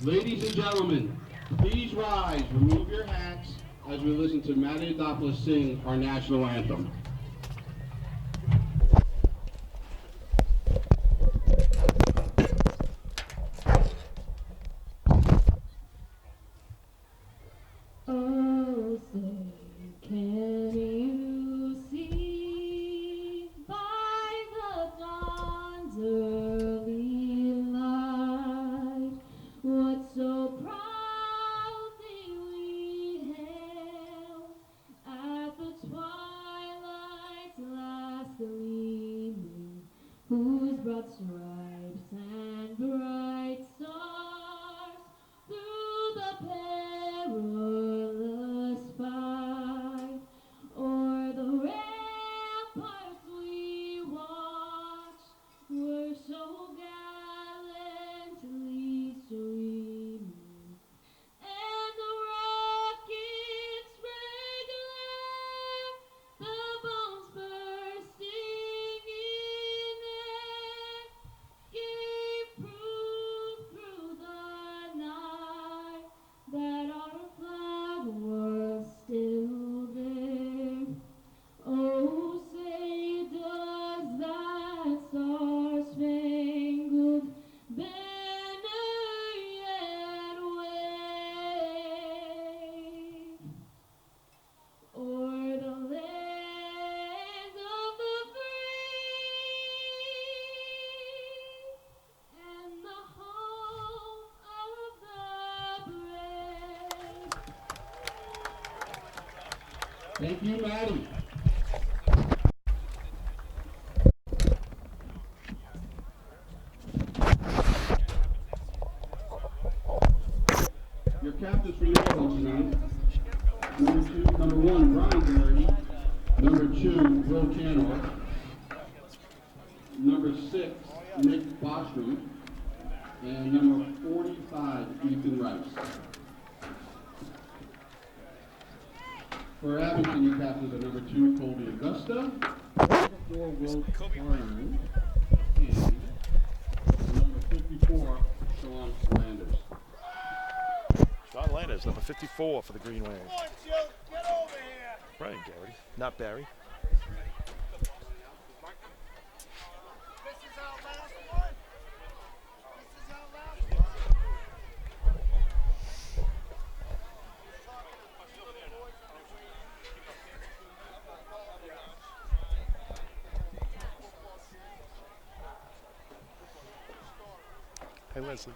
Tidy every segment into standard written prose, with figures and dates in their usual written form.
Ladies and gentlemen, please rise, remove your hats as we listen to Maddie Adopoulos sing our national anthem. Oh, say, can you see by the dawn's early light what so proudly we hailed at the twilight's last gleaming, whose broad stripes and bright stars through the perilous fight o'er the ramparts we watched were so gallantly streaming, and the rockets' red glare, the bombs bursting in air, gave proof through the night that our flag was still there. Oh, say does that star-spangled banner yet wave o'er the land of the free and the home of the brave? Thank you, Maddie. Your captains for Norwell tonight. Number 1, Brian Garrity. Number 2, Will Canor. Number 6, Nick Bostrom. And number 45, Ethan Rice. For Abington, your captains are number 2, Colby Augusta. Number 4, Will Carnan. And number 54, Sean Landers. Sean Landers, number 54 for the Green Wave. Come on, Joe, get over here. Brian Garrity, not Barry. This is our last one. This is our last one. Hey, Leslie.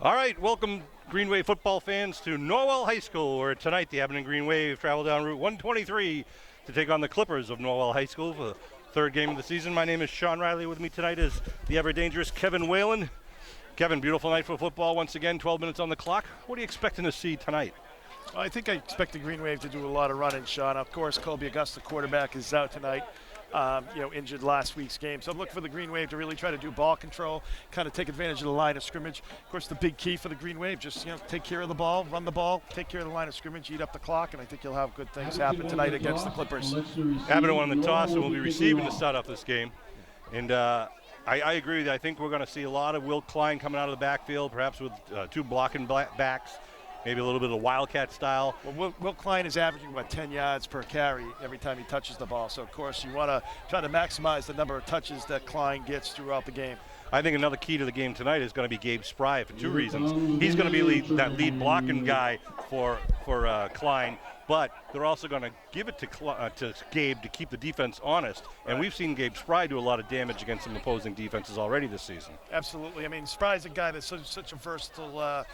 All right, welcome Green Wave football fans to Norwell High School, where tonight the Abington Green Wave travel down Route 123 to take on the Clippers of Norwell High School for the third game of the season. My name is Sean Riley. With me tonight is the ever-dangerous Kevin Whalen. Kevin, beautiful night for football once again, 12 minutes on the clock. What are you expecting to see tonight? Well, I think I expect the Green Wave to do a lot of running, Sean. Of course, Colby Augusta, quarterback, is out tonight. Injured last week's game. So I'm looking for the Green Wave to really try to do ball control, kind of take advantage of the line of scrimmage. Of course, the big key for the Green Wave, just take care of the ball, run the ball, take care of the line of scrimmage, eat up the clock, and I think you'll have good things happen tonight against the Clippers. Abington won the toss and will be receiving to start off this game. And I agree with you. I think we're going to see a lot of Will Klein coming out of the backfield, perhaps with 2 blocking backs. Maybe a little bit of Wildcat style. Well, Will Klein is averaging about 10 yards per carry every time he touches the ball. So, of course, you want to try to maximize the number of touches that Klein gets throughout the game. I think another key to the game tonight is going to be Gabe Spry for 2 reasons. He's going to be that lead blocking guy for Klein, but they're also going to give it to Gabe to keep the defense honest. And we've seen Gabe Spry do a lot of damage against some opposing defenses already this season. Absolutely. I mean, Spry's a guy that's such a versatile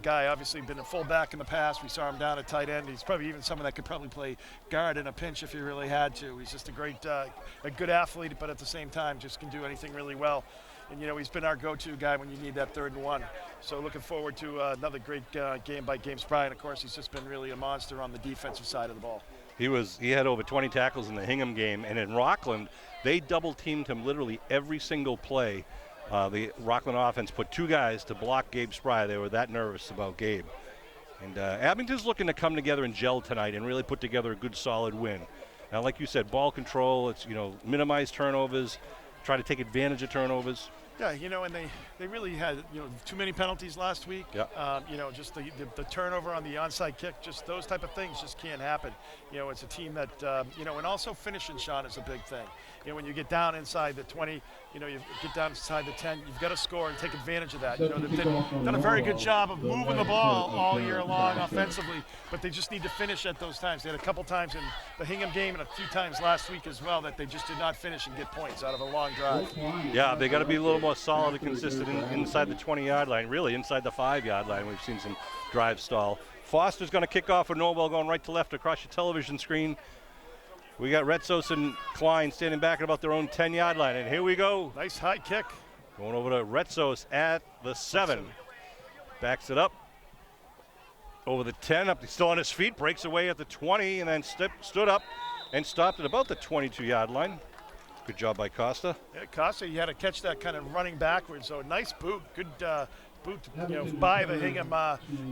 guy. Obviously been a fullback in the past. We saw him down at tight end. He's probably even someone that could probably play guard in a pinch if he really had to. He's just a good athlete, but at the same time just can do anything really well. And, he's been our go-to guy when you need that 3rd and 1. So looking forward to another great game by Gabe Spry. And, of course, he's just been really a monster on the defensive side of the ball. He had over 20 tackles in the Hingham game. And in Rockland, they double-teamed him literally every single play. The Rockland offense put 2 guys to block Gabe Spry. They were that nervous about Gabe. And Abington's looking to come together and gel tonight and really put together a good, solid win. Now, like you said, ball control, it's, minimize turnovers. try to take advantage of turnovers. Yeah, and they really had, too many penalties last week. Yeah. Just the turnover on the onside kick, just those type of things just can't happen. It's a team that, and also finishing, Sean, is a big thing. When you get down inside the 20, you get down inside the 10, you've got to score and take advantage of that. They've done a very good job of moving the ball all year long offensively, but they just need to finish at those times. They had a couple times in the Hingham game and a few times last week as well that they just did not finish and get points out of a long drive. Yeah, they got to be a little more solid and consistent inside the 20-yard line, really inside the 5-yard line. We've seen some drive stall. Foster's going to kick off for Norwell, going right to left across your television screen. We got Retsos and Klein standing back at about their own 10-yard line, and here we go. Nice high kick. Going over to Retsos at the 7. Backs it up. Over the 10, up, still on his feet, breaks away at the 20, and then stood up and stopped at about the 22-yard line. Good job by Costa. Yeah, Costa, you had to catch that kind of running backwards. So nice boot, good boot, by the Hingham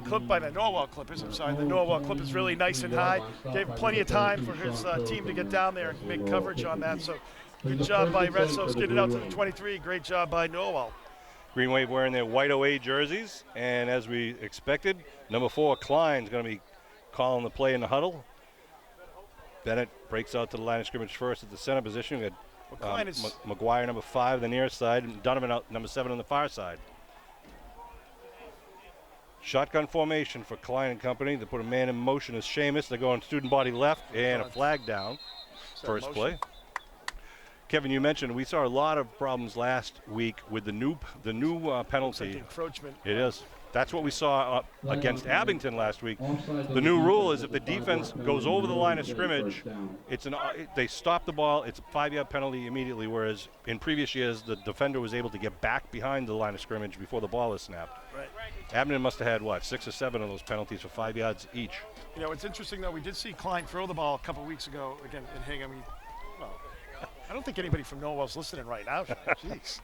clip, by the Norwell Clippers. I'm sorry, the Norwell Clippers really nice and high. Gave plenty of time for his team to get down there and make coverage on that. So good job by Retsos getting it out to the 23. Great job by Norwell. Green Wave wearing their white away jerseys, and as we expected, number 4, Klein's going to be calling the play in the huddle. Bennett breaks out to the line of scrimmage first at the center position. We got McGuire, number 5, on the near side, and Donovan, number 7, on the far side. Shotgun formation for Klein and company. They put a man in motion as Seamus. They're going student body left, and a flag down. First play. Kevin, you mentioned we saw a lot of problems last week with the new penalty. Like encroachment. It is. That's what we saw against Abington last week. The new rule is if the defense goes over the line of scrimmage, they stop the ball. It's a 5-yard penalty immediately, whereas in previous years the defender was able to get back behind the line of scrimmage before the ball is snapped. Right. Abington must have had, 6 or 7 of those penalties for 5 yards each. It's interesting, though. We did see Klein throw the ball a couple weeks ago again in Hingham. I don't think anybody from Norwell's listening right now. Jeez.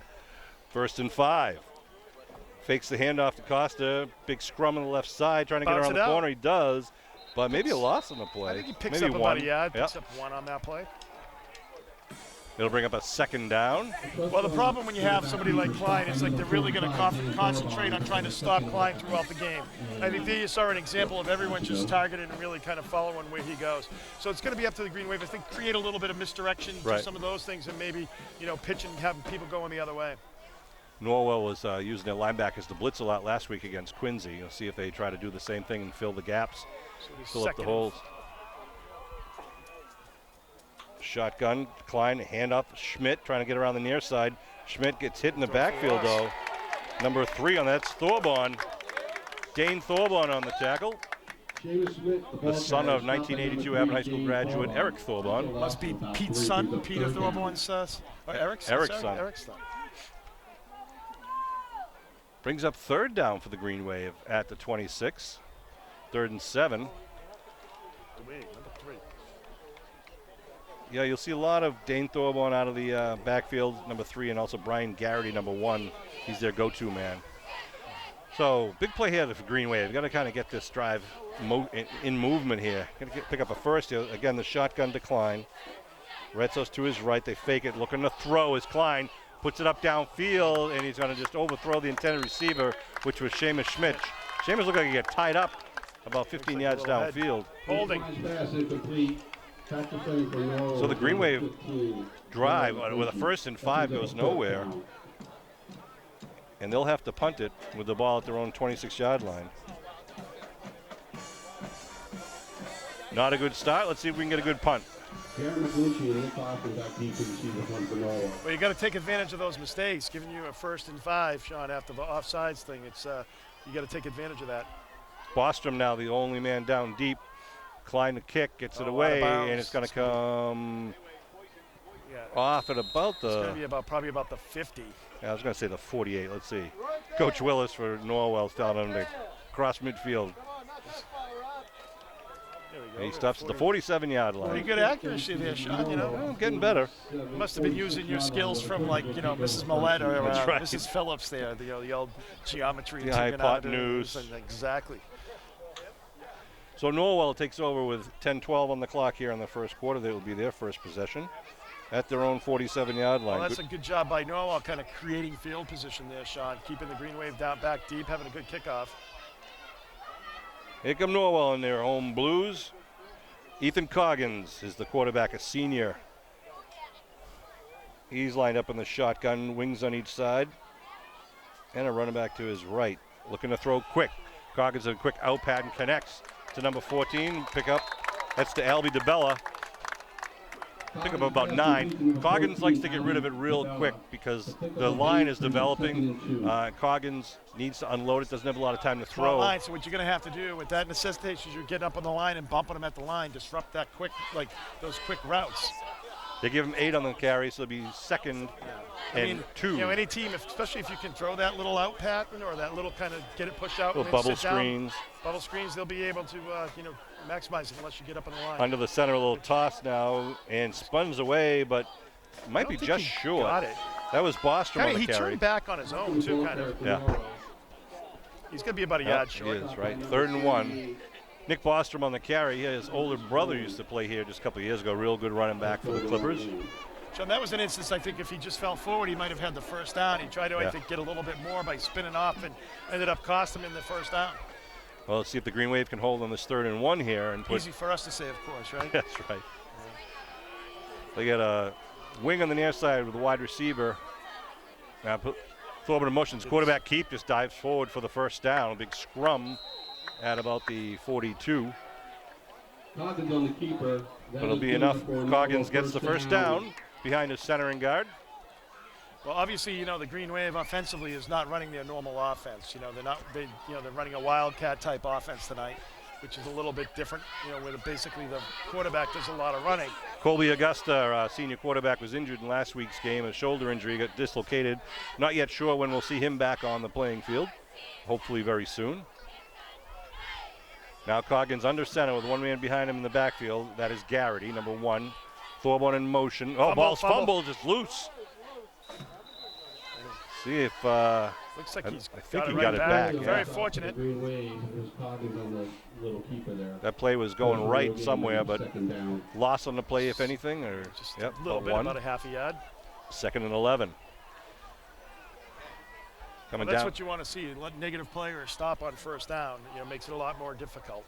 1st and 5. Fakes the handoff to Costa. Big scrum on the left side, trying to get around the corner. He does, but maybe a loss on the play. I think he picks maybe up one. about a yard. Picks up 1 on that play. It'll bring up a 2nd down. Well, the problem when you have somebody like Klein is like they're really going to concentrate on trying to stop Klein throughout the game. I think there you saw an example of everyone just targeted and really kind of following where he goes. So it's going to be up to the Green Wave, I think, create a little bit of misdirection to some of those things and maybe, pitch and have people going the other way. Norwell was using their linebackers to blitz a lot last week against Quincy. You'll see if they try to do the same thing and fill the gaps, fill up the holes. Shotgun, Klein, hand off Schmidt, trying to get around the near side. Schmidt gets hit in the backfield, though. Number 3 on that's Thorborn. Dane Thorborn on the tackle. The son of 1982 Abington High School graduate Eric Thorborn. Must be Pete's son, Peter Thorborn's or Eric's? Eric's son. Eric's son. Brings up 3rd down for the Green Wave at the 26. 3rd and 7. Number 3. Yeah, you'll see a lot of Dane Thorborn out of the backfield, number 3, and also Brian Garrity, number 1. He's their go-to man. So big play here for Green Wave. Got to kind of get this drive in movement here. Got to pick up a first here. Again, the shotgun decline. Retsos to his right. They fake it, looking to throw as Klein puts it up downfield, and he's going to just overthrow the intended receiver, which was Seamus Schmidt. Seamus looked like he got tied up about 15 yards downfield. Holding. So the Green Wave drive with a 1st and 5 goes nowhere, and they'll have to punt it with the ball at their own 26-yard line. Not a good start. Let's see if we can get a good punt. Well, you got to take advantage of those mistakes. Giving you a 1st and 5, Sean, after the offsides thing, it's you got to take advantage of that. Bostrom now the only man down deep. Klein the kick, gets it away, and it's going to come off at about the... It's going to be probably about the 50. Yeah, I was going to say the 48. Let's see. Coach Willis for Norwell's down on the cross midfield. He stops at the 47-yard line. Pretty good accuracy there, Sean, Well, getting better. You must have been using your skills from, Mrs. Millett or right. Mrs. Phillips there, the old geometry. The hypotenuse. Exactly. So Norwell takes over with 10-12 on the clock here in the first quarter. That will be their first possession. at their own 47-yard line. Well, that's a good job by Norwell, kind of creating field position there, Sean, keeping the Green Wave down back deep, having a good kickoff. Here come Norwell in their home blues. Ethan Coggins is the quarterback, a senior. He's lined up in the shotgun, wings on each side. And a running back to his right. Looking to throw quick. Coggins a quick out pattern, connects to number 14. Pick up. That's to Albie DeBella. Pick up about 9. Coggins likes to get rid of it real quick because the line is developing. Coggins needs to unload it, doesn't have a lot of time to throw. Line, so what you're going to have to do with that necessitates is you're getting up on the line and bumping them at the line, disrupt that quick, like those quick routes. They give him 8 on the carry, so it'll be second and 2. You know, any team, especially if you can throw that little out pattern or that little kind of get it pushed out. Little and then bubble sit down, screens. Bubble screens, they'll be able to, maximize it unless you get up on the line. Under the center, a little toss now, and spuns away, but might be just short. Got it. That was Bostrom on the He carry. turned back on his own, too, kind of. Yeah. He's going to be about a Yep, yard he short. is, right. 3rd and 1. Nick Bostrom on the carry. His older brother used to play here just a couple of years ago. Real good running back for the Clippers. John, that was an instance, I think, if he just fell forward, he might have had the first down. He tried to, I think, get a little bit more by spinning off and ended up costing him the first down. Well, let's see if the Green Wave can hold on this 3rd and 1 here. And put Easy for us to say, of course, right? That's right. They got a wing on the near side with a wide receiver. Now throw over to motions. Quarterback keep just dives forward for the first down. A big scrum at about the 42. Coggins on the keeper. But it'll be enough. Coggins gets the first down behind his center and guard. Well, obviously, the Green Wave offensively is not running their normal offense. They're running a Wildcat type offense tonight, which is a little bit different, where basically the quarterback does a lot of running. Colby Augusta, senior quarterback, was injured in last week's game. A shoulder injury, got dislocated. Not yet sure when we'll see him back on the playing field. Hopefully very soon. Now Coggins under center with one man behind him in the backfield. That is Garrity, number 1. Thorburn in motion. Oh, ball's fumbled, just loose. See if Looks like he's I think got he it got it back. Very Yeah. fortunate. Green Wave, it was Coggins on the little keeper there. That play was going right somewhere, but Second down. loss on the play, if anything, or Just yep, a little about bit, 1. about a half a yard. 2nd and 11. Coming That's down. what you want to see. Let negative play or stop on first down. Makes it a lot more difficult.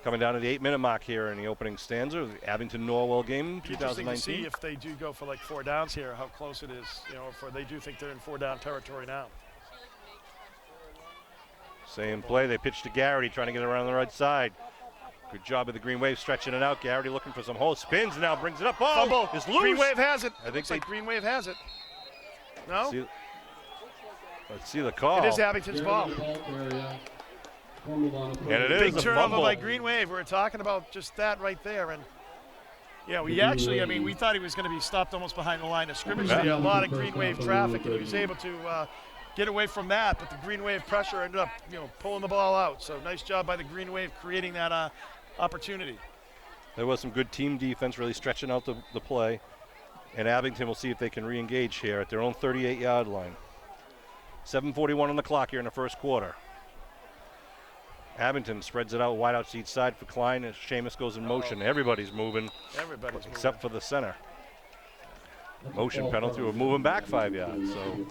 Coming down to the 8-minute mark here in the opening stanza of the Abington Norwell game, Interesting to see 2019. if they do go for like 4 downs here, how close it is. If they do think they're in 4-down territory now. Same play. They pitch to Garrity, trying to get around the right side. Good job of the Green Wave stretching it out. Garrity looking for some holes. Spins now, brings it up. Oh, Fumble. it's loose. Green Wave has it. I think Looks they like Green Wave has it. No? Let's see the call. It is Abington's ball. And it is Big a turnover fumble. by Green Wave. We're talking about just that right there. And we actually, we thought he was going to be stopped almost behind the line of scrimmage. Yeah. There, a lot of Green Wave traffic, and he was able to get away from that. But the Green Wave pressure ended up, pulling the ball out. So nice job by the Green Wave creating that opportunity. There was some good team defense, really stretching out the play. And Abington will see if they can re-engage here at their own 38-yard line. 7:41 on the clock here in the first quarter. Abington spreads it out wide out to each side for Klein as Seamus goes in motion. Everybody's moving Everybody's except for the center. Motion penalty. We're moving back 5 yards. So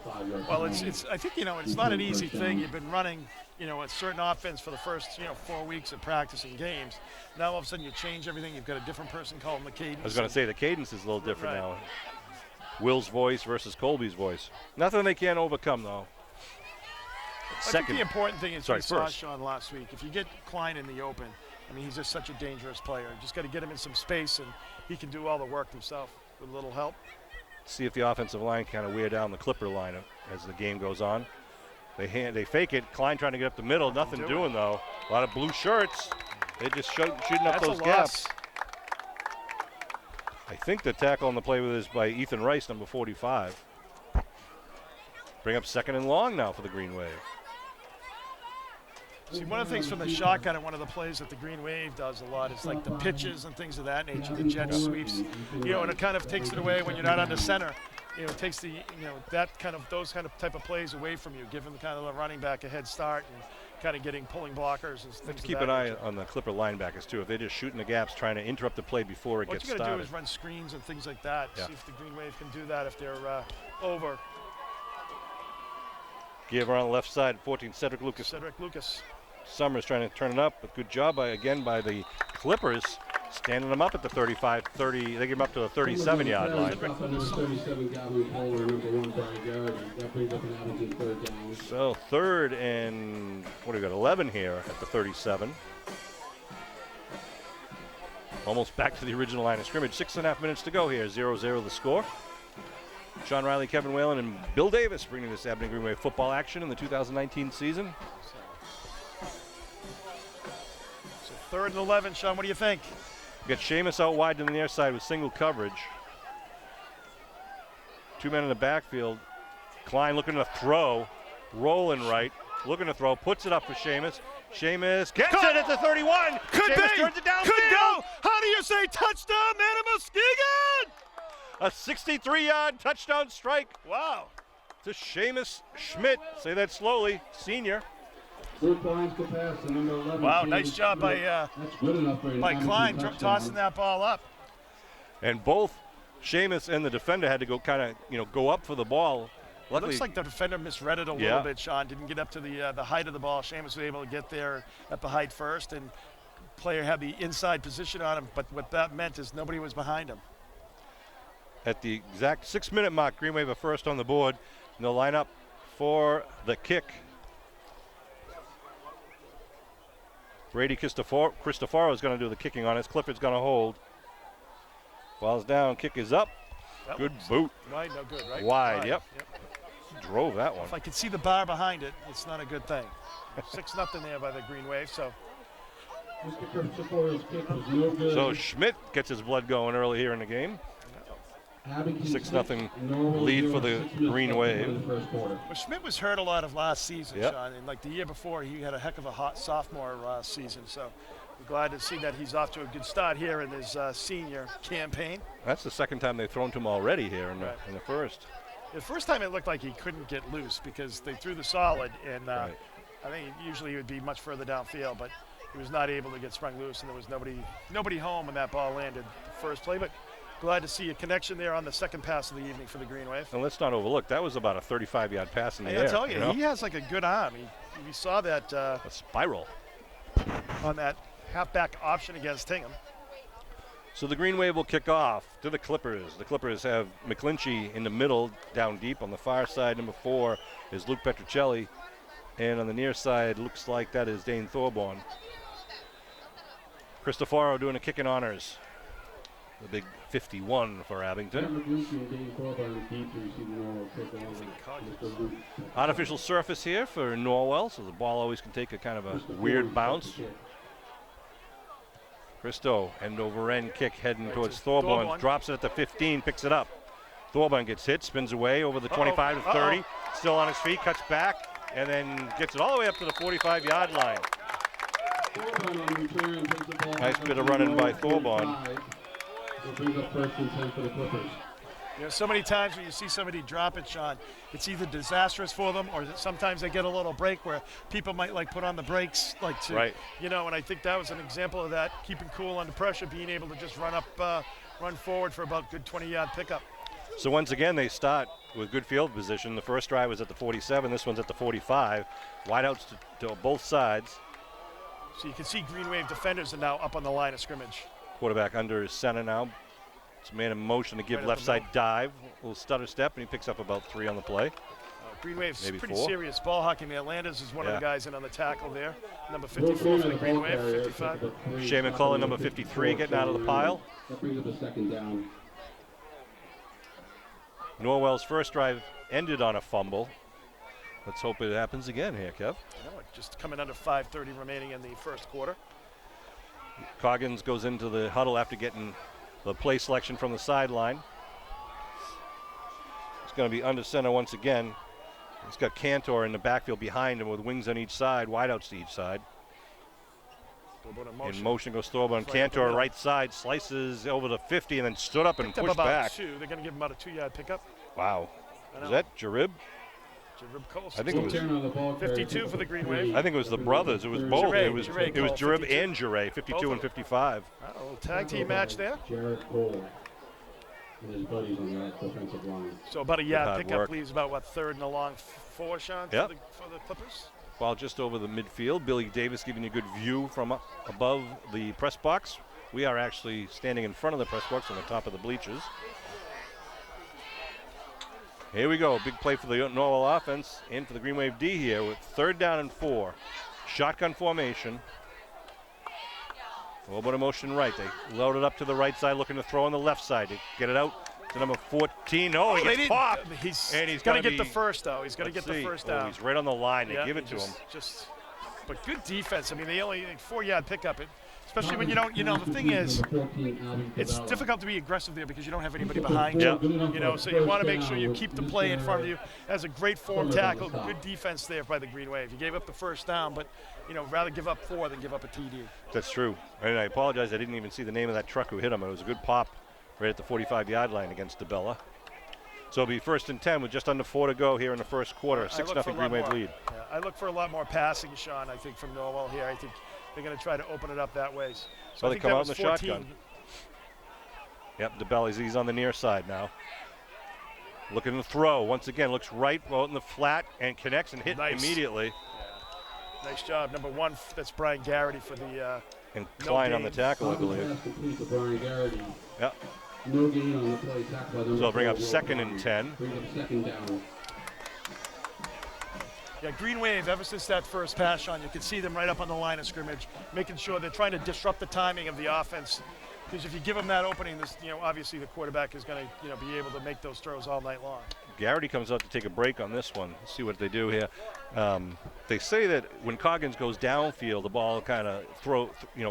Well, it's. I think it's not an easy thing. You've been running, a certain offense for the first 4 weeks of practice and games. Now all of a sudden you change everything. You've got a different person calling the cadence. I was going to say the cadence is a little different Right. now. Will's voice versus Colby's voice. Nothing they can't overcome though. I think Second. the important thing is Sorry, we saw first. Sean last week. If you get Klein in the open, he's just such a dangerous player. You just got to get him in some space, and he can do all the work himself with a little help. See if the offensive line kind of wear down the Clipper line as the game goes on. They fake it. Klein trying to get up the middle. Nothing doing though. A lot of blue shirts. They just shooting up That's those a gaps. loss. I think the tackle on the play with is by Ethan Rice, number 45. Bring up 2nd and long now for the Green Wave. See, one of the things from the shotgun and one of the plays that the Green Wave does a lot is like the pitches and things of that nature, the jet sweeps, and it kind of takes it away when you're not under center. It takes the, those kind of type of plays away from you, giving kind of the running back a head start and kind of pulling blockers and things. Keep of an that eye nature. on the Clipper linebackers too. If they're just shooting the gaps, trying to interrupt the play before it What gets you got to do started. is run screens and things like that. Yeah. See if the Green Wave can do that if they're over. Give around the left side, 14, Cedric Lucas. Cedric Lucas. Summers trying to turn it up. A good job by the Clippers, standing them up at the 35, 30. They give them up to the 37-yard line. Number 37, Gavin Kohler, number 1, Brian Garrett. That brings up an Abington third down. So third and, what do we got, 11 here at the 37. Almost back to the original line of scrimmage. 6.5 minutes to go here, 0-0 the score. Sean Riley, Kevin Whalen, and Bill Davis bringing this Abington Green Wave football action in the 2019 season. So 3rd and 11, Sean, what do you think? We got Seamus out wide to the near side with single coverage. 2 men in the backfield. Klein looking to throw, rolling right, looking to throw, puts it up for Seamus. Seamus gets it at the 31. Could Seamus be. turns it downfield. Could go. How do you say touchdown, man? Muskegon? A 63-yard touchdown strike Wow. to Seamus Schmidt. Say that slowly, senior. Luke Klein to pass to number 11. Wow, James nice job by Schmidt. That's good enough for an by Abington Klein touchdown. tossing that ball up. And both Seamus and the defender had to go kind of, go up for the ball. It Luckily, looks like the defender misread it a little bit, Sean. Didn't get up to the height of the ball. Seamus was able to get there at the height first, and player had the inside position on him, but what that meant is nobody was behind him. at the exact 6-minute mark, Green Wave are first on the board, and they'll line up for the kick. Brady Cristofaro is going to do the kicking on us. Clifford's going to hold. Ball's down, kick is up. That Good one's boot. Wide, no good, right? Wide, yep. Drove that one. If I could see the bar behind it, it's not a good thing. 6-0 there by the Green Wave, so. Mr. Cristoforo's kick was no good. So Schmidt gets his blood going early here in the game. Abington 6-0 Norwell lead 0, for the 6 minutes Green left to Wave. go in the first quarter. Well, Schmidt was hurt a lot of last season, Yep. Sean, and like the year before, he had a heck of a hot sophomore season. So we're glad to see that he's off to a good start here in his senior campaign. That's the second time they've thrown to him already here in the, Right. in the first. The first time it looked like he couldn't get loose because they threw the solid, and Right. I think usually he would be much further downfield, but he was not able to get sprung loose, and there was nobody home when that ball landed the first play. But glad to see a connection there on the second pass of the evening for the Green Wave. And let's not overlook, that was about a 35-yard pass in the air. I tell you, know? he has like a good arm. We saw that A spiral. on that halfback option against Hingham. So the Green Wave will kick off to the Clippers. The Clippers have McClinchy in the middle, down deep. On the far side, number 4 is Luke Petrocelli. And on the near side, looks like that is Dane Thorborn. Cristofaro doing a kicking honors. The big 51 for Abington. Artificial surface here for Norwell, so the ball always can take a kind of a weird bounce. Christo, end over end kick heading towards Thorborn. Thorborn. Drops it at the 15, picks it up. Thorborn gets hit, spins away over the 25 to 30. Still on his feet, cuts back, and then gets it all the way up to the 45-yard line. Nice bit of running by Thorborn. It brings up first and 10 for the Clippers. You know, so many times when you see somebody drop it, Sean, it's either disastrous for them or sometimes they get a little break where people might like put on the brakes, like to, Right. you know, and I think that was an example of that, keeping cool under pressure, being able to just run forward for about a good 20-yard pickup. So once again, they start with good field position. The first drive was at the 47, this one's at the 45. Wideouts to both sides. So you can see Green Wave defenders are now up on the line of scrimmage. Quarterback under his center now. It's man in motion to give Right up left the side dive. A little stutter step, and he picks up about 3 on the play. Green Wave's Maybe pretty 4. serious ball hawking there. Landers is one of Yeah. the guys in on the tackle there. Number 54 for the Green Wave, 55. Shea McCullough, number 53, getting out of the pile. That brings up a second down. Norwell's first drive ended on a fumble. Let's hope it happens again here, Kev. You know, just coming under 5:30 remaining in the first quarter. Coggins goes into the huddle after getting the play selection from the sideline. It's going to be under center once again. He's got Cantor in the backfield behind him with wings on each side, wideouts to each side. In motion goes Thorburn. Right up the Cantor middle. right side, slices over the 50 and then stood up and Picked up pushed about back. 2. They're going to give him about a 2-yard pickup. Wow. I know. Is that Jarib? I think it was. Turn on the ball carrier, 52 for the Green Wave. I think it was the brothers. It was both. Jure, It was Jure it was Cole, Jurib 52. and Jure, 52 and 55. A little tag team match there. Jared Cole and his buddies on that defensive line. So about a yard hard pickup work. leaves about, what, third and a long 4, Sean, Yep. for the Clippers? Ball just over the midfield. Billy Davis giving you a good view from up above the press box. We are actually standing in front of the press box on the top of the bleachers. Here we go. Big play for the Norwell offense and for the Green Wave D here with 3rd down and 4. Shotgun formation. A little bit of motion right. They load it up to the right side, looking to throw on the left side. They get it out to number 14. Oh, he they gets didn't- popped. He's And he's got to gotta get the be- first, though. He's got to get Let's the see. first Oh, down. he's right on the line. They Yeah, give it to him. But good defense. I mean, they only 4-yard pickup it, especially when you don't. You know, the thing is, it's difficult to be aggressive there because you don't have anybody behind you. Yeah. You know, so you want to make sure you keep the play in front of you. As a great form tackle, good defense there by the Green Wave. You gave up the first down, but rather give up 4 than give up a TD. That's true. And I apologize. I didn't even see the name of that truck who hit him. It was a good pop right at the 45-yard line against DeBella. So it'll be 1st and 10 with just under 4 to go here in the first quarter. I look 6-0 for a Green lot Wave more- lead. Yeah, I look for a lot more passing, Sean, I think, from Norwell here. I think they're going to try to open it up that way. So Oh, I they think come that out was in the 14. shotgun. Yep, DeBella, he's on the near side now. Looking to throw. Once again, looks right out in the flat and connects and hit Nice. immediately. Nice job. Number 1, that's Brian Garrity for the And No Klein on the gain. tackle, I believe. Pass complete to Brian Garrity. Yep. No gain on the play. Tackle by number So I'll bring 4, up Will 2nd and Barnes. 10. Bring up 2nd down. Yeah, Green Wave, ever since that first pass, Sean, you can see them right up on the line of scrimmage, making sure they're trying to disrupt the timing of the offense. Because if you give them that opening, obviously the quarterback is going to, be able to make those throws all night long. Garrity comes out to take a break on this one. Let's see what they do here. They say that when Coggins goes downfield, the ball kind of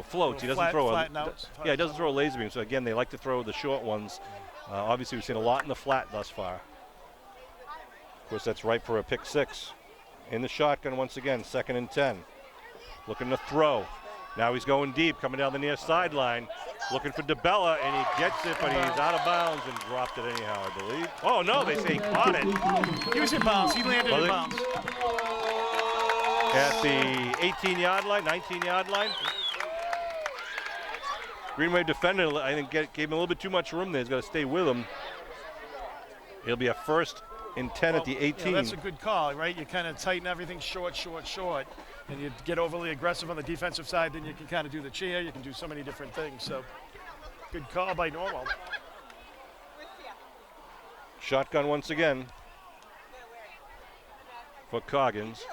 floats. He doesn't throw flatten out. Yeah, he doesn't throw a laser beam. So again, they like to throw the short ones. Obviously, we've seen a lot in the flat thus far. Of course, that's right for a pick 6. In the shotgun once again, 2nd and 10. Looking to throw. Now he's going deep, coming down the near sideline. Looking for DeBella, and he gets it, but he's out of bounds and dropped it anyhow, I believe. Oh, no, they say he caught it He was in bounds. He landed Was in he? bounds. at the 18-yard line, 19-yard line. Green Wave defender, I think, gave him a little bit too much room there. He's got to stay with him. It'll be a 1st and 10 at the 18. That's a good call, right? You kind of tighten everything short, and you get overly aggressive on the defensive side, then you can kind of do the chair. You can do so many different things. So, good call by Norwell. Shotgun once again for Coggins.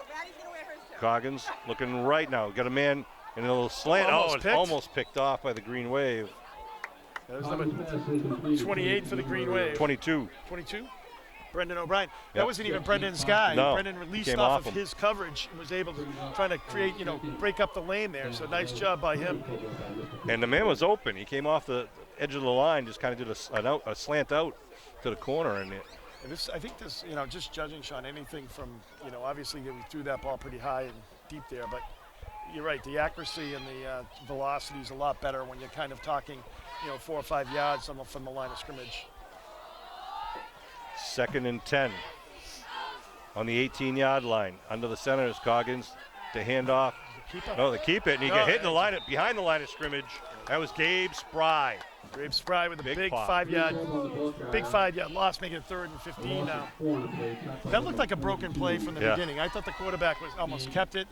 Coggins looking right now. Got a man in a little slant. Almost It's picked. almost picked off by the Green Wave. That was number 28 for the Green Wave. 22. 22? Brendan O'Brien. That Yep. wasn't even Brendan's guy. No, Brendan he released came off off of him. his coverage and was able to try to create, break up the lane there. So nice job by him. And the man was open. He came off the edge of the line, just kind of did a slant out to the corner. And And I think this, just judging, Sean, anything from, obviously we threw that ball pretty high and deep there, but you're right. The accuracy and the velocity is a lot better when you're kind of talking, 4 or 5 yards from the line of scrimmage. 2nd and 10 on the 18-yard line. Under the center is Coggins to hand off. Keeper. No, they keep it, and he got hit in the line behind the line of scrimmage. That was Gabe Spry. Graves Spry with a Big big pop. 5-yard loss, making it 3rd and 15 now. That looked like a broken play from the Yeah. beginning. I thought the quarterback was almost kept it.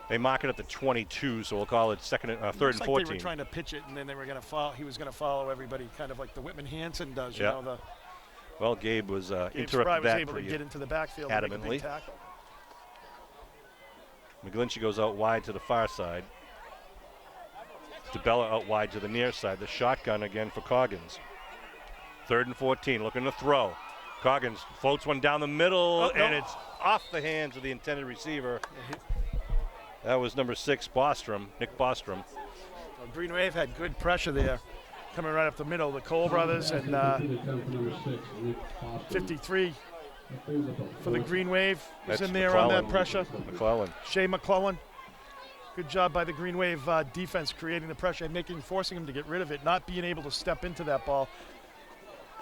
They mark it at the 22, so we'll call it 3rd and Looks 14. like they were trying to pitch it, and then they were going to follow. He was going to follow everybody, kind of like the Whitman Hansen does. Yeah. The Well, Gabe was Gabe Spry interrupted was that able to pretty get into the backfield and make a adamantly. big tackle. McGlinchey goes out wide to the far side. DeBella out wide to the near side. The shotgun again for Coggins. 3rd and 14, looking to throw. Coggins floats one down the middle, and it's off the hands of the intended receiver. That was number 6, Nick Bostrom. Well, Green Wave had good pressure there, coming right up the middle. The Cole brothers and 53 for the Green Wave was That's in there on that McClellan. pressure. McClellan. Shea McClellan. Good job by the Green Wave defense creating the pressure and forcing him to get rid of it, not being able to step into that ball.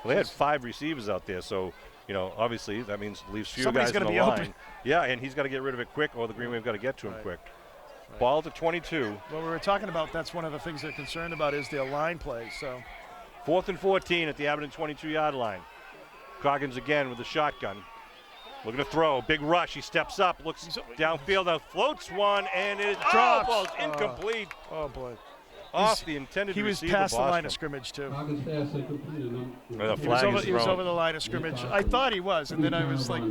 Well, they had 5 receivers out there, so You know, obviously that means leaves fewer Somebody's guys on gonna the be line. open. Yeah, and he's got to get rid of it quick, or the Green Wave got to get to him Right. quick. Right. Ball to 22. Well, we were talking about that's one of the things they're concerned about is their line play. So 4th and 14 at the Abington 22-yard line. Coggins again with the shotgun. Looking to throw. Big rush. He steps up, looks downfield, now floats one, and it is Drops. ball's incomplete. oh boy, Off the intended he was receiver, past the line Boston. of scrimmage too. Coggins pass incomplete. The He was, flag over, is he was thrown. over the line of scrimmage. I thought he was, and then I was like,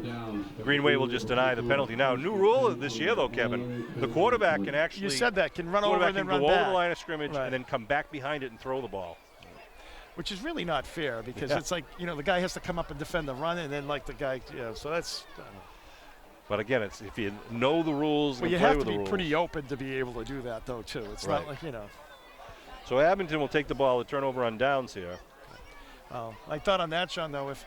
Greenway will just deny the penalty. Now, new rule this year, though, Kevin. The quarterback can actually. you said that, can run over quarterback and then can run go back. over the line of scrimmage Right. and then come back behind it and throw the ball. Which is really not fair because Yeah. it's like, you know, the guy has to come up and defend the run, and then like the guy, so that's. But again, it's if you know the rules Well, and you play have with to the be rules. pretty open to be able to do that, though, too. It's Right. not like, you know. So Abington will take the ball, the turnover on downs here. I thought on that, Sean, though, if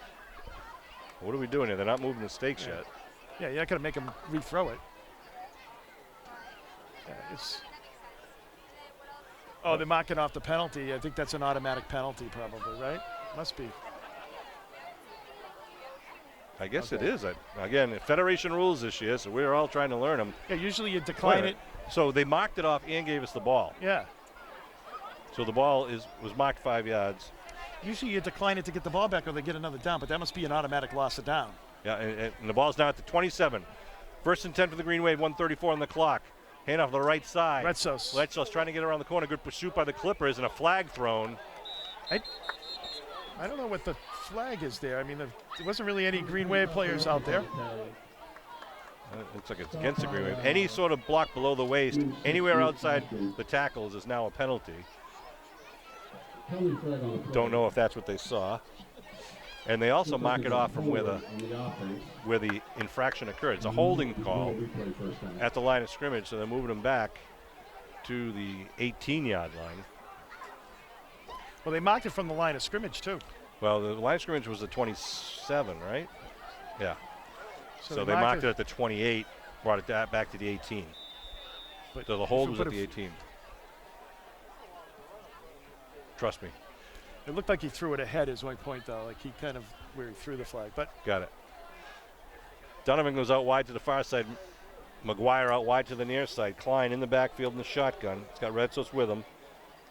What are we doing here? They're not moving the stakes yet. you're not going to make him rethrow it. Yeah, it's. Oh, they're marking off the penalty. I think that's an automatic penalty, probably, right? Must be. I guess it is. Again, Federation rules this year, so we're all trying to learn them. Yeah, usually you decline it. So they marked it off and gave us the ball. Yeah. So the ball was marked 5 yards. Usually you decline it to get the ball back or they get another down, but that must be an automatic loss of down. Yeah, and the ball's now at the 27. 1st and 10 for the Green Wave, 1:34 on the clock. Hand off the right side. Retsos trying to get around the corner. Good pursuit by the Clippers and a flag thrown. I don't know what the flag is there. I mean, there wasn't really any Green Wave players out there. It looks like it's against the Green Wave. Any sort of block below the waist, anywhere outside the tackles is now a penalty. Don't know if that's what they saw. And they also mark it off from where the infraction occurred. It's a holding call at the line of scrimmage, so they're moving them back to the 18-yard line. Well, they marked it from the line of scrimmage, too. Well, the line of scrimmage was the 27, right? Yeah. So they marked marked it at the 28, brought it back to the 18. But So the if hold we was put at the 18. Trust me. It looked like he threw it ahead is my point, though. Like he kind of where he threw the flag. But Got it. Donovan goes out wide to the far side. McGuire out wide to the near side. Klein in the backfield in the shotgun. He's got Redsos with him.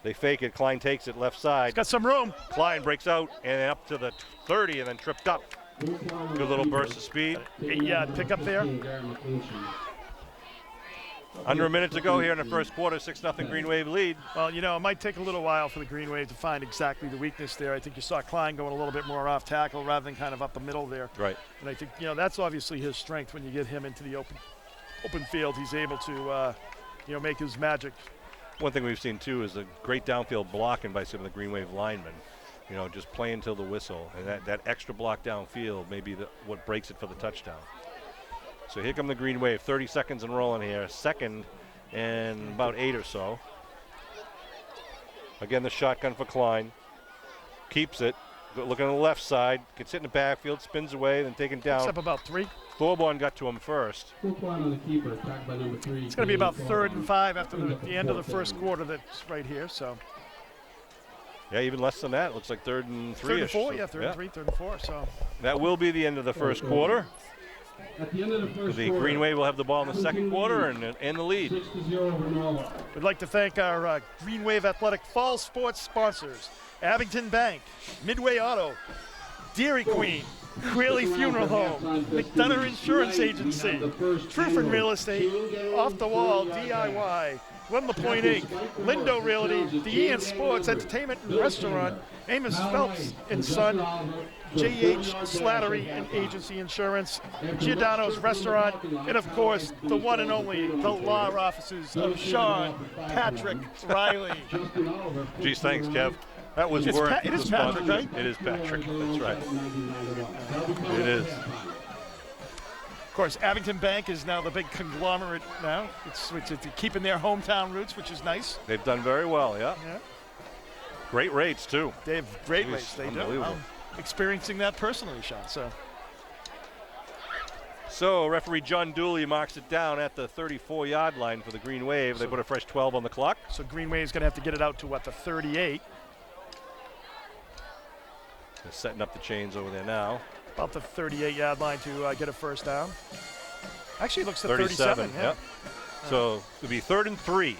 They fake it. Klein takes it left side. he's got some room. Klein breaks out and up to the 30 and then tripped up. Good little burst of speed. 8-yard pickup there. Under a minute to go here in the first quarter. 6-0 Green Wave lead. Well, you know, it might take a little while for the Green Wave to find exactly the weakness there. I think you saw Klein going a little bit more off tackle rather than kind of up the middle there. Right. And I think, you know, that's obviously his strength when you get him into the open field. He's able to, you know, make his magic. One thing we've seen too is a great downfield blocking by some of the Green Wave linemen. You know, just playing till the whistle, and that extra block downfield may be what breaks it for the touchdown. So here come the Green Wave, 30 seconds and rolling here. Second and about 8 or so. Again, the shotgun for Klein. Keeps it. Looking on the left side. Gets hit in the backfield, spins away, then taken Picks down. up about 3. Thorborn got to him first. On the keeper, attacked by number 3. It's going to be about 3rd and 5 after the end of the first quarter. That's right here. So Yeah, even less than that. Looks like 3rd and 3. 3rd and 4. Yeah, 3rd and 3, 3rd and 4. So That will be the end of the first quarter. At the end of the first The quarter, Green Wave will have the ball in the second quarter and the lead. 6-0 over Norwell. we'd like to thank our Green Wave Athletic Fall Sports sponsors: Abington Bank, Midway Auto, Dairy Queen, Quayle Funeral Home, McDonough Insurance Agency, Truffin Real Estate, Off the Wall DIY, Glen LaPointe Inc., Lindo Realty, The Ian Sports Entertainment and Restaurant, Amos Phelps and Son, J.H. Slattery and Agency Insurance, Giordano's Restaurant, and of course, the one and only, the law offices of Sean Patrick Riley. Geez, thanks, Kev. That was It's worth it is the Patrick, sponsorship. right? It is Patrick. That's right. It is. Of course, Abington Bank is now the big conglomerate now. It's keeping their hometown roots, which is nice. They've done very well, yeah. Yeah. Great rates, too. They have great Jeez, rates. They do. unbelievable. I'm experiencing that personally, Sean. So referee John Dooley marks it down at the 34-yard line for the Green Wave. They put a fresh 12 on the clock. So Green Wave's going to have to get it out to, what, the 38. They're setting up the chains over there now. About the 38-yard line to get a first down. Actually, it looks at 37. 37. Yeah. Yep. So it'll be 3rd and 3.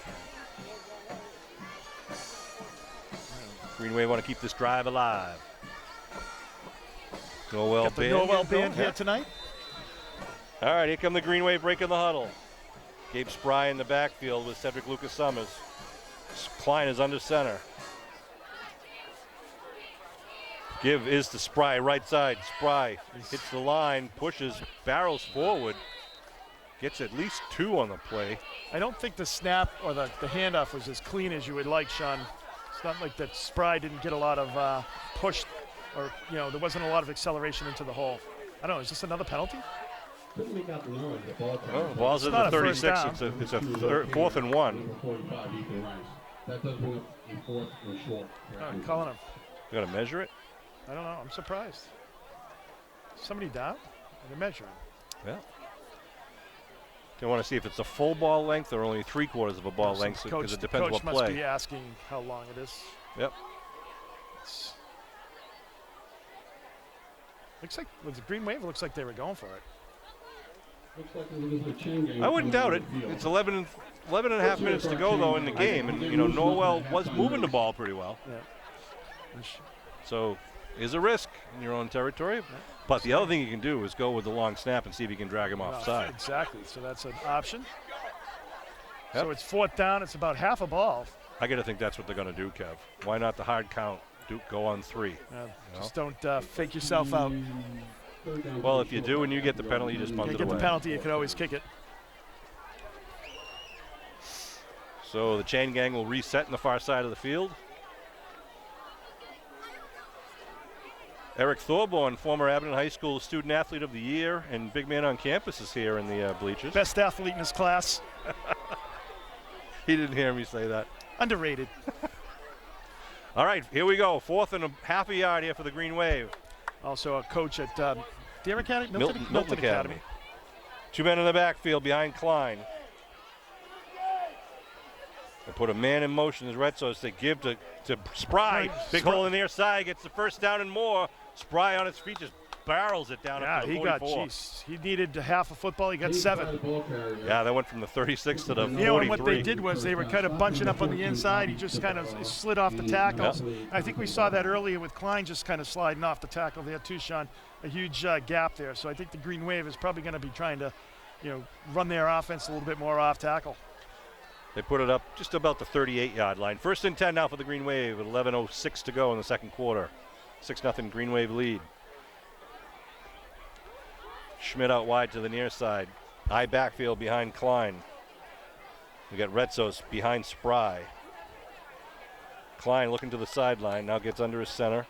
Greenway want to keep this drive alive. Norwell Got the band. Norwell band Yeah. here tonight. All right, here come the Green Wave breaking the huddle. Gabe Spry in the backfield with Cedric Lucas Summers. Klein is under center. Give is to Spry, right side. Spry hits the line, pushes, barrels forward. Gets at least 2 on the play. I don't think the snap or the handoff was as clean as you would like, Sean. It's not like that Spry didn't get a lot of push, or there wasn't a lot of acceleration into the hole. I don't know. Is this another penalty? Couldn't make out the number of the ball. Oh, the ball's at not the a first 36. down. It's a 4th and 1. Number 45, Ethan Rice. That does bring up a 4th and short. Calling him. You got to measure it? I don't know. I'm surprised. Somebody down? They're measuring. Yeah. They want to see if it's a full ball length or only 3/4 of a ball length, because it depends coach what must play. be asking how long it is. Yep. Looks like with the Green Wave, it looks like they were going for it. Looks like it was a chain gang. I wouldn't doubt it. It's 11 and a half minutes to go, though, in the game. And, Norwell was moving the ball pretty well. Yeah. So, is a risk in your own territory. But the other thing you can do is go with the long snap and see if you can drag him offside. Exactly. So that's an option. Yep. So it's 4th down. It's about half a ball. I got to think that's what they're going to do, Kev. Why not the hard count? Go on 3. Just don't fake yourself out. Well, if you do and you get the penalty, you just punt You it get away. the penalty, you can always kick it. So the chain gang will reset in the far side of the field. Eric Thorborn, former Abington High School Student Athlete of the Year and big man on campus, is here in the bleachers. Best athlete in his class. He didn't hear me say that. Underrated. All right, here we go. 4th and a half a yard here for the Green Wave. Also a coach at Deer Academy? Milton Academy. 2 men in the backfield behind Klein. They put a man in motion as Red Sox. They give to Spry. Big hole in the near side. Gets the first down and more. Spry on his feet just barrels it down up to the 44. He needed half a football. He got 7. Yeah, that went from the 36 to the 43. And what they did was they were kind of bunching up on the inside. He just kind of slid off the tackles. Yeah. I think we saw that earlier with Klein just kind of sliding off the tackle there too, Sean. A huge gap there. So I think the Green Wave is probably going to be trying to, run their offense a little bit more off tackle. They put it up just about the 38-yard line. 1st and 10 now for the Green Wave with 11:06 to go in the second quarter. 6-0 Green Wave lead. Schmidt out wide to the near side. High backfield behind Klein. We got Retzos behind Spry. Klein looking to the sideline. Now gets under his center.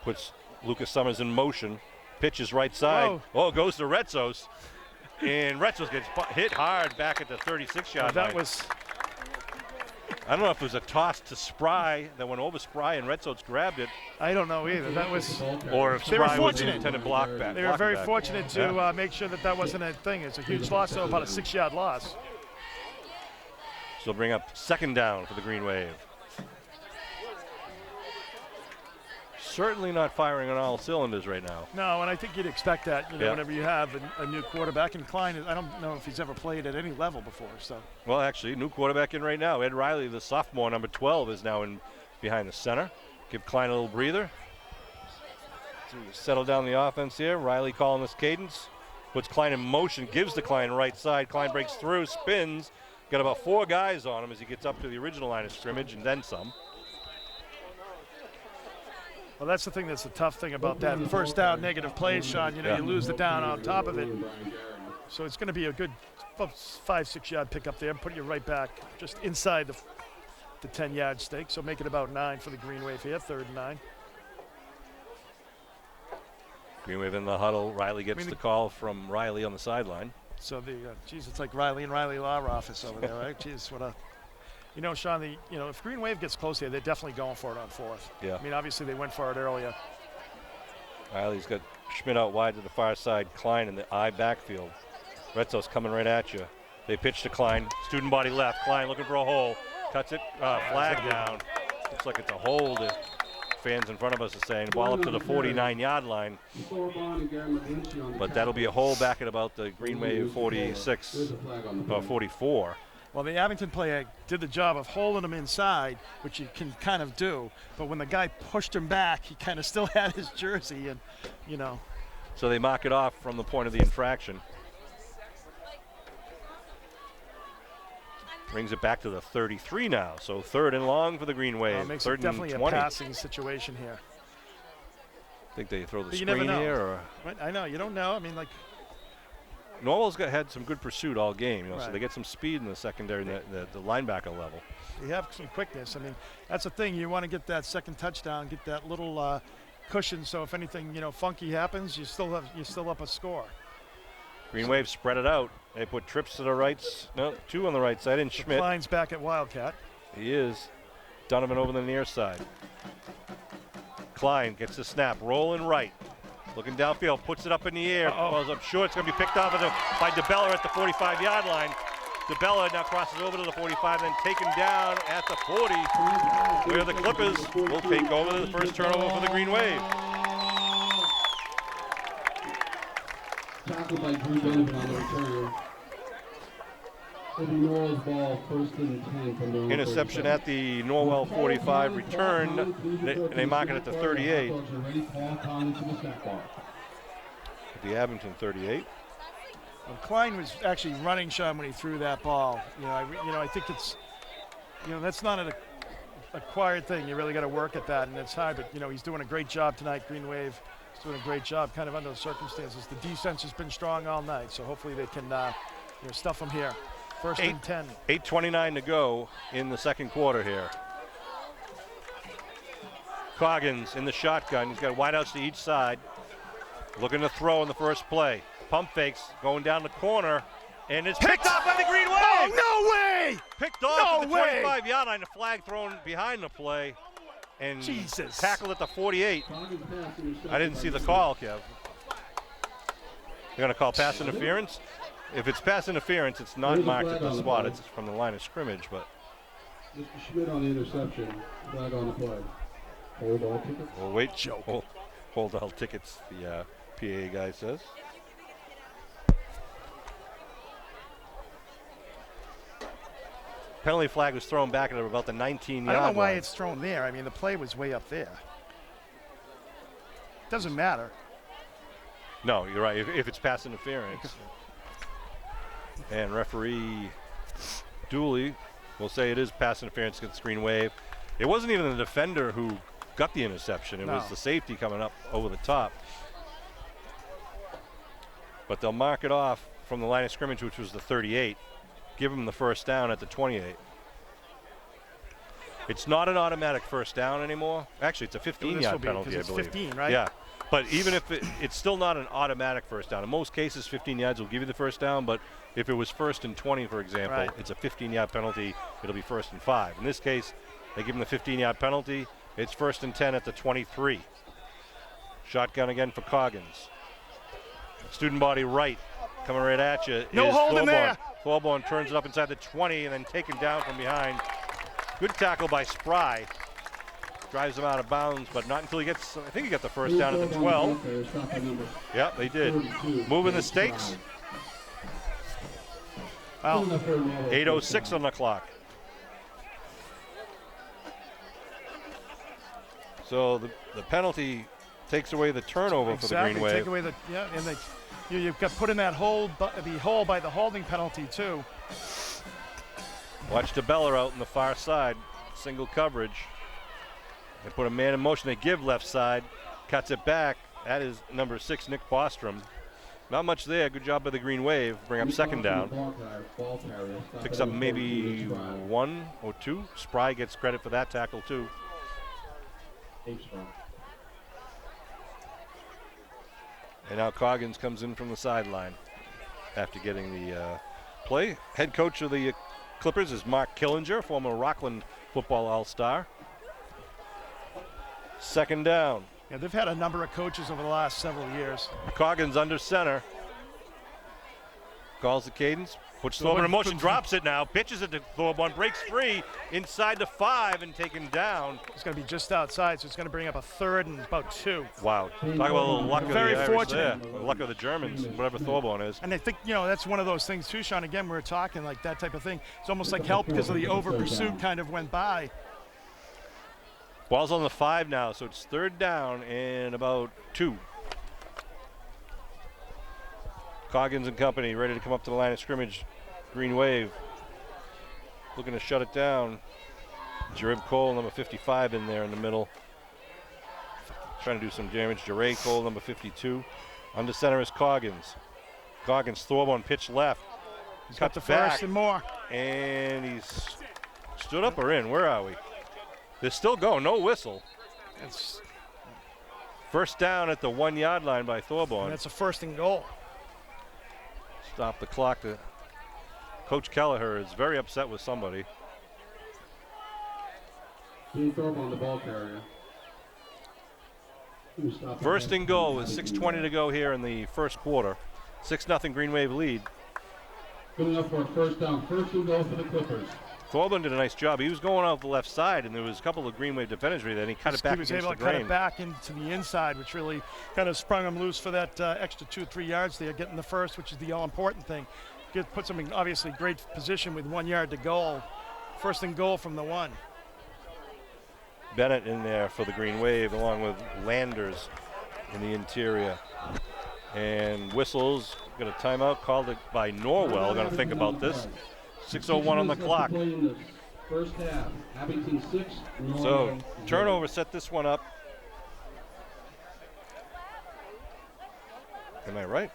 Puts Lucas Summers in motion. Pitches right side. Whoa. Oh, goes to Retzos. And Retzos gets hit hard back at the 36-yard line. That was I don't know if it was a toss to Spry that went over Spry and Red Sox grabbed it, I don't know either. That was or if They were Spry was the fortunate. intended block back. They were very back. fortunate to Yeah. make sure that wasn't a thing. It's a huge loss, so about a 6-yard loss. So bring up 2nd down for the Green Wave. Certainly not firing on all cylinders right now. No, and I think you'd expect that, Yeah. whenever you have a new quarterback. And Klein, I don't know if he's ever played at any level before. So Well, actually, new quarterback in right now. Ed Riley, the sophomore, number 12, is now in behind the center. Give Klein a little breather. Settle down the offense here. Riley calling this cadence. Puts Klein in motion, gives to Klein right side. Klein breaks through, spins. Got about 4 guys on him as he gets up to the original line of scrimmage and then some. Well, that's the thing that's the tough thing about that first down negative plays, Sean. Yeah. You lose the down on top of it. So it's going to be a good 5-6 yard pickup there, put you right back just inside the 10-yard stake. So make it about 9 for the Green Wave here, 3rd and 9. Green Wave in the huddle. Riley gets the call from Riley on the sideline. So it's like Riley and Riley Law Office over there, right? Jeez, what a. Sean, if Green Wave gets close here, they're definitely going for it on 4th. Yeah. I mean, obviously they went for it earlier. Riley's got Schmidt out wide to the far side. Klein in the I backfield. Retzos coming right at you. They pitch to Klein. Student body left. Klein looking for a hole. Cuts it. Flag down. Looks like it's a hold. fans in front of us are saying ball up to the 49-yard line. But that'll be a hole back at about the Green Wave 46 or 44. Well, the Abington player did the job of holding him inside, which you can kind of do. But when the guy pushed him back, he kind of still had his jersey, and So they mark it off from the point of the infraction. Brings it back to the 33 now. So 3rd and long for the Green Wave. Makes third it definitely and a 20. passing situation here. Think they throw the But you never screen know. here, or Right? I know, you don't know. I mean, like, Norwell's had some good pursuit all game. So Right. they get some speed in the secondary, the linebacker level. you have some quickness. I mean, that's the thing. You want to get that second touchdown, get that little cushion, so if anything, funky happens, you still up a score. Green Wave spread it out. They put Trips to the rights. No, 2 on the right side, and Schmidt. Klein's back at Wildcat. He is. Donovan over the near side. Klein gets the snap, rolling right. Looking downfield, puts it up in the air. Balls up short. It's going to be picked off by DeBella at the 45-yard line. DeBella now crosses over to the 45, then taken down at the 40, where the Clippers will take over the first turnover for the Green Wave. Tackled by Drew Donovan on the return. It'll be Norwell's ball, 1st and 10 from their own Interception 37. at the Norwell 45 return. They mark it at the 38. The Abington 38. Well, Klein was actually running, Sean, when he threw that ball. I think it's, that's not an acquired thing. You really got to work at that, and it's hard. But he's doing a great job tonight. Green Wave is doing a great job, kind of under the circumstances. The defense has been strong all night, so hopefully they can, stuff them here. 1st and 10. 8:29 to go in the second quarter here. Coggins in the shotgun. He's got wideouts to each side. Looking to throw in the first play. Pump fakes going down the corner, and it's picked off by the Green Wave. Oh, no way! Picked off at the 25-yard line. A flag thrown behind the play, and Jesus. tackled at the 48. I didn't see the call, Kev. They're going to call pass interference. If it's pass interference, it's not marked at the spot. It's from the line of scrimmage, but Mr. Schmidt on the interception. Flag on the play. Hold all tickets. we'll wait. Hold all tickets, the PA guy says. Penalty flag was thrown back at about the 19-yard line. I don't know why it's thrown there. I mean, the play was way up there. Doesn't matter. No, you're right. If it's pass interference. And referee Dooley will say it is pass interference against Green Wave. It wasn't even the defender who got the interception. It was the safety coming up over the top. But they'll mark it off from the line of scrimmage, which was the 38. Give them the first down at the 28. It's not an automatic first down anymore. Actually, it's a 15-yard penalty, I it's believe. 15, right? Yeah. But even if it's still not an automatic first down. In most cases, 15 yards will give you the first down, but if it was 1st and 20, for example, Right. it's a 15-yard penalty. It'll be 1st and 5. In this case, they give them the 15-yard penalty. It's 1st and 10 at the 23. Shotgun again for Coggins. Student body right, coming right at you. No is holding there. Thorborn turns it up inside the 20 and then taken down from behind. Good tackle by Spry. Drives him out of bounds, but not until he gets, I think he got the first down at the 12. Yep, they did. Moving the stakes. Wow. 8:06 on the clock. So the penalty takes away the turnover for the Green Wave. Take away the and you've got put in that hole, the hole by the holding penalty too. Watch DeBella out in the far side, single coverage. They put a man in motion. They give left side, cuts it back. That is number 6, Nick Bostrom. Not much there. Good job by the Green Wave. Bring up second down. Picks up maybe 1 or 2. Spry gets credit for that tackle too. And now Coggins comes in from the sideline after getting the play. Head coach of the Clippers is Mark Killinger, former Rockland football all-star. Second down. Yeah, they've had a number of coaches over the last several years. Coggins under center. Calls the cadence. Puts Thorburn in motion, drops it now, pitches it to Thorburn, breaks free inside the 5 and taken down. It's going to be just outside, so it's going to bring up a 3rd and about 2. Wow. Talk about a little luck of the Very Irish fortunate. there. Luck of the Germans, whatever Thorburn is. And I think, that's one of those things too, Sean. Again, we were talking like that type of thing. It's almost like help because of the over pursuit kind of went by. Ball's on the 5 now, so it's 3rd down and about 2. Coggins and company ready to come up to the line of scrimmage. Green Wave looking to shut it down. Jerib Cole, number 55, in there in the middle. Trying to do some damage. Jeray Cole, number 52. Under center is Coggins. Coggins, Thorburn, pitch left. He's got the first and more. And he's stood up or in. Where are we? They're still going. No whistle. It's First down at the 1 yard line by Thorburn. That's a 1st and goal. Stop the clock. Coach Kelleher is very upset with somebody. Dean Thorburn, the ball carrier. First and goal with 6:20 to go here in the first quarter. 6-0 Green Wave lead. Coming up for a first down. First and goal for the Clippers. Thorburn did a nice job. He was going off the left side, and there was a couple of Green Wave defenders there, and he cut it back against the grain. He was able to cut it back into the inside, which really kind of sprung him loose for that extra 2-3 yards there, getting the first, which is the all-important thing. Puts him in obviously great position with 1 yard to goal. First and goal from the 1. Bennett in there for the Green Wave, along with Landers in the interior. And whistles, got a timeout called by Norwell. Going to think about this. 6:01 on the clock. First half, Abington 6. So turnover set this one up. Am I right?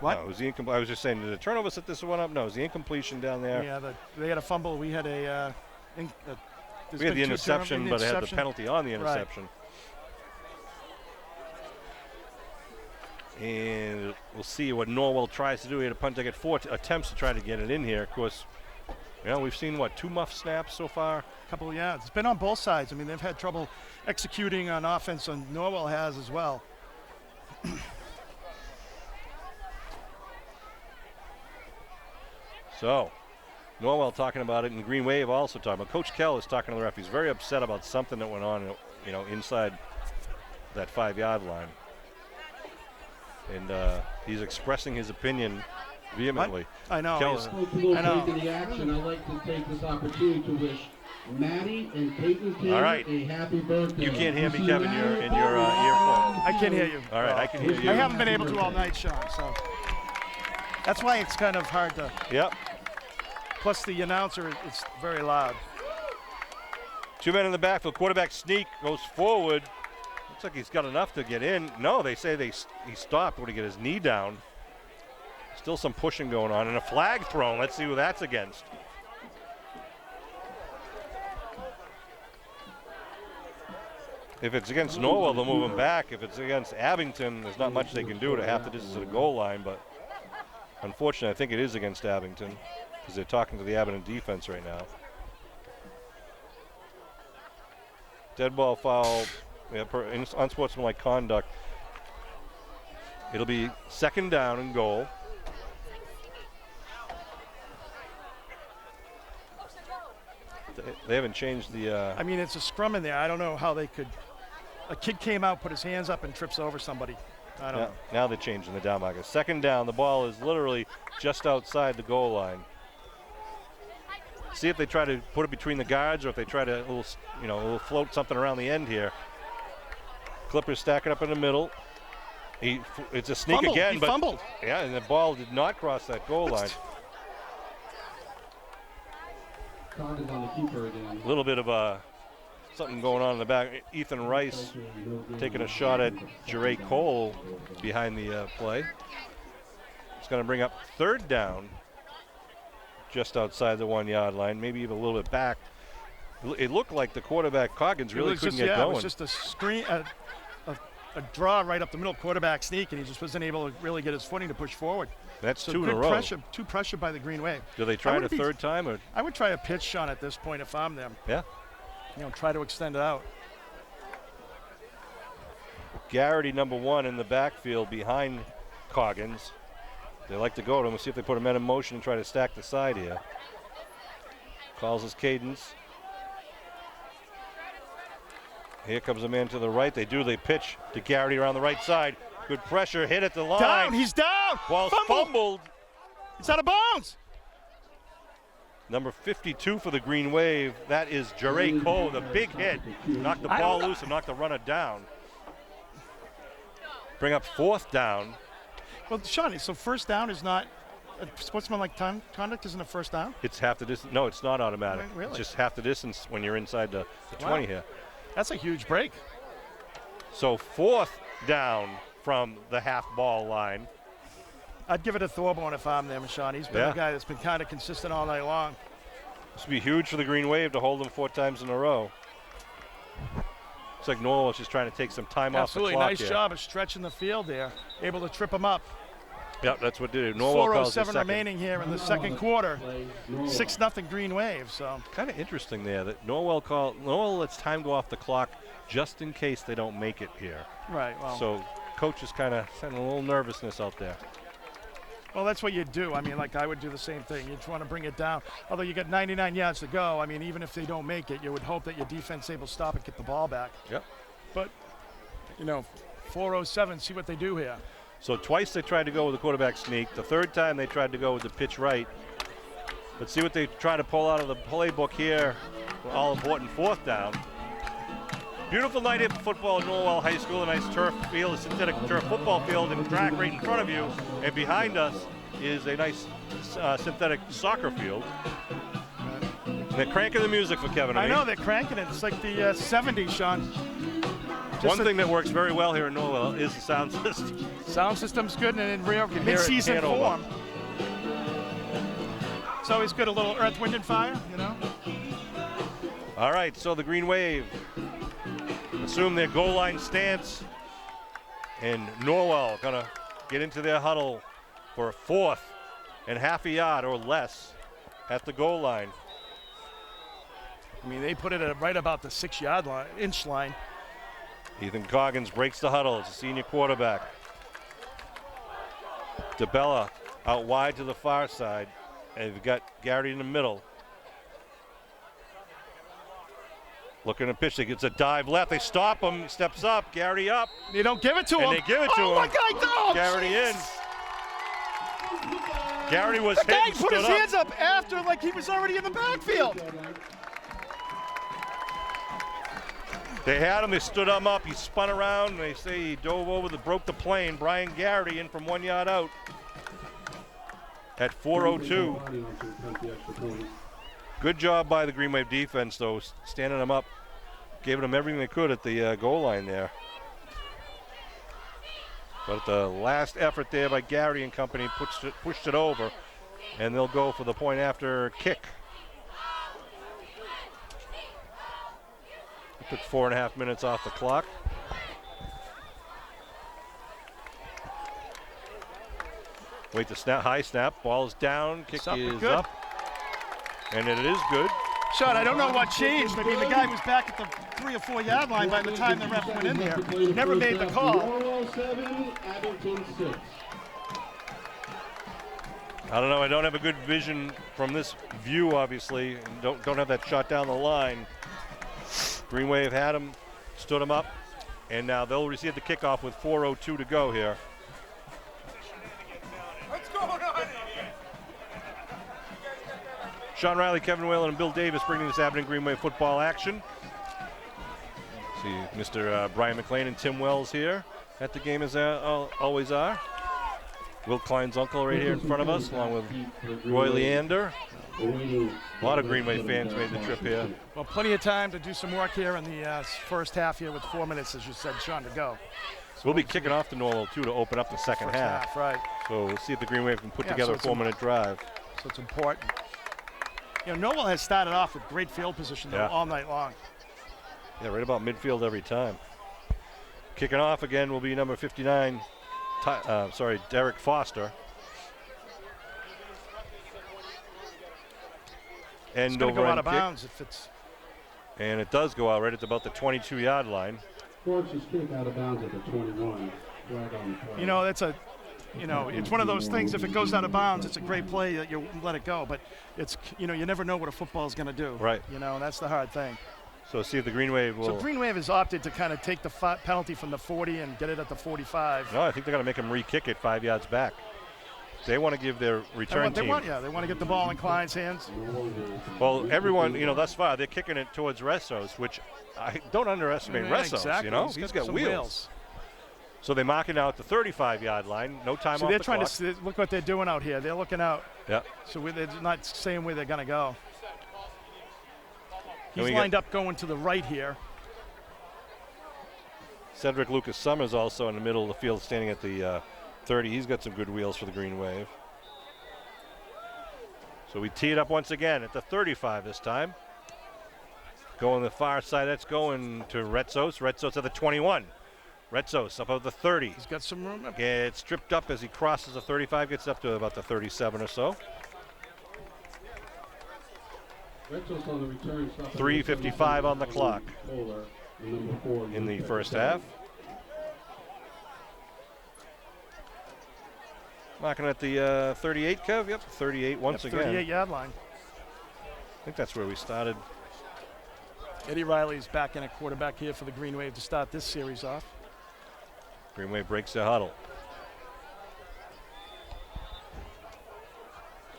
What? No, it was the I was just saying, did the turnover set this one up? No, it was the incompletion down there. Yeah, they had a fumble. We had a we had the interception, but it had the penalty on the interception. Right. And we'll see what Norwell tries to do. He had a punt. They get 4 attempts to try to get it in here. Of course, we've seen, 2 muff snaps so far? Couple, yeah. It's been on both sides. I mean, they've had trouble executing on offense, and Norwell has as well. So, Norwell talking about it, and Green Wave also talking about it. Coach Kell is talking to the ref. He's very upset about something that went on, inside that 5 yard line. And he's expressing his opinion vehemently. What? I know. I know. The action, I'd like to take this opportunity to wish Maddie and Peyton King a happy birthday. You can't hear me, Kevin. You're in your earphone. I can hear you. All right, I can hear you. I haven't been able to all night, Sean, so that's why it's kind of hard to. Yep. Plus the announcer is very loud. 2 men in the backfield. Quarterback sneak, goes forward. Looks like he's got enough to get in. No, they say he stopped when he got his knee down. Still some pushing going on, and a flag thrown. Let's see who that's against. If it's against Norwell, they'll move him back. If it's against Abington, there's not much they can do to half the distance to the goal line, but unfortunately, I think it is against Abington because they're talking to the Abington defense right now. Dead ball foul, unsportsmanlike conduct. It'll be 2nd down and goal. They haven't changed the. I mean, it's a scrum in there. I don't know how they could. A kid came out, put his hands up, and trips over somebody. I don't know. Now they're changing the down marker. 2nd down. The ball is literally just outside the goal line. See if they try to put it between the guards, or if they try to little float something around the end here. Clippers stacking up in the middle. It's a sneak again, he but fumbled. Yeah, and the ball did not cross that goal line. Coggins on the keeper again. A little bit of something going on in the back. Ethan Rice taking a shot at Jeray Cole behind the play. It's going to bring up 3rd down just outside the 1 yard line, maybe even a little bit back. It looked like the quarterback Coggins really couldn't get going. It was just a screen, a draw right up the middle, quarterback sneak, and he just wasn't able to really get his footing to push forward. That's so 2 in a row. Pressure by the Green Wave. Do they try it a 3rd time? Or? I would try a pitch, Sean, at this point if I'm them. Yeah. Try to extend it out. Garrity, number 1, in the backfield behind Coggins. They like to go to him. Let's see if they put him in motion and try to stack the side here. Calls his cadence. Here comes a man to the right. They pitch to Garrity around the right side. Good pressure, hit at the line. Down, he's down. Ball's fumbled. It's out of bounds. Number 52 for the Green Wave. That is Jare Cole, the big hit. Knocked the ball loose and knocked the runner down. Bring up 4th down. Well, Sean, so first down is not sportsmanlike conduct isn't a first down? It's half the distance. No, it's not automatic. Really? It's just half the distance when you're inside the 20 here. That's a huge break. So 4th down from the half ball line. I'd give it to Thorborn if I'm there, Sean. He's been a guy that's been kind of consistent all night long. This would be huge for the Green Wave to hold them 4 times in a row. Looks like Norwell's just trying to take some time off the clock. Absolutely, nice here. job of stretching the field there. Able to trip him up. Yep, that's what did it. Norwell calls the 4:07 second. remaining here in the second quarter. 6-0 Green Wave. So kind of interesting there that Norwell lets time go off the clock just in case they don't make it here. Right. Well. So coach is kind of sending a little nervousness out there. Well, that's what you do. I mean, like I would do the same thing. You just want to bring it down. Although you got 99 yards to go. I mean, even if they don't make it, you would hope that your defense is able to stop and get the ball back. Yep. But, 4:07. See what they do here. So twice they tried to go with the quarterback sneak. The 3rd time they tried to go with the pitch right. Let's see what they try to pull out of the playbook here. All important 4th down. Beautiful night of football at Norwell High School. A nice turf field, a synthetic turf football field and track right in front of you. And behind us is a nice synthetic soccer field. They're cranking the music for Kevin. I know, they're cranking it. It's like the 70s, Sean. One thing that works very well here in Norwell is the sound system. Sound system's good and in real hear it mid-season pan over. form. It's always good, a little Earth, Wind, and Fire, All right, so the Green Wave assume their goal line stance, and Norwell gonna get into their huddle for a 4th and half a yard or less at the goal line. I mean, they put it at right about the 6-yard line, inch line. Ethan Coggins breaks the huddle as a senior quarterback. DeBella out wide to the far side, and we've got Garrity in the middle. Looking to pitch, he gets a dive left. They stop him. He steps up. Garrity up. They don't give it to him. And they give it to him. Oh my God! No! Garrity in. Garrity was The hit guy and put stood his up. hands up after, like he was already in the backfield. They had him. They stood him up. He spun around. They say he dove over, broke the plane. Brian Garrity in from 1 yard out at 4:02. Good job by the Green Wave defense, though, standing them up, giving them everything they could at the goal line there. But at the last effort there by Garrity and company pushed it over, and they'll go for the point after kick. It took 4.5 minutes off the clock. Wait the snap, high snap, ball is down, kick is up. And it is good. Sean, I don't know what changed. I mean, the guy was back at the 3 or 4 yard line by the time the ref went in there. Never made the call. Norwell 7, Abington 6. I don't know. I don't have a good vision from this view, obviously. And don't have that shot down the line. Green Wave had him, stood him up, and now they'll receive the kickoff with 4:02 to go here. What's going on here? Sean Riley, Kevin Whalen, and Bill Davis bringing this Abington Green Wave football action. See Mr. Brian McLean and Tim Wells here at the game as always are. Will Klein's uncle right here in front of us, along with Roy Leander. A lot of Green Wave fans made the trip here. Well, plenty of time to do some work here in the first half here with 4 minutes, as you said, Sean, to go. So we'll be kicking off the Norwell, too, to open up the second First half, right. So we'll see if the Green Wave can put Yeah, together so a it's 4-minute drive. So it's important. Norwell has started off with great field position, though, all night long. Yeah, right about midfield every time. Kicking off again will be number 59, Derek Foster. It's going to go out of bounds if it's... And it does go out right at about the 22-yard line. Forces kick out of bounds at the 21. Right on the play. That's you know, it's one of those things. If it goes out of bounds, it's a great play that you let it go. But it's, you know, you never know what a football is going to do. Right. You know, and that's the hard thing. So see if the Green Wave will. So Green Wave has opted to kind of take the penalty from the 40 and get it at the 45. No, I think they're going to make him re-kick it 5 yards back. They want to give their return They team. want to get the ball in Klein's hands. Well, everyone, you know, thus far they're kicking it towards Ressos, which I don't underestimate Yeah, Ressos. exactly. You know, he's got some wheels. So they mark it out the 35-yard line. No time So off they're the trying clock. to look what they're doing out here. They're looking out. Yeah. So they're not saying where they're going to go. And He's we lined up going to the right here. Cedric Lucas Summers also in the middle of the field, standing at the 30. He's got some good wheels for the Green Wave. So we tee it up once again at the 35 this time. Going the far side, that's going to Retsos. Retsos at the 21. Retsos up at the 30. He's got some room. Gets tripped up as he crosses the 35, gets up to about the 37 or so. Retsos on the return, stop at 3:55 on the clock Kohler, number 4, in the first half. Knocking at the 38, Kev. Yep, 38 once again. 38-yard line. I think that's where we started. Eddie Riley's back in at quarterback here for the Green Wave to start this series off. Green Wave breaks the huddle.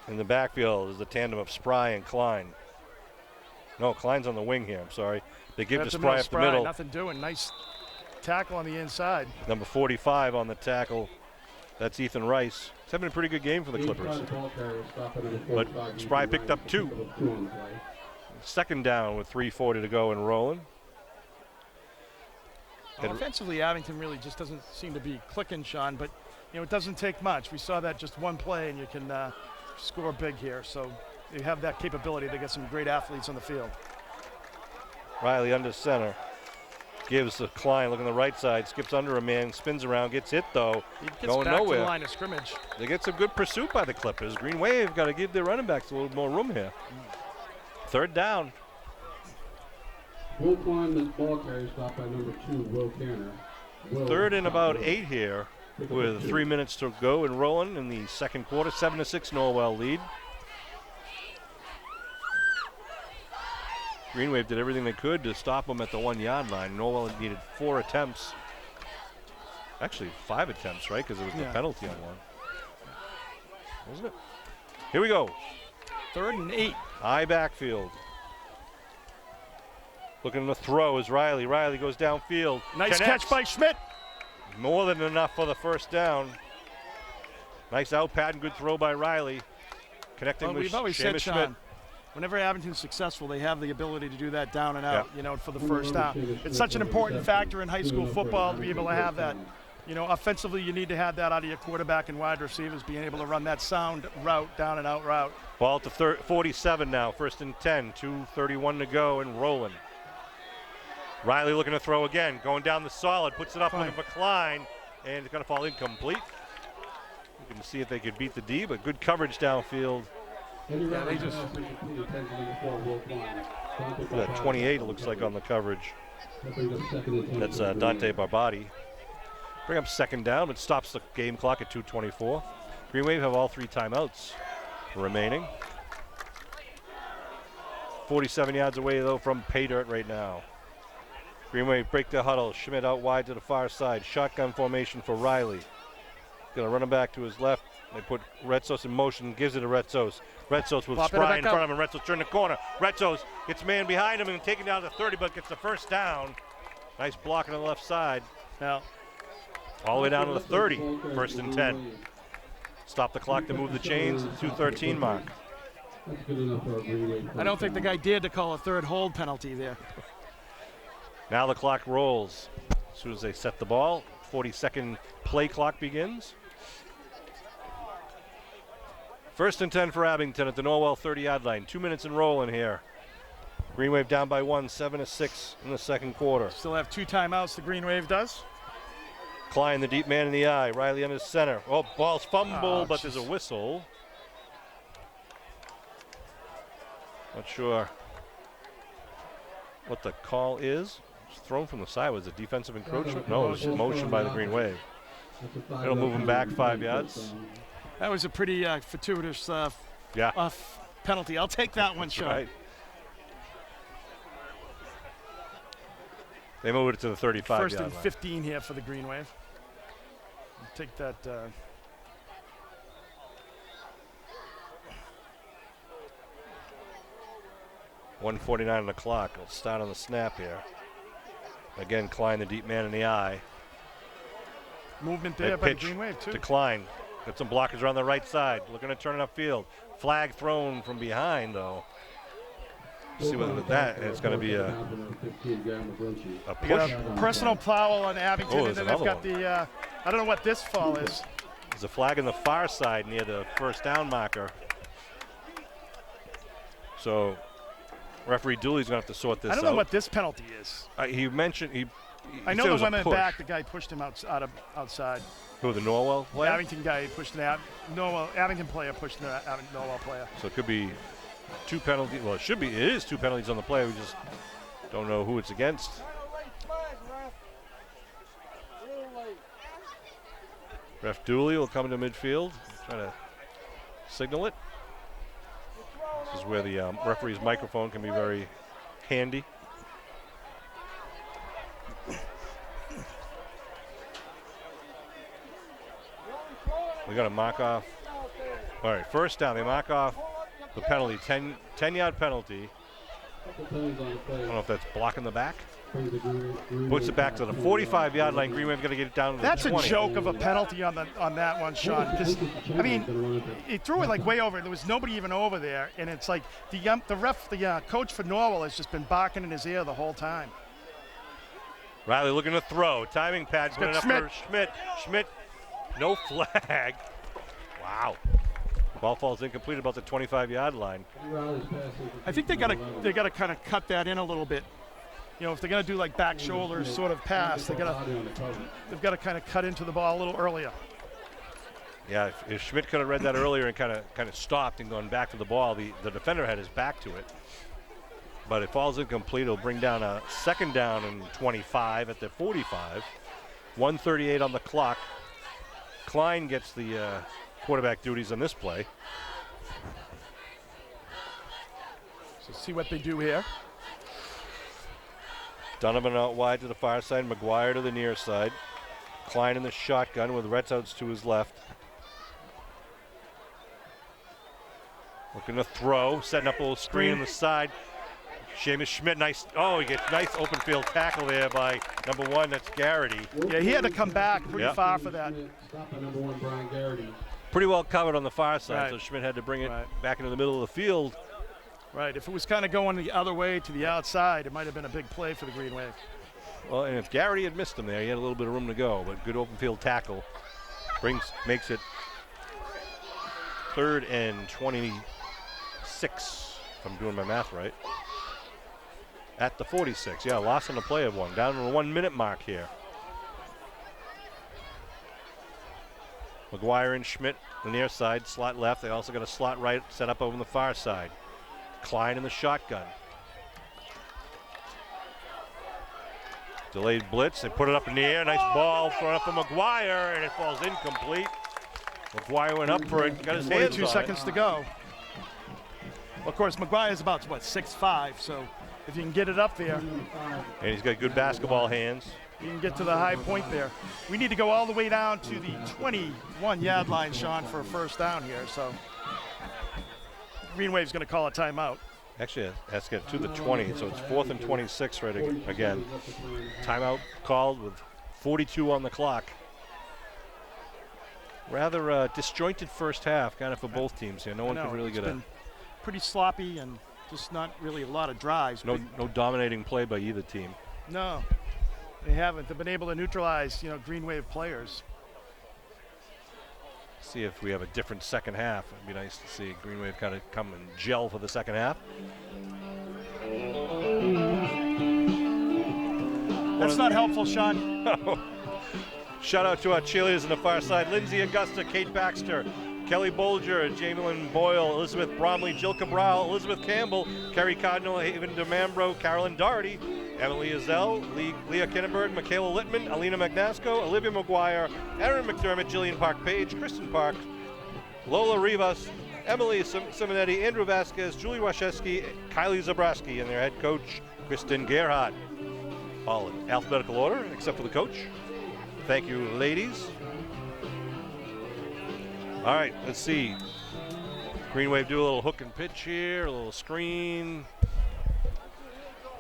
In the backfield is the tandem of Spry and Klein. No, Klein's on the wing here. I'm sorry. They give to Spry up the middle. Nothing doing. Nice tackle on the inside. Number 45 on the tackle. That's Ethan Rice. He's having a pretty good game for the Clippers. But Spry picked up 2. Second down with 3:40 to go and rolling. Offensively, Abington really just doesn't seem to be clicking, Sean, but you know, it doesn't take much. We saw that just one play and you can score big here. So they have that capability. They get some great athletes on the field. Riley under center. Gives to Klein, looking on the right side, skips under a man, spins around, gets hit though, He gets going back nowhere. to the line of scrimmage. They get some good pursuit by the Clippers. Green Wave got to give their running backs a little more room here. Third down. Will Klein, the ball carrier, stopped by number 2, Will Tanner. Third and about 8 here with 3 minutes to go and rolling in the second quarter. 7-6 Norwell lead. Green Wave did everything they could to stop them at the 1-yard line. Norwell needed 4 attempts. Actually, 5 attempts, right? Because it was the penalty on one. Wasn't it? Here we go. 3rd and 8. High backfield. Looking to throw is Riley. Riley goes downfield. Nice Connects. catch by Schmidt. More than enough for the first down. Nice out pat and good throw by Riley. Connecting Well, with we've always said, Seamus Schmidt. Sean, whenever Abington's successful, they have the ability to do that down and out, you know, for the first down. It's such an important factor in high school football to be able to have that. You know, offensively, you need to have that out of your quarterback and wide receivers, being able to run that sound route, down and out route. Ball to 47 now, 1st and 10, 2:31 to go and rolling. Riley looking to throw again, going down the solid, puts it up looking for Klein, and it's going to fall incomplete. You can see if they could beat the D, but good coverage downfield. Yeah, they just. That 28 it looks like on the coverage. That's Dante Barbati. Bring up second down, but stops the game clock at 2:24. Green Wave have all 3 timeouts remaining. 47 yards away though from pay dirt right now. Green Wave break the huddle. Schmidt out wide to the far side. Shotgun formation for Riley. Going to run him back to his left. They put Retsos in motion, gives it to Retsos. Retsos with Spry in front of him. Retsos turn the corner. Retsos gets man behind him and taken down to 30, but gets the first down. Nice block on the left side. Now, all the way down to the 30. 1st and 10. Stop the clock to move the chains at the 2:13 mark. That's good enough for a Green Wave. I don't think the guy dared to call a 3rd hold penalty there. Now the clock rolls. As soon as they set the ball, 40-second play clock begins. 1st and 10 for Abington at the Norwell 30-yard line. 2 minutes and rolling here. Green Wave down by 1, 7-6 in the second quarter. Still have 2 timeouts, the Green Wave does. Klein, the deep man in the eye. Riley under center. Oh, ball's fumbled, but there's a whistle. Not sure what the call is. It's thrown from the side. Was it defensive encroachment? No, it was motion by the Green Wave. That's a 5 It'll move him back 5 first yards. down. That was a pretty fortuitous Yeah. penalty. I'll take that one, Sean. Right. They moved it to the 35 First yard and line. 15 here for the Green Wave. Take that. 1:49 on the clock. It'll start on the snap here. Again, Klein, the deep man in the eye. Movement That there by the pitch Green Wave, too. to Klein. Got some blockers around the right side. Looking to turn it upfield. Flag thrown from behind, though. See what with that, it's going to be a We got push. a personal foul on Abington, Oh, and there's then they've another got one. the, I don't know what this fall is. There's a flag on the far side near the first down marker. So referee Dooley's going to have to sort this I out. don't know what this penalty is. He mentioned he I said know it the was a one in the push. back, the guy pushed him outside. Who, the Norwell The player? Abington guy pushed the Abington player pushed the Norwell player. So it could be 2 penalties. Well, it should be. It is 2 penalties on the play. We just don't know who it's against. Ref Dooley will come to midfield, try to signal it. This is where the referee's microphone can be very handy. We got to mark off. All right, first down. They mark off the penalty, 10-yard penalty. I don't know if that's blocking the back. Puts it back to the 45-yard line. Green Wave's got to get it down to That's the 20. a joke of a penalty on that one, Sean. Because I mean, he threw it like way over. There was nobody even over there, and it's like the coach for Norwell has just been barking in his ear the whole time. Riley looking to throw. Timing pad good enough Schmidt. for Schmidt. Schmidt, no flag. Wow. Ball falls incomplete about the 25-yard line. I think they got to kind of cut that in a little bit. You know, if they're going to do like back shoulder sort of pass, they've got to kind of cut into the ball a little earlier. Yeah, if Schmidt could have read that earlier and kind of stopped and gone back to the ball, the defender had his back to it. But it falls incomplete. It'll bring down a second down and 25 at the 45. 1:38 on the clock. Klein gets the quarterback duties on this play. So see what they do here. Donovan out wide to the far side. McGuire to the near side. Klein in the shotgun with Retzouts to his left. Looking to throw. Setting up a little screen on the side. Seamus Schmidt, nice. Oh, he gets nice open field tackle there by number 1. That's Garrity. Yeah, he had to come back pretty far for that. Pretty well covered on the far side, Right. so Schmidt had to bring it Right. back into the middle of the field. Right. If it was kind of going the other way to the outside, it might have been a big play for the Green Wave. Well, and if Garrity had missed him there, he had a little bit of room to go, but good open field tackle makes it 3rd and 26, if I'm doing my math right. At the 46, yeah, loss on the play of 1, down to the 1 minute mark here. McGuire and Schmidt, the near side, slot left. They also got a slot right set up over on the far side. Klein in the shotgun. Delayed blitz. They put it up in the air. Nice ball thrown up for McGuire, and it falls incomplete. McGuire went up for it, got his hands 42 on seconds it. to go. Of course, McGuire is about, 6'5", so if you can get it up there, And he's got good basketball hands. you can get to the high point there. We need to go all the way down to the 21-yard line, Sean, for a first down here. So Green Wave's going to call a timeout. Actually, it has to get to the 20, so it's 4th and 26 right again. Timeout called with 42 on the clock. Rather disjointed first half, kind of for both teams here. No one can really It's get a been pretty sloppy and just not really a lot of drives. no dominating play by either team. No, they haven't. They've been able to neutralize, Green Wave players. See if we have a different second half. It'd be nice to see Green Wave kind of come and gel for the second half. That's not helpful, Sean. Shout out to our cheerleaders on the far side. Lindsay Augusta, Kate Baxter, Kelly Bolger, Jamelyn Boyle, Elizabeth Bromley, Jill Cabral, Elizabeth Campbell, Kerry Cardinal, Haven DeMambro, Carolyn Doherty, Emily Azell, Leah Kinneberg, Michaela Littman, Alina Magnasco, Olivia McGuire, Erin McDermott, Jillian Park Page, Kristen Park, Lola Rivas, Emily Simonetti, Andrew Vasquez, Julie Washewski, Kylie Zabrowski, and their head coach, Kristen Gerhardt. All in alphabetical order, except for the coach. Thank you, ladies. All right, let's see. Green Wave do a little hook and pitch here, a little screen.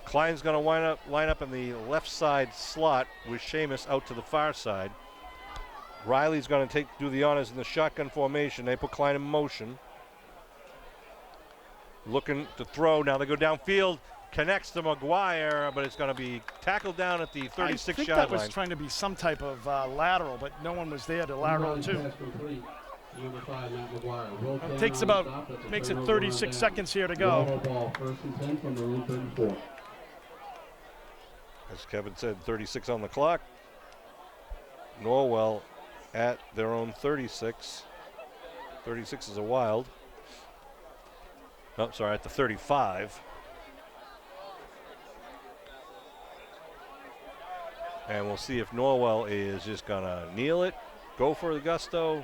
Klein's going to line up in the left side slot with Seamus out to the far side. Riley's going to do the honors in the shotgun formation. They put Klein in motion. Looking to throw. Now they go downfield. Connects to McGuire, but it's going to be tackled down at the 36-yard line. I think that was trying to be some type of lateral, but no one was there to lateral too. It takes makes it 36 seconds here to go. As Kevin said, 36 on the clock. Norwell at their own 36. 36 is a wild. Oh, sorry, at the 35. And we'll see if Norwell is just going to kneel it, go for the gusto.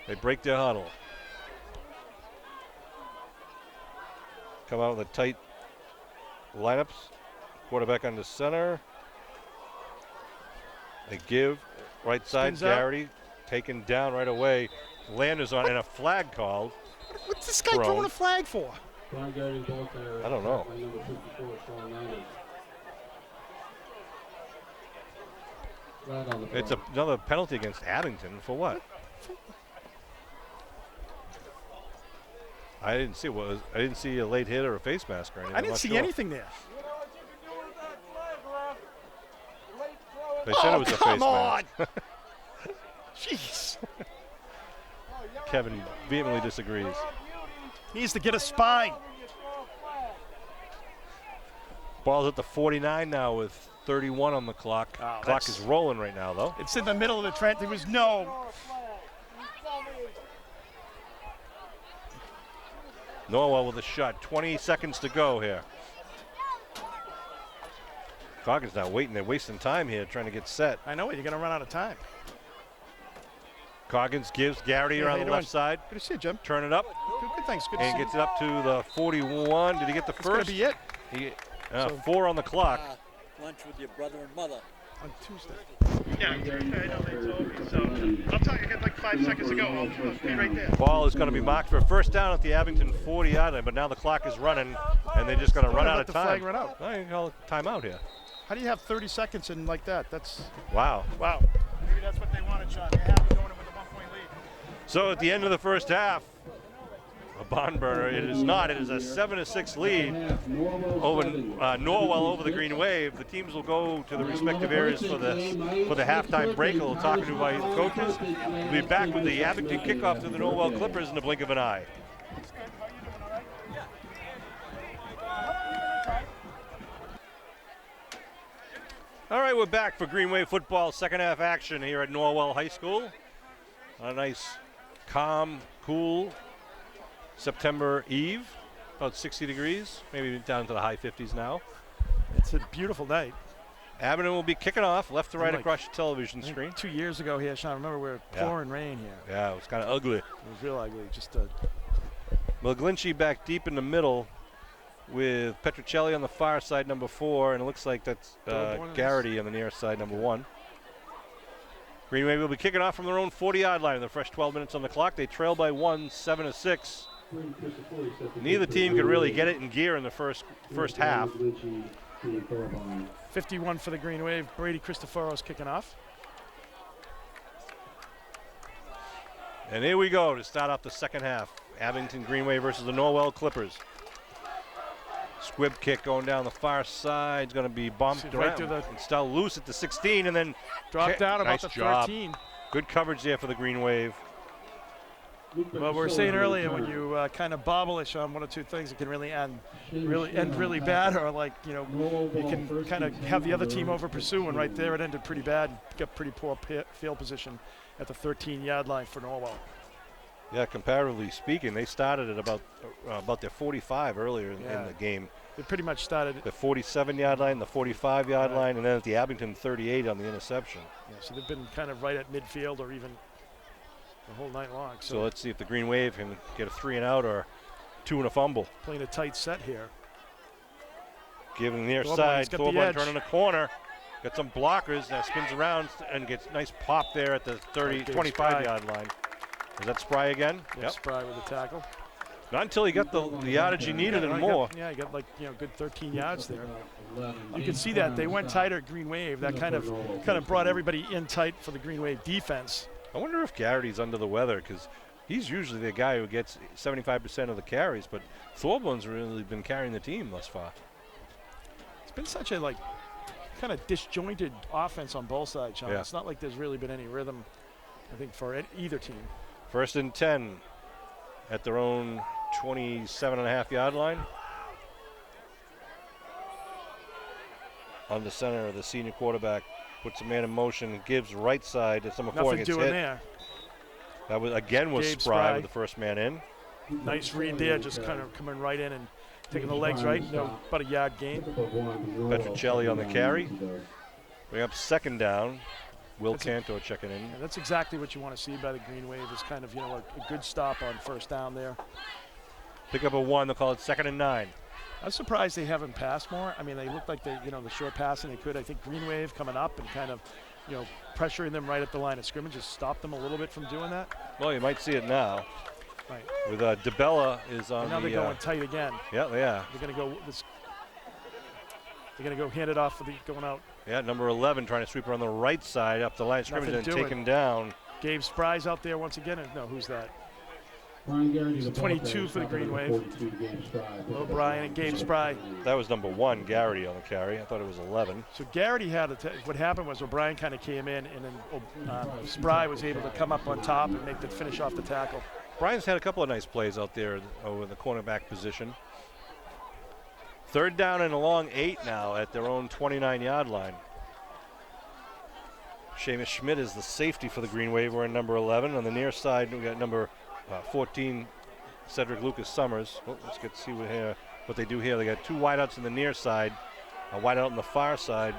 They break their huddle. Come out with a tight lineups. Quarterback under center. They give. Right side, Garrity taken down right away. Landers on and a flag called. What's this guy throwing a flag for? I don't know. It's another penalty against Abington for what? I didn't see I didn't see a late hit or a face mask or anything. I didn't see anything there. They said it was a face mask. Jeez. Kevin vehemently disagrees. He needs to get a spine. Ball's at the 49 now with 31 on the clock. Oh, Clock is rolling right now, though. It's in the middle of the trend. There was no. Norwell with a shot. 20 seconds to go here. Coggins not waiting. They're wasting time here trying to get set. I know it. You're going to run out of time. Coggins gives Garrity around the left side. Good to see you, Jim. Turn it up. Good thanks. Good to see And you. gets it up to the 41. Did he get the That's first? going to be it. 4 on the clock. Lunch with your brother and mother. On Tuesday. Yeah, I know they told me. So I'll tell you, I got like 5 seconds to go. I'll be right there. Ball is going to be marked for a first down at the Abington 40-yard line, but now the clock is running, and they're just going to run out of time. Let the flag run out. I call it timeout here. How do you have 30 seconds in like that? That's wow. Wow. Maybe that's what they wanted, Sean. They're happy going in with a 1-point lead. So at the end of the first half, a barn burner. It is not. It is a 7-6 lead over Norwell over the Green Wave. The teams will go to the respective areas for the halftime break. We'll talk to the coaches. We'll be back with the Abington kickoff to the Norwell Clippers in the blink of an eye. All right, we're back for Green Wave football second half action here at Norwell High School. A nice, calm, cool September eve, about 60 degrees, maybe down to the high 50s now. It's a beautiful night. Abington will be kicking off left to right across your television screen. 2 years ago here, Sean, I remember we were pouring rain here. Yeah, it was kind of ugly. It was real ugly. Just McGlinchey back deep in the middle with Petrocelli on the far side, number 4, and it looks like that's Garrity on the near side, number 1. Green Wave will be kicking off from their own 40-yard line in the fresh 12 minutes on the clock. They trail by 1, 7-6. Neither team could really get it in gear in the first half. 51 for the Green Wave. Brady Cristoforos kicking off. And here we go to start off the second half. Abington Green Wave versus the Norwell Clippers. Squib kick going down the far side. It's going to be bumped around. And still loose at the 16 and then dropped down about nice the job. 13. Good coverage there for the Green Wave. Well, we were saying earlier, when you kind of bobbleish on one or two things, it can really end really bad, or like, you know, you can kind of have the other team over pursue, and right there it ended pretty bad. Got pretty poor field position at the 13-yard line for Norwell. Yeah, comparatively speaking, they started at about their 45 earlier in the game. They pretty much started The 47-yard line, the 45-yard line, and then at the Abington 38 on the interception. Yeah, so they've been kind of right at midfield or even the whole night long. So let's see if the Green Wave can get a 3 and out or 2 and a fumble. Playing a tight set here. Giving the near Thorburn, side, he's got the Thorburn edge. turning the corner. Got some blockers, now spins around and gets nice pop there at the 25-yard line. Is that Spry again? Yep. Spry with the tackle. Not until he got the yardage he needed and more. He got like, you know, good 13 yards there. You can see that they went tighter at Green Wave. That kind of brought everybody in tight for the Green Wave defense. I wonder if Garrity's under the weather, because he's usually the guy who gets 75% of the carries, but Thorburn's really been carrying the team thus far. It's been such a like kind of disjointed offense on both sides, Sean. Yeah. It's not like there's really been any rhythm, I think, for either team. 1st and 10 at their own 27.5-yard line. On the center, the senior quarterback puts a man in motion, gives right side. It's number 4 Nothing gets doing hit. there. That was again was Gabe Spry Spry. with the first man in. Nice read there, just kind of coming right in and taking the legs right. No, about a yard gain. Petrocelli on the carry. Bring up 2nd down. Will Cantor checking in. And that's exactly what you want to see by the Green Wave, is kind of, you know, a good stop on 1st down there. Pick up a 1. They'll call it 2nd and 9. I'm surprised they haven't passed more. I mean, they look like they, you know, the short passing they could. I think Green Wave coming up and kind of, you know, pressuring them right at the line of scrimmage has stopped them a little bit from doing that. Well, you might see it now. Right. With DeBella is on And now the. they're going tight again. Yeah, yeah. They're going to go. They're going to go hand it off for the going out. Yeah, number 11 trying to sweep her on the right side up the line of scrimmage and taken down. Gabe Spry's out there once again. No, who's that? Brian Garrity, 22 for the Green Wave. O'Brien and Gabe Spry. That was number 1, Garrity on the carry. I thought it was 11. So Garrity had what happened was O'Brien kind of came in, and then Spry was able to come up on top and make the finish off the tackle. Brian's had a couple of nice plays out there over the cornerback position. 3rd down and a long 8 now at their own 29-yard line. Seamus Schmidt is the safety for the Green Wave. We're in number 11. On the near side, we got number 14, Cedric Lucas Summers. Well, let's get to see what they do here. They got 2 wideouts in the near side, a wideout on the far side.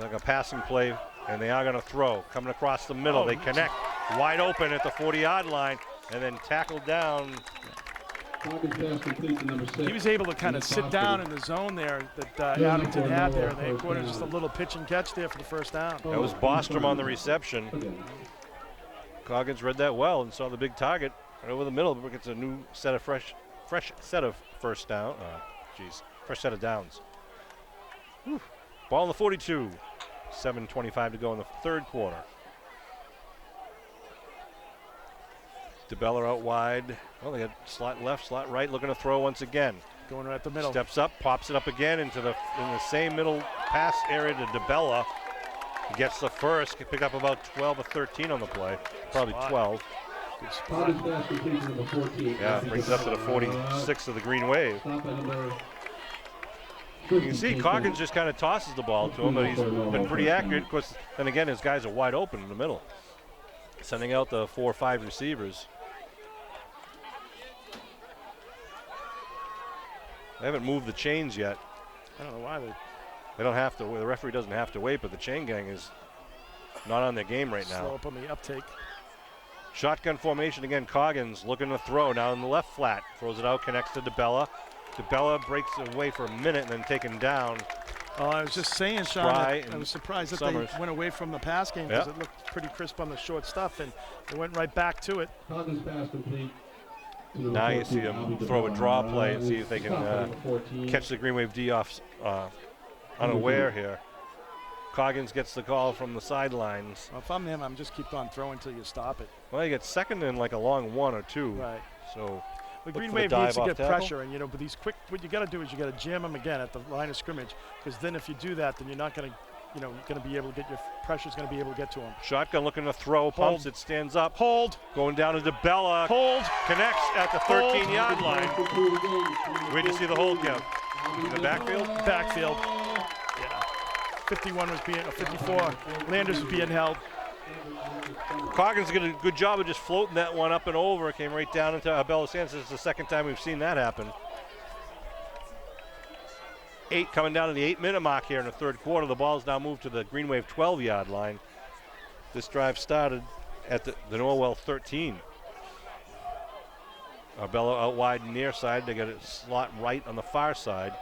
Like a passing play, and they are going to throw. Coming across the middle, they connect. Wide open at the 40-yard line, and then tackled down. He was able to kind of sit down in the zone there that Abington had there, and they quartered just a little pitch and catch there for the 1st down. That was Bostrom on the reception. Coggins read that well and saw the big target right over the middle. But gets a new set of fresh set of fresh set of downs. Whew. Ball in the 42. 7:25 to go in the 3rd quarter. DeBella out wide. Well, they got slot left, slot right, looking to throw once again. Going right at the middle. Steps up, pops it up again in the same middle pass area to DeBella. He gets the first, can pick up about 12 or 13 on the play, probably 12. Yeah, brings it up to the 46 of the Green Wave. You can see Coggins just kind of tosses the ball to him, but he's been pretty accurate. Of course, then again, his guys are wide open in the middle. Sending out the 4 or 5 receivers. They haven't moved the chains yet. I don't know why they don't have to. The referee doesn't have to wait, but the chain gang is not on their game right now. Slow up on the uptake. Shotgun formation again. Coggins looking to throw now in the left flat. Throws it out, connects to DeBella. DeBella breaks away for a minute and then taken down. Oh, I was just saying, Sean, I was surprised that Summers. they went away from the pass game because it looked pretty crisp on the short stuff, and they went right back to it. Now you see them throw a draw play and see if they can catch the Green Wave D off unaware here. Coggins gets the call from the sidelines. Well, if I'm him, I'm just keep on throwing until you stop it. Well, you get 2nd and like a long 1 or 2. Right. So the look Green for the Wave dive needs to off get tackle. pressure, and what you got to do is you got to jam them again at the line of scrimmage, because then if you do that, then you're not going to going to be able to get your pressure's going to be able to get to him. Shotgun looking to throw, pumps, it stands up. Hold. Going down to DeBella. Hold. Connects at the 13-yard line. Where'd you see the hold count? In the backfield? Backfield. Yeah. 51 was being, 54. Landers was being held. Coggins did a good job of just floating that one up and over. It came right down into Abella Sands. It's the second time we've seen that happen. 8 coming down to the 8-minute mark here in the third quarter. The ball's now moved to the Green Wave 12-yard line. This drive started at the Norwell 13. Abella out wide near side. They got a slot right on the far side.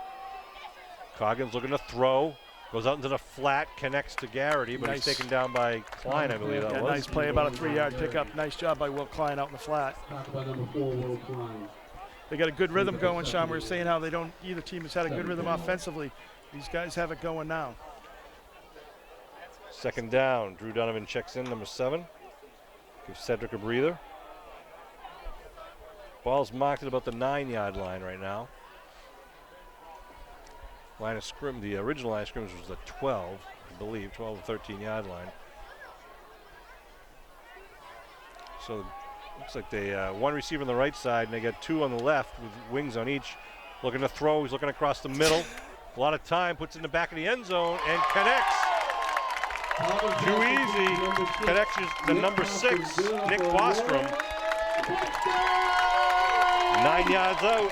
Coggins looking to throw. Goes out into the flat, connects to Garrity, but Nice. He's taken down by Klein, I believe that Yeah, was. nice play, about a 3-yard pickup. Nice job by Will Klein out in the flat. Back by number 4, Will Klein. They got a good rhythm going, Sean. We were saying how either team has had a good rhythm offensively. These guys have it going now. Second down. Drew Donovan checks in, number 7. Gives Cedric a breather. Ball's marked at about the 9-yard line right now. Line of scrim, the original line of scrimmage was the 12, I believe, 12 to 13-yard line. So looks like they one receiver on the right side, and they got 2 on the left with wings on each. Looking to throw, he's looking across the middle. A lot of time, puts it in the back of the end zone, and connects. Too easy. Connects the number 6, Nick Bostrom. 9 yards out.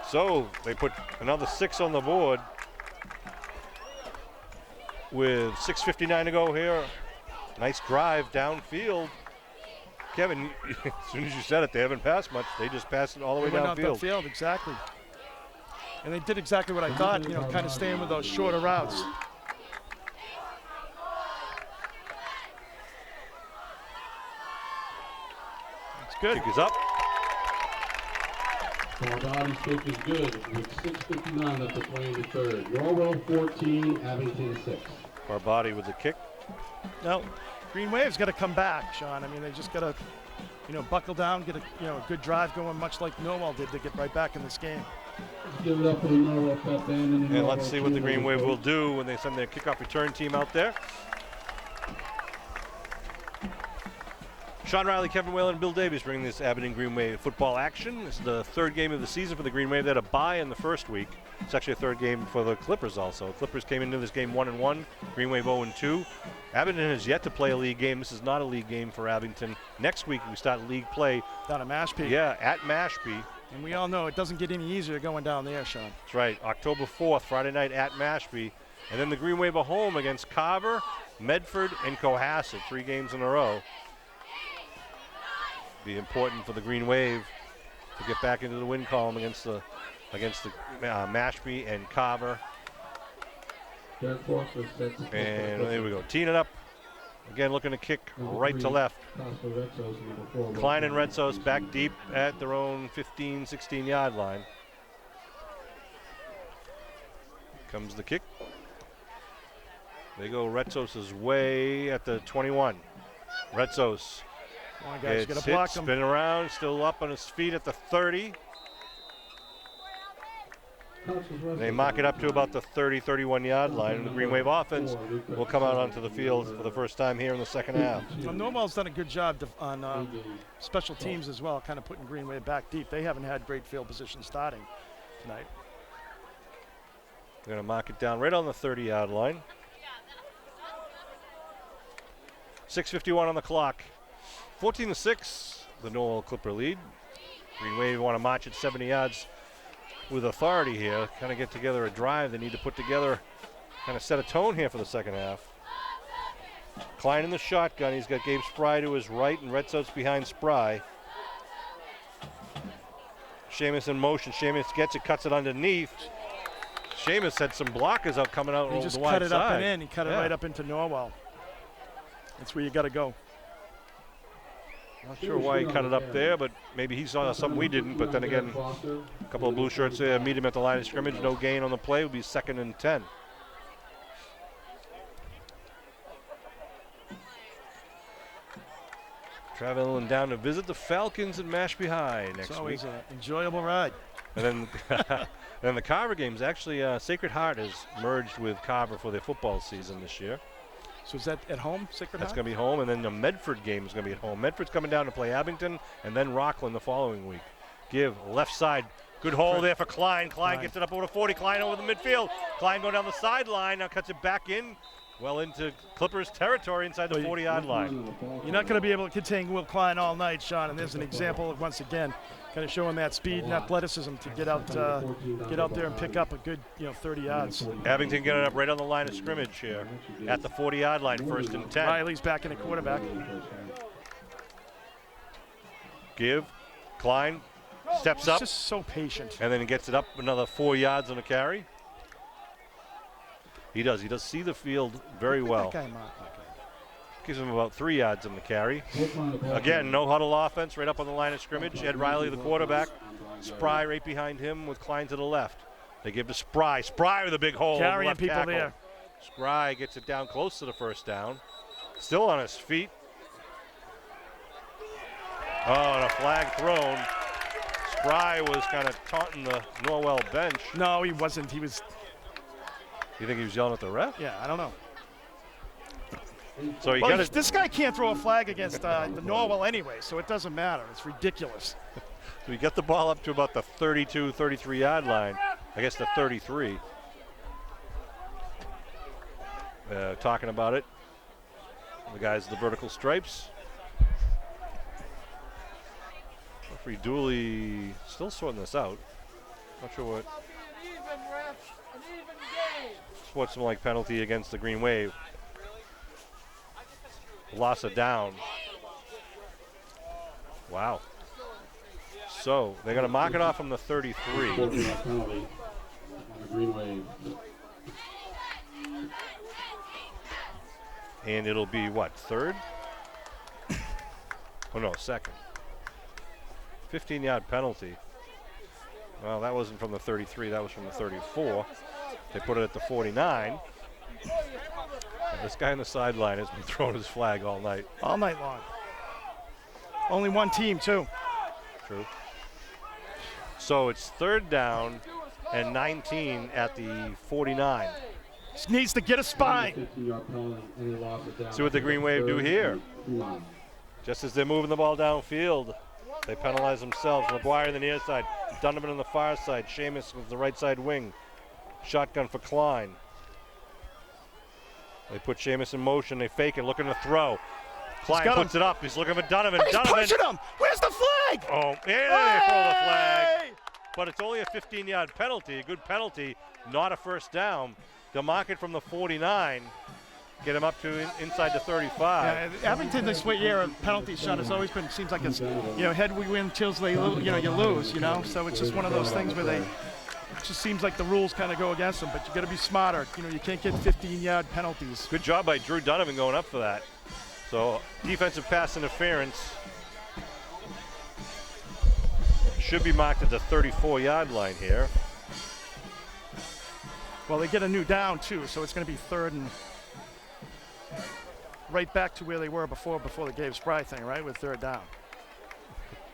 So they put another 6 on the board with 6:59 to go here. Nice drive downfield. Kevin, as soon as you said it, they haven't passed much. They just passed it all the way They went out downfield. field, exactly. And they did exactly what I thought, kind of staying with those shorter routes. That's good. Kick is up. Barbati's kick is good with 6:59 left to play in the third. Norwell 14, Abington 6. Barbati with the kick. No, Green Wave's got to come back, Sean. I mean, they just got to, buckle down, get a good drive going, much like Norwell did to get right back in this game. Let's give it up for the Norwell Pep Band. And let's see what the Green Wave will do when they send their kickoff return team out there. Sean Riley, Kevin Whalen, and Bill Davies bringing this Abington Green Wave football action. This is the third game of the season for the Green Wave. They had a bye in the first week. It's actually a third game for the Clippers also. Clippers came into this game 1-1, Green Wave 0-2. Abington has yet to play a league game. This is not a league game for Abington. Next week we start league play. Down at Mashpee. Yeah, at Mashpee. And we all know it doesn't get any easier going down there, Sean. That's right, October 4th, Friday night at Mashpee. And then the Green Wave are home against Carver, Medford, and Cohasset. 3 games in a row. Be important for the Green Wave to get back into the win column against the Mashpee and Carver. And there we go. Teeing it up. Again, looking to kick right to left. Klein and Retsos back deep at their own 15, 16-yard line. Comes the kick. They go Retsos' way at the 21. Retsos. Come on, guys, Gets got to block hit, them. spin around, still up on his feet at the 30. They mark it up to about the 30, 31-yard line, and the Green Wave offense will come out onto the field for the first time here in the second half. Well, Norwell's done a good job on special teams as well, kind of putting Green Wave back deep. They haven't had great field position starting tonight. They're going to mark it down right on the 30-yard line. 6:51 on the clock. 14-6, the Norwell Clipper lead. Green Wave want to march at 70 yards with authority here. Kind of get together a drive they need to put together, kind of set a tone here for the second half. Klein in the shotgun. He's got Gabe Spry to his right and Retsos behind Spry. Seamus in motion. Seamus gets it, cuts it underneath. Seamus had some blockers out coming out He over just the wide cut it side. up and in. He cut it right up into Norwell. That's where you got to go. Not sure why he cut it up there, but maybe he saw something we didn't. But then again, a couple of blue shirts there meet him at the line of scrimmage. No gain on the play. Would be 2nd and 10. traveling down to visit the Falcons in Mashpee High next It's week. always an enjoyable ride. And then the Carver games. Actually, Sacred Heart has merged with Carver for their football season this year. So is that at home, Sacred That's Heart? going to be home, and then the Medford game is going to be at home. Medford's coming down to play Abington, and then Rockland the following week. Give left side, good hole there for Klein. Klein gets it up over 40. Klein over the midfield. Klein going down the sideline. Now cuts it back in, well into Clippers territory inside the 40-yard line. You're not going to be able to contain Will Klein all night, Sean, and there's an example of, once again, kind of showing that speed and athleticism to get out there and pick up a good 30 yards. Abington getting up right on the line of scrimmage here at the 40-yard line, 1st and 10. Riley's back in at quarterback. Give, Klein steps He's up, just so patient. and then he gets it up another 4 yards on a carry. He does see the field very well. That guy, Mark. Gives him about 3 yards on the carry. Again, no huddle offense right up on the line of scrimmage. Ed Riley, the quarterback. Spry right behind him with Klein to the left. They give to Spry. Spry with a big hole. Carrying left people tackle. there. Spry gets it down close to the first down. Still on his feet. Oh, and a flag thrown. Spry was kind of taunting the Norwell bench. No, he wasn't. He was, You think he was yelling at the ref? yeah, I don't know. So he Well, got it. this guy can't throw a flag against the Norwell anyway, so it doesn't matter. It's ridiculous. So we get the ball up to about the 32, 33-yard line. I guess the 33. Talking about it. The guys, the vertical stripes. Referee Dooley still sorting this out. Not sure what. Sportsmanlike penalty against the Green Wave. Loss of down. Wow. So they're going to mark it off from the 33. Penalty on the Green Wave. And it'll be what, third? Oh no, second. 15-yard penalty. Well, that wasn't from the 33, that was from the 34. They put it at the 49. And this guy on the sideline has been throwing his flag all night. All night long. Only one team, too. True. So it's 3rd down and 19 at the 49. Just needs to get a spine. 15-yard penalty, and they lost it down. See what the Green Wave do here. 1. Just as they're moving the ball downfield, they penalize themselves. McGuire on the near side, Donovan on the far side, Seamus with the right side wing. Shotgun for Klein. They put Seamus in motion, they fake it, looking to throw. Klein got puts it up, he's looking for Donovan. He's Donovan. pushing him. Where's the flag? Oh, and they throw the flag. Hey! But it's only a 15-yard penalty, a good penalty, not a first down. They'll mark it from the 49, get him up to inside the 35. Yeah, Abington this year of penalty shot has always been, seems like it's, head we win, tails they you lose, So it's just one of those things where it just seems like the rules kind of go against them, but you got to be smarter. You can't get 15-yard penalties. Good job by Drew Donovan going up for that. So defensive pass interference should be marked at the 34-yard line here. Well, they get a new down too, so it's going to be 3rd and right back to where they were before the Gabe Spry thing, right, with 3rd down.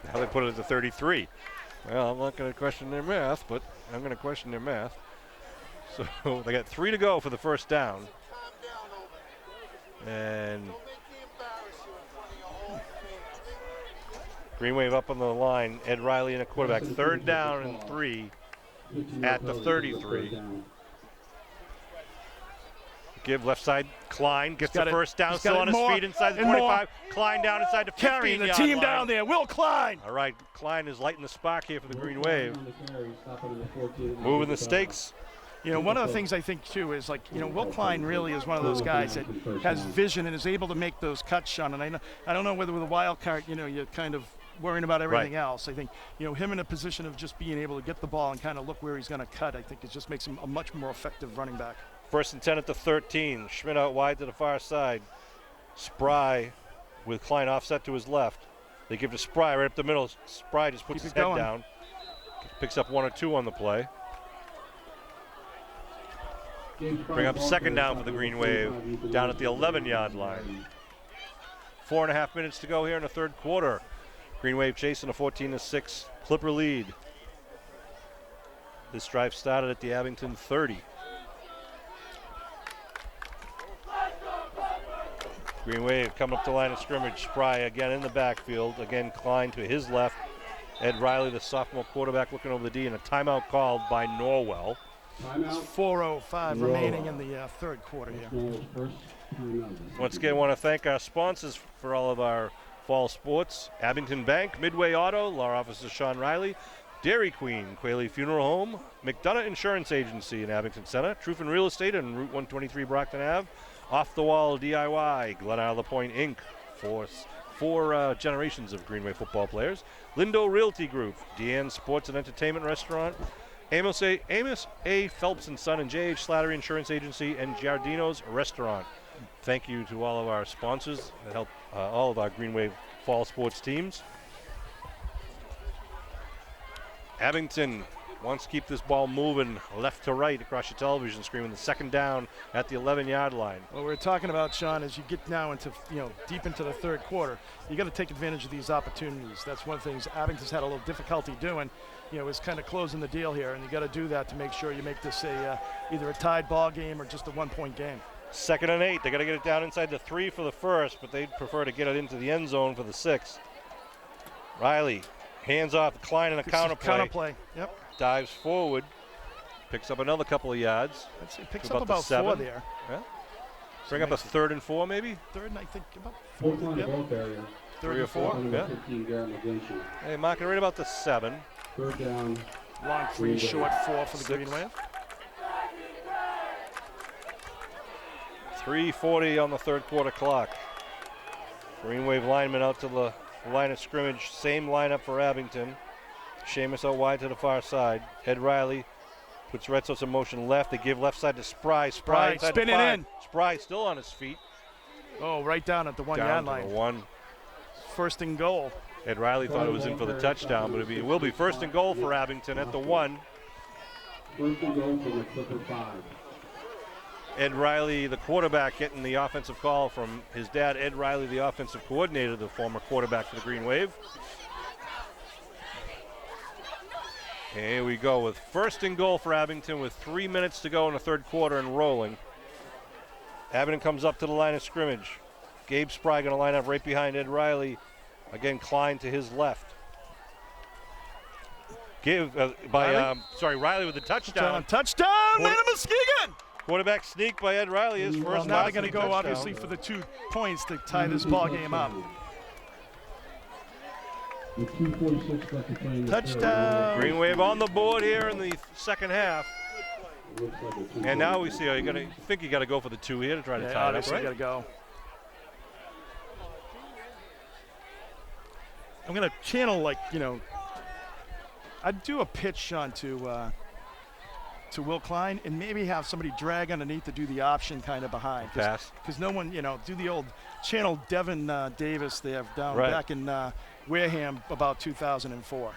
Now they put it at the 33. Well, I'm not going to question their math, but I'm going to question their math. So they got 3 to go for the first down. And Green Wave up on the line. Ed Riley in a quarterback. 3rd down and 3 at the 33. Give left side. Klein gets the first down, still on his feet inside the 25. Klein down inside the 15-yard Carrying the team line. down there. Will Klein. All right, Klein is lighting the spark here for the Green Wave. Moving the stakes. One of the things I think too is Will Klein really is one of those guys that has vision and is able to make those cuts, Sean. And I don't know whether with a wild card, you're kind of worrying about everything else. I think, him in a position of just being able to get the ball and kind of look where he's going to cut, I think it just makes him a much more effective running back. 1st and 10 at the 13. Schmidt out wide to the far side. Spry with Klein offset to his left. They give to Spry right up the middle. Spry just puts his head down. Picks up 1 or 2 on the play. Bring up 2nd down for the Green Wave down at the 11-yard line. 4.5 minutes to go here in the third quarter. Green Wave chasing a 14-6 Clipper lead. This drive started at the Abington 30. Green Wave coming up the line of scrimmage. Spry again in the backfield. Again, Klein to his left. Ed Riley, the sophomore quarterback, looking over the D, and a timeout called by Norwell. It's 4:05 remaining in the third quarter here. Once again, I want to thank our sponsors for all of our fall sports. Abington Bank, Midway Auto, Law Officer Sean Riley, Dairy Queen, Quayle Funeral Home, McDonough Insurance Agency in Abington Center, Truth and Real Estate on Route 123 Brockton Ave, Off the Wall DIY, Glen Isle Point Inc., four generations of Greenway football players, Lindo Realty Group, Deanne Sports and Entertainment Restaurant, Amos A. Phelps and Son and J.H. Slattery Insurance Agency, and Giardino's Restaurant. Thank you to all of our sponsors that help all of our Greenway fall sports teams. Abington wants to keep this ball moving left to right across your television screen with the second down at the 11-yard line. What we're talking about, Sean, as you get now into, deep into the third quarter, you got to take advantage of these opportunities. That's one of the things Abington's had a little difficulty doing, is kind of closing the deal here, and you got to do that to make sure you make this either a tied ball game or just a one-point game. 2nd and 8. They got to get it down inside the 3 for the first, but they'd prefer to get it into the end zone for the 6. Riley hands off Klein in a counterplay. Yep. Dives forward, picks up another couple of yards. Picks up about 4 there. Yeah. Bring up a 3rd and 4 maybe? 3rd and I think about 4. Yep. 3 or 4? Yeah. Hey, marking right about the 7. 3rd down. Long 3, short 4 for the 6. Green Wave. 3:40 on the third quarter clock. Green Wave linemen out to the line of scrimmage. Same lineup for Abington. Seamus out wide to the far side. Ed Riley puts Retzos in motion left. They give left side to Spry. Spry inside spinning the 5. in. Spry still on his feet. Oh, right down at the 1 Down yard to line. the 1. 1st and goal. Ed Riley thought it was in for the touchdown, but it will be 1st and goal for Abington at the 1. 1st and goal for the Clipper 5. Ed Riley, the quarterback, getting the offensive call from his dad, Ed Riley, the offensive coordinator, the former quarterback for the Green Wave. Here we go with 1st and goal for Abington with 3 minutes to go in the third quarter and rolling. Abington comes up to the line of scrimmage. Gabe Spry going to line up right behind Ed Riley. Again, Klein to his left. Riley with the touchdown. Touchdown, Landon Muskegon! Quarterback sneak by Ed Riley. His first now they're going to varsity go, touchdown. obviously, for the 2 points to tie this ball game up. With 2:46 left to play in the Touchdown. Green Wave on the board here in the second half. third. Looks like a 2-point And now we see you think you got to go for the 2 here to try to tie it up, obviously right? got to go. I'm going to channel, I'd do a pitch, Sean, to Will Klein and maybe have somebody drag underneath to do the option kind of behind. Pass. Because no one, do the old channel Devin Davis they have down Right. back in Wareham about 2004.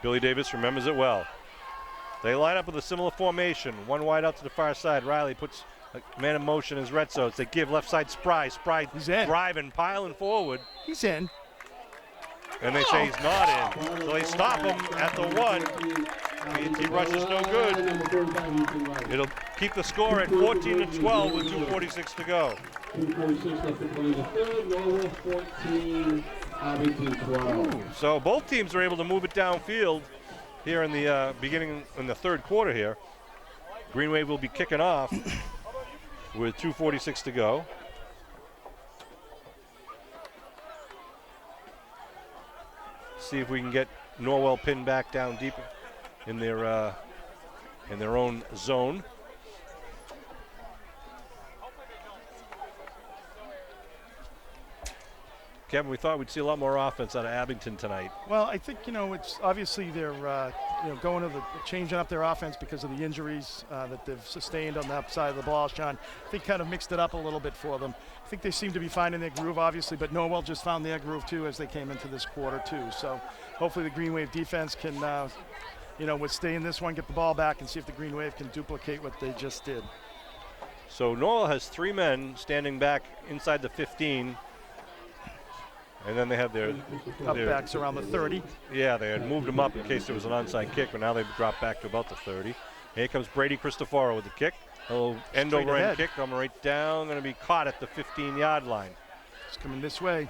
Billy Davis remembers it well. They line up with a similar formation. 1 wide out to the far side. Riley puts a man in motion as Retzos. They give left side Spry. Spry He's in. driving, piling forward. He's in. And they say he's not in. So they stop him at the 1. He rushes no good. It'll keep the score at 14-12 with 2:46 to go. 2:46 left to play in the third. Norwell 14, Abington 12. So both teams are able to move it downfield here in the beginning in the third quarter here. Green Wave will be kicking off with 2:46 to go. See if we can get Norwell pinned back down deep in their own zone. Kevin, we thought we'd see a lot more offense out of Abington tonight. Well, I think, it's obviously they're, going to changing up their offense because of the injuries that they've sustained on that side of the ball, Sean. I think kind of mixed it up a little bit for them. I think they seem to be finding their groove, obviously, but Norwell just found their groove, too, as they came into this quarter, too. So hopefully the Green Wave defense can, withstand this one, get the ball back, and see if the Green Wave can duplicate what they just did. So Norwell has 3 men standing back inside the 15. And then they had their Upbacks around the 30. yeah, they had moved them up in case there was an onside kick, but now they've dropped back to about the 30. Here comes Brady Cristoforo with the kick. A little end Straight over end ahead. kick coming right down, going to be caught at the 15-yard line. It's coming this way.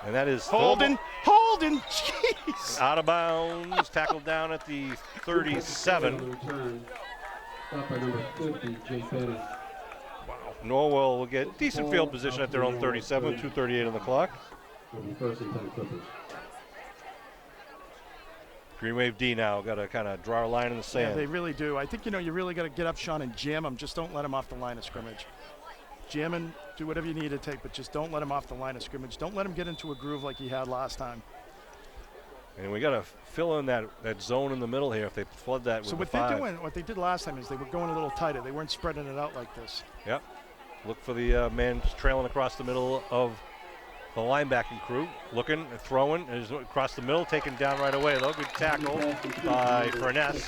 And that is Holden. Jeez. out of bounds, tackled down at the 37. Return. Stop by number 50, Jake Bennett. Norwell will get decent field position at their own 37, 2:38 on the clock. Will be first and 10 Clippers. Green Wave D now got to kind of draw a line in the Yeah, sand. they really do. I think, you really got to get up, Sean, and jam them. Just don't let them off the line of scrimmage. Jam and do whatever you need to take, but just don't let him off the line of scrimmage. Don't let him get into a groove like he had last time. And we got to fill in that zone in the middle here if they flood that with So the what 5. they're doing, what they did last time is they were going a little tighter. They weren't spreading it out like this. Yep. Look for the man trailing across the middle of the linebacking crew. Looking, throwing, and is across the middle, taken down right away though. Good tackle by Furness.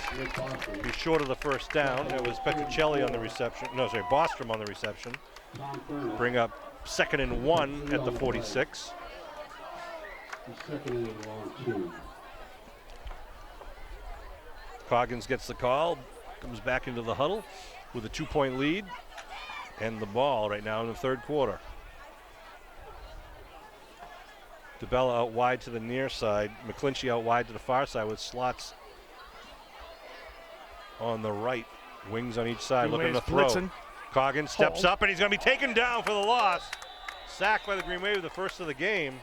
He's short of the first down. It was Petruccelli on the reception. No, sorry, Bostrom on the reception. Bring up 2nd and 1 at the 46. Second and long 2. Coggins gets the call, comes back into the huddle with a 2-point lead and the ball right now in the third quarter. DeBella out wide to the near side, McClinchy out wide to the far side with slots on the right, wings on each side, looking to throw. Blitzing. Coggins steps up and he's going to be taken down for the loss. Sacked by the Green Wave, the first of the game.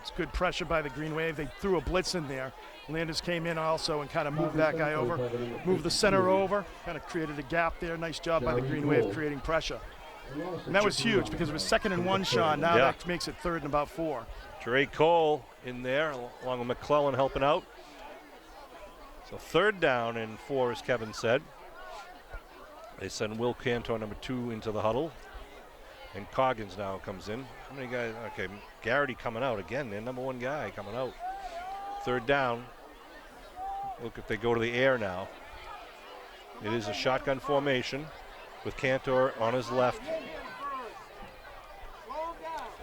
It's good pressure by the Green Wave. They threw a blitz in there. Landers came in also and kind of moved that guy over, moved the center over, kind of created a gap there. Nice job by the Green Wave creating pressure. And that was huge because it was 2nd and 1, Sean. Now Yeah. that makes it 3rd and about 4. Trey Cole in there, along with McClellan helping out. So 3rd down and 4, as Kevin said. They send Will Cantor, number 2, into the huddle. And Coggins now comes in. How many guys? Okay, Garrity coming out again. Their number 1 guy coming out. 3rd down. Look if they go to the air now. It is a shotgun formation with Cantor on his left.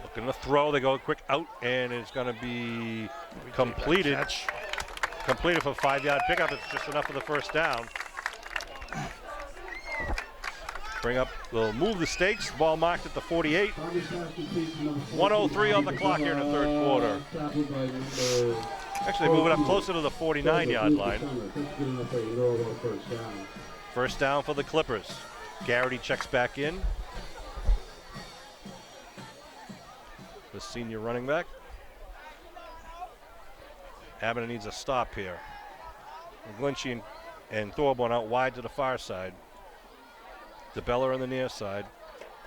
Looking to throw. They go quick out, and it's going to be completed. Catch. Completed for a 5-yard pickup. It's just enough for the first down. They'll move the stakes. Ball marked at the 48. 1:03 on the clock here in the third quarter. Actually, they move it up closer to the 49-yard line. First down for the Clippers. Garrity checks back in. The senior running back. Abington needs a stop here. McGlinchey and Thorburn out wide to the far side. DeBella on the near side.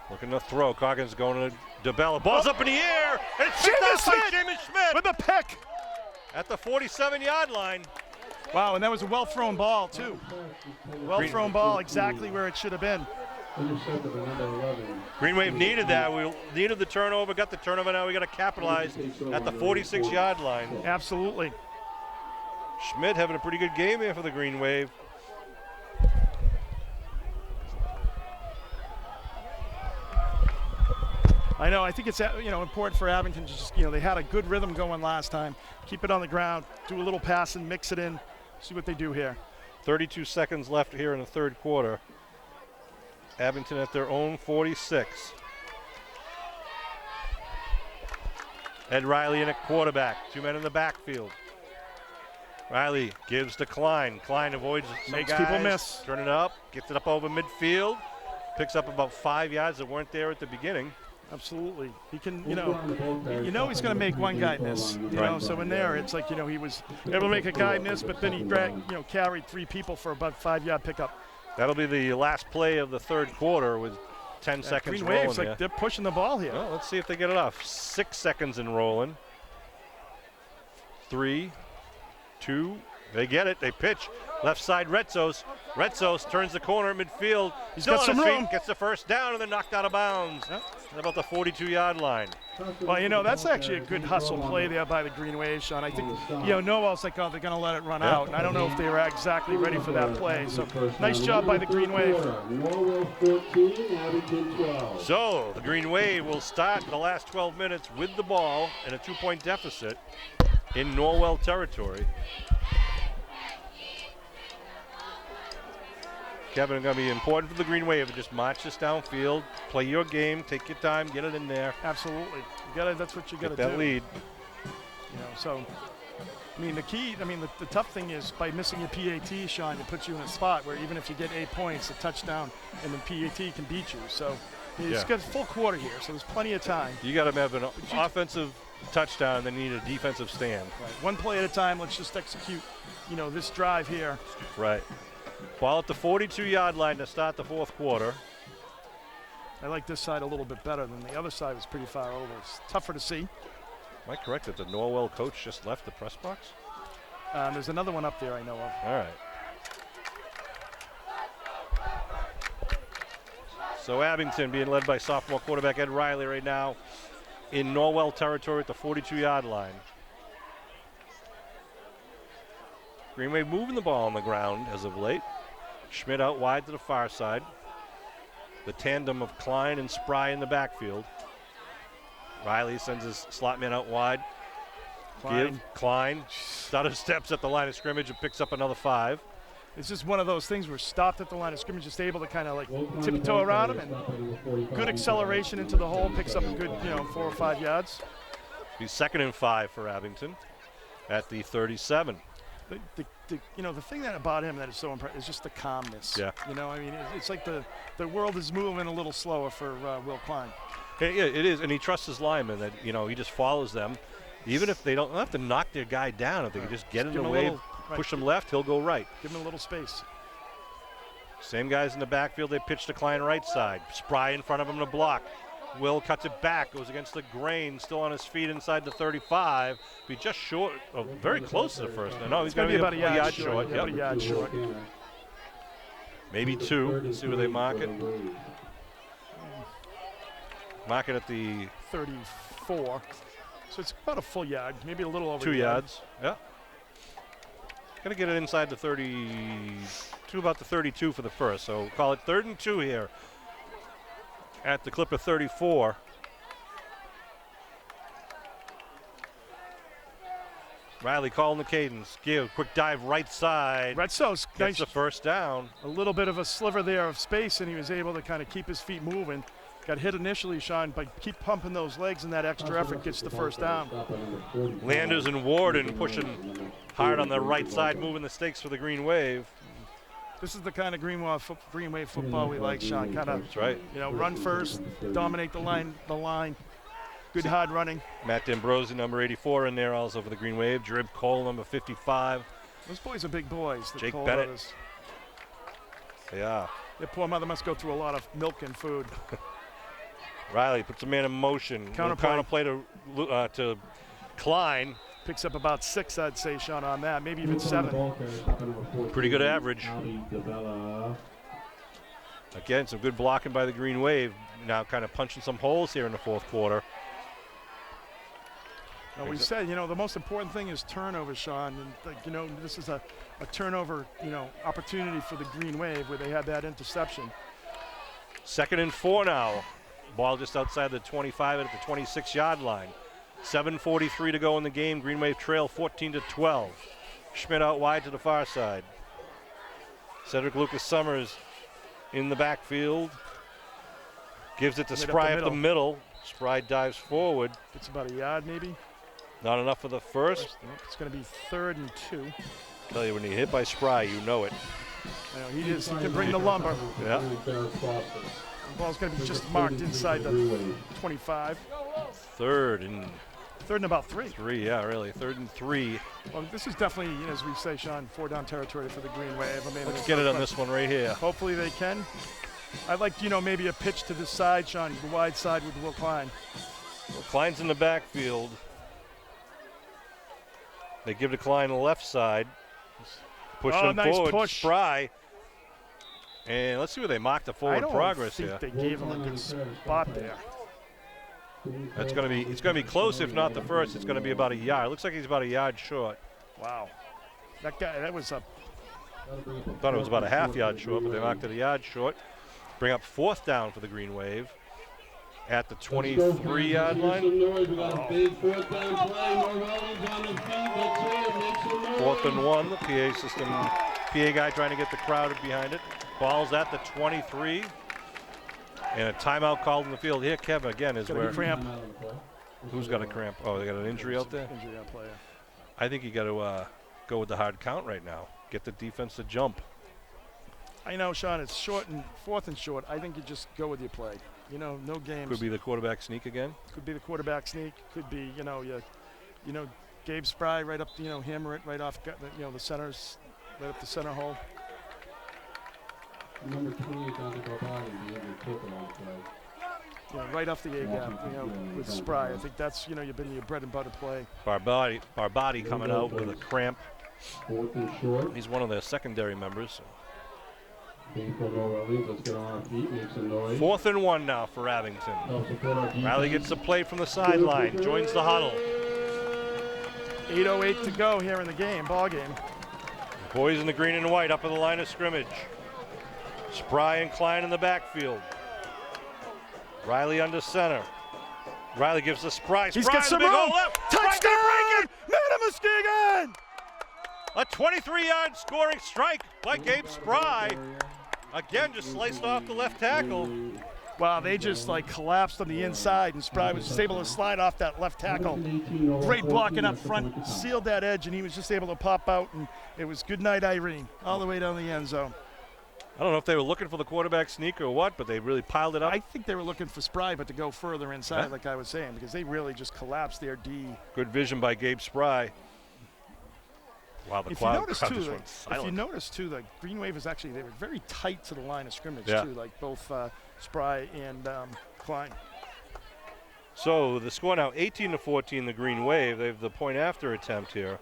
Looking to throw. Coggins going to DeBella. Ball's up in the air. And it's picked up by Seamus Schmidt With a pick. at the 47-yard line. Wow, and that was a well-thrown ball, too. Well-thrown ball, exactly where it should have been. Intercepted by number 11. Green Wave needed that. We needed the turnover, got the turnover. Now we got to capitalize at the 46-yard line. Absolutely. Schmidt having a pretty good game here for the Green Wave. I know. I think it's important for Abington to just they had a good rhythm going last time. Keep it on the ground, do a little passing, mix it in, see what they do here. 32 seconds left here in the third quarter. Abington at their own 46. Ed Riley in at quarterback. 2 men in the backfield. Riley gives to Klein. Klein avoids some Makes guys, people miss. Turning it up, gets it up over midfield. Picks up about 5 yards that weren't there at the beginning. Absolutely. He can, he's going to make one guy miss. So in there, it's like, he was able to make a guy miss, but then he carried 3 people for about 5-yard pickup. That'll be the last play of the third quarter with 10 seconds Green rolling Waves, here. like they're pushing the ball here. Well, let's see if they get it off. 6 seconds and rolling. 3, 2, They get it. They pitch. Left side, Retzos. Retzos turns the corner at midfield. He's Still got on some his feet, room. gets the first down, and then knocked out of bounds. Yep. At about the 42-yard line. Well, you know, that's actually a good hustle play there by the Green Wave, Sean. I think, Norwell's like, oh, they're going to let it run out. And I don't know if they were exactly ready for that play. So, nice job by the Green Wave. Norwell 14, Abington 12. So, the Green Wave will start the last 12 minutes with the ball and a 2-point deficit in Norwell territory. Kevin, it's going to be important for the Green Wave to just march this downfield, play your game, take your time, get it in there. Absolutely. That's what you got to Get do. that lead. So, I mean, the tough thing is by missing your PAT, Sean, it puts you in a spot where even if you get 8 points, a touchdown, and the PAT can beat you. So, he's got a full quarter here, so there's plenty of time. You got to have an offensive touchdown, and then you need a defensive stand. Right. One play at a time. Let's just execute, this drive here. Right. Ball at the 42-yard line to start the fourth quarter. I like this side a little bit better than the other side was pretty far over. It's tougher to see. Am I correct that the Norwell coach just left the press box? There's another one up there I know of. All right. So Abington being led by sophomore quarterback Ed Riley right now in Norwell territory at the 42-yard line. Green Wave moving the ball on the ground as of late. Schmidt out wide to the far side. The tandem of Klein and Spry in the backfield. Riley sends his slot man out wide. Klein stutter steps at the line of scrimmage and picks up another 5. It's just one of those things where stopped at the line of scrimmage, just able to kind of like tiptoe around him, and good acceleration into the hole, picks up a good 4 or 5 yards. He's 2nd and 5 for Abington at the 37. The thing about him that is so impressive is just the calmness. Yeah. It's like the world is moving a little slower for Will Klein. Yeah, it is, and he trusts his linemen that he just follows them, even if they don't have to knock their guy down. If they can just get in the way, push him left, he'll go right. Give him a little space. Same guys in the backfield. They pitch to Klein right side. Spry in front of him to block. Will cuts it back, goes against the grain, still on his feet inside the 35. Be just short, very close to the first. No, he's going to be about a yard short. Yep. About a yard short. Maybe 2. Let's see where they mark it. Mark it at the 34. So it's about a full yard, maybe a little over 2 yards. Yeah. Going to get it inside the 32, about the 32 for the first. So call it 3rd and 2 here at the Clipper 34. Riley calling the cadence. Quick dive right side. Retzos, Gets nice. the first down. A little bit of a sliver there of space, and he was able to kind of keep his feet moving. Got hit initially, Sean, but keep pumping those legs, and that extra effort gets the first down. Landers and Warden pushing hard on the right side, moving the stakes for the Green Wave. This is the kind of Green Wave football we like, Sean. Kind of, That's right. Run first, dominate the line. Good hard running. Matt D'Ambrosi, number 84 in there, also for the Green Wave. Drib Cole, number 55. Those boys are big boys. The Jake Cole Bennett. brothers. Yeah. Their poor mother must go through a lot of milk and food. Riley puts a man in motion. Counterplay. Counterplay to Klein. Picks up about 6, I'd say, Sean, on that. Maybe even 7. Pretty good average. Again, some good blocking by the Green Wave. Now kind of punching some holes here in the fourth quarter. Well, we said, the most important thing is turnover, Sean. And, this is a turnover, opportunity for the Green Wave where they had that interception. 2nd and 4 now. Ball just outside the 25 at the 26-yard line. 7:43 to go in the game. Green Wave trail 14-12. Schmidt out wide to the far side. Cedric Lucas Summers in the backfield. Gives it to Spry up the middle. Spry dives forward. It's about a yard, maybe. Not enough for the first. It's going to be 3rd and 2. Tell you, when you hit by Spry, you know it. He can bring the lumber. Yeah. The ball's going to be just marked inside the 25. 3rd and about 3. 3, yeah, really. 3rd and 3. Well, this is definitely, as we say, Sean, 4-down territory for the Green Wave. Let's get it on this one right here. Hopefully they can. I'd like, maybe a pitch to the side, Sean, the wide side with Will Klein. Well, Klein's in the backfield. They give to Klein the left side. Push Oh, them nice forward. push. Spry. And let's see where they mark the I forward don't progress think here. they gave him a good spot there. It's going to be close, if not the first. It's going to be about a yard. Looks like he's about a yard short. Wow. That guy, that was a Thought it was about a half yard short, but they marked it a yard short. Bring up 4th down for the Green Wave at the 23-yard line. 4th and 1. The PA system, PA guy trying to get the crowd behind it. Ball's at the 23. And a timeout called in the field. Here, Kevin, again, is gonna where. be cramp. Who's got a cramp? Oh, they got an injury out there? Injury on player. I think you got to go with the hard count right now. Get the defense to jump. I know, Sean, it's short and 4th and short. I think you just go with your play. You know, no games. Could be the quarterback sneak again. Could be the quarterback sneak. Could be, Gabe Spry right up, hammer it right off, the centers, right up the center hole. Number 28 down to Barbati, the other kicker on the play. Right off the A gap, with Spry. I think that's, you've been your bread and butter play. Barbati coming out with a cramp. 4th and short. He's one of their secondary members. So. Being for Norwell, let's get on our feet, make some noise. 4th and 1 now for Abington. Help support our defense. Riley gets the play from the sideline, joins the huddle. 8:08 to go here in the game, ball game. Boys in the green and white up in the line of scrimmage. Spry and Klein in the backfield. Riley under center. Riley gives the Spry. He's Spry got in some the big room. hole left. Touchdown! Muskegon! A 23-yard scoring strike by Gabe Spry. Again, just sliced off the left tackle. Wow, they just collapsed on the inside, and Spry was just able to slide off that left tackle. Great blocking up front, sealed that edge, and he was just able to pop out, and it was good night, Irene, all the way down the end zone. I don't know if they were looking for the quarterback sneak or what, but they really piled it up. I think they were looking for Spry, but to go further inside, like I was saying, because they really just collapsed their D. Good vision by Gabe Spry. Wow, the crowd just went silent. If you notice too, the Green Wave is actually, they were very tight to the line of scrimmage too, like both Spry and Klein. So the score now 18-14, the Green Wave. They have the point after attempt here.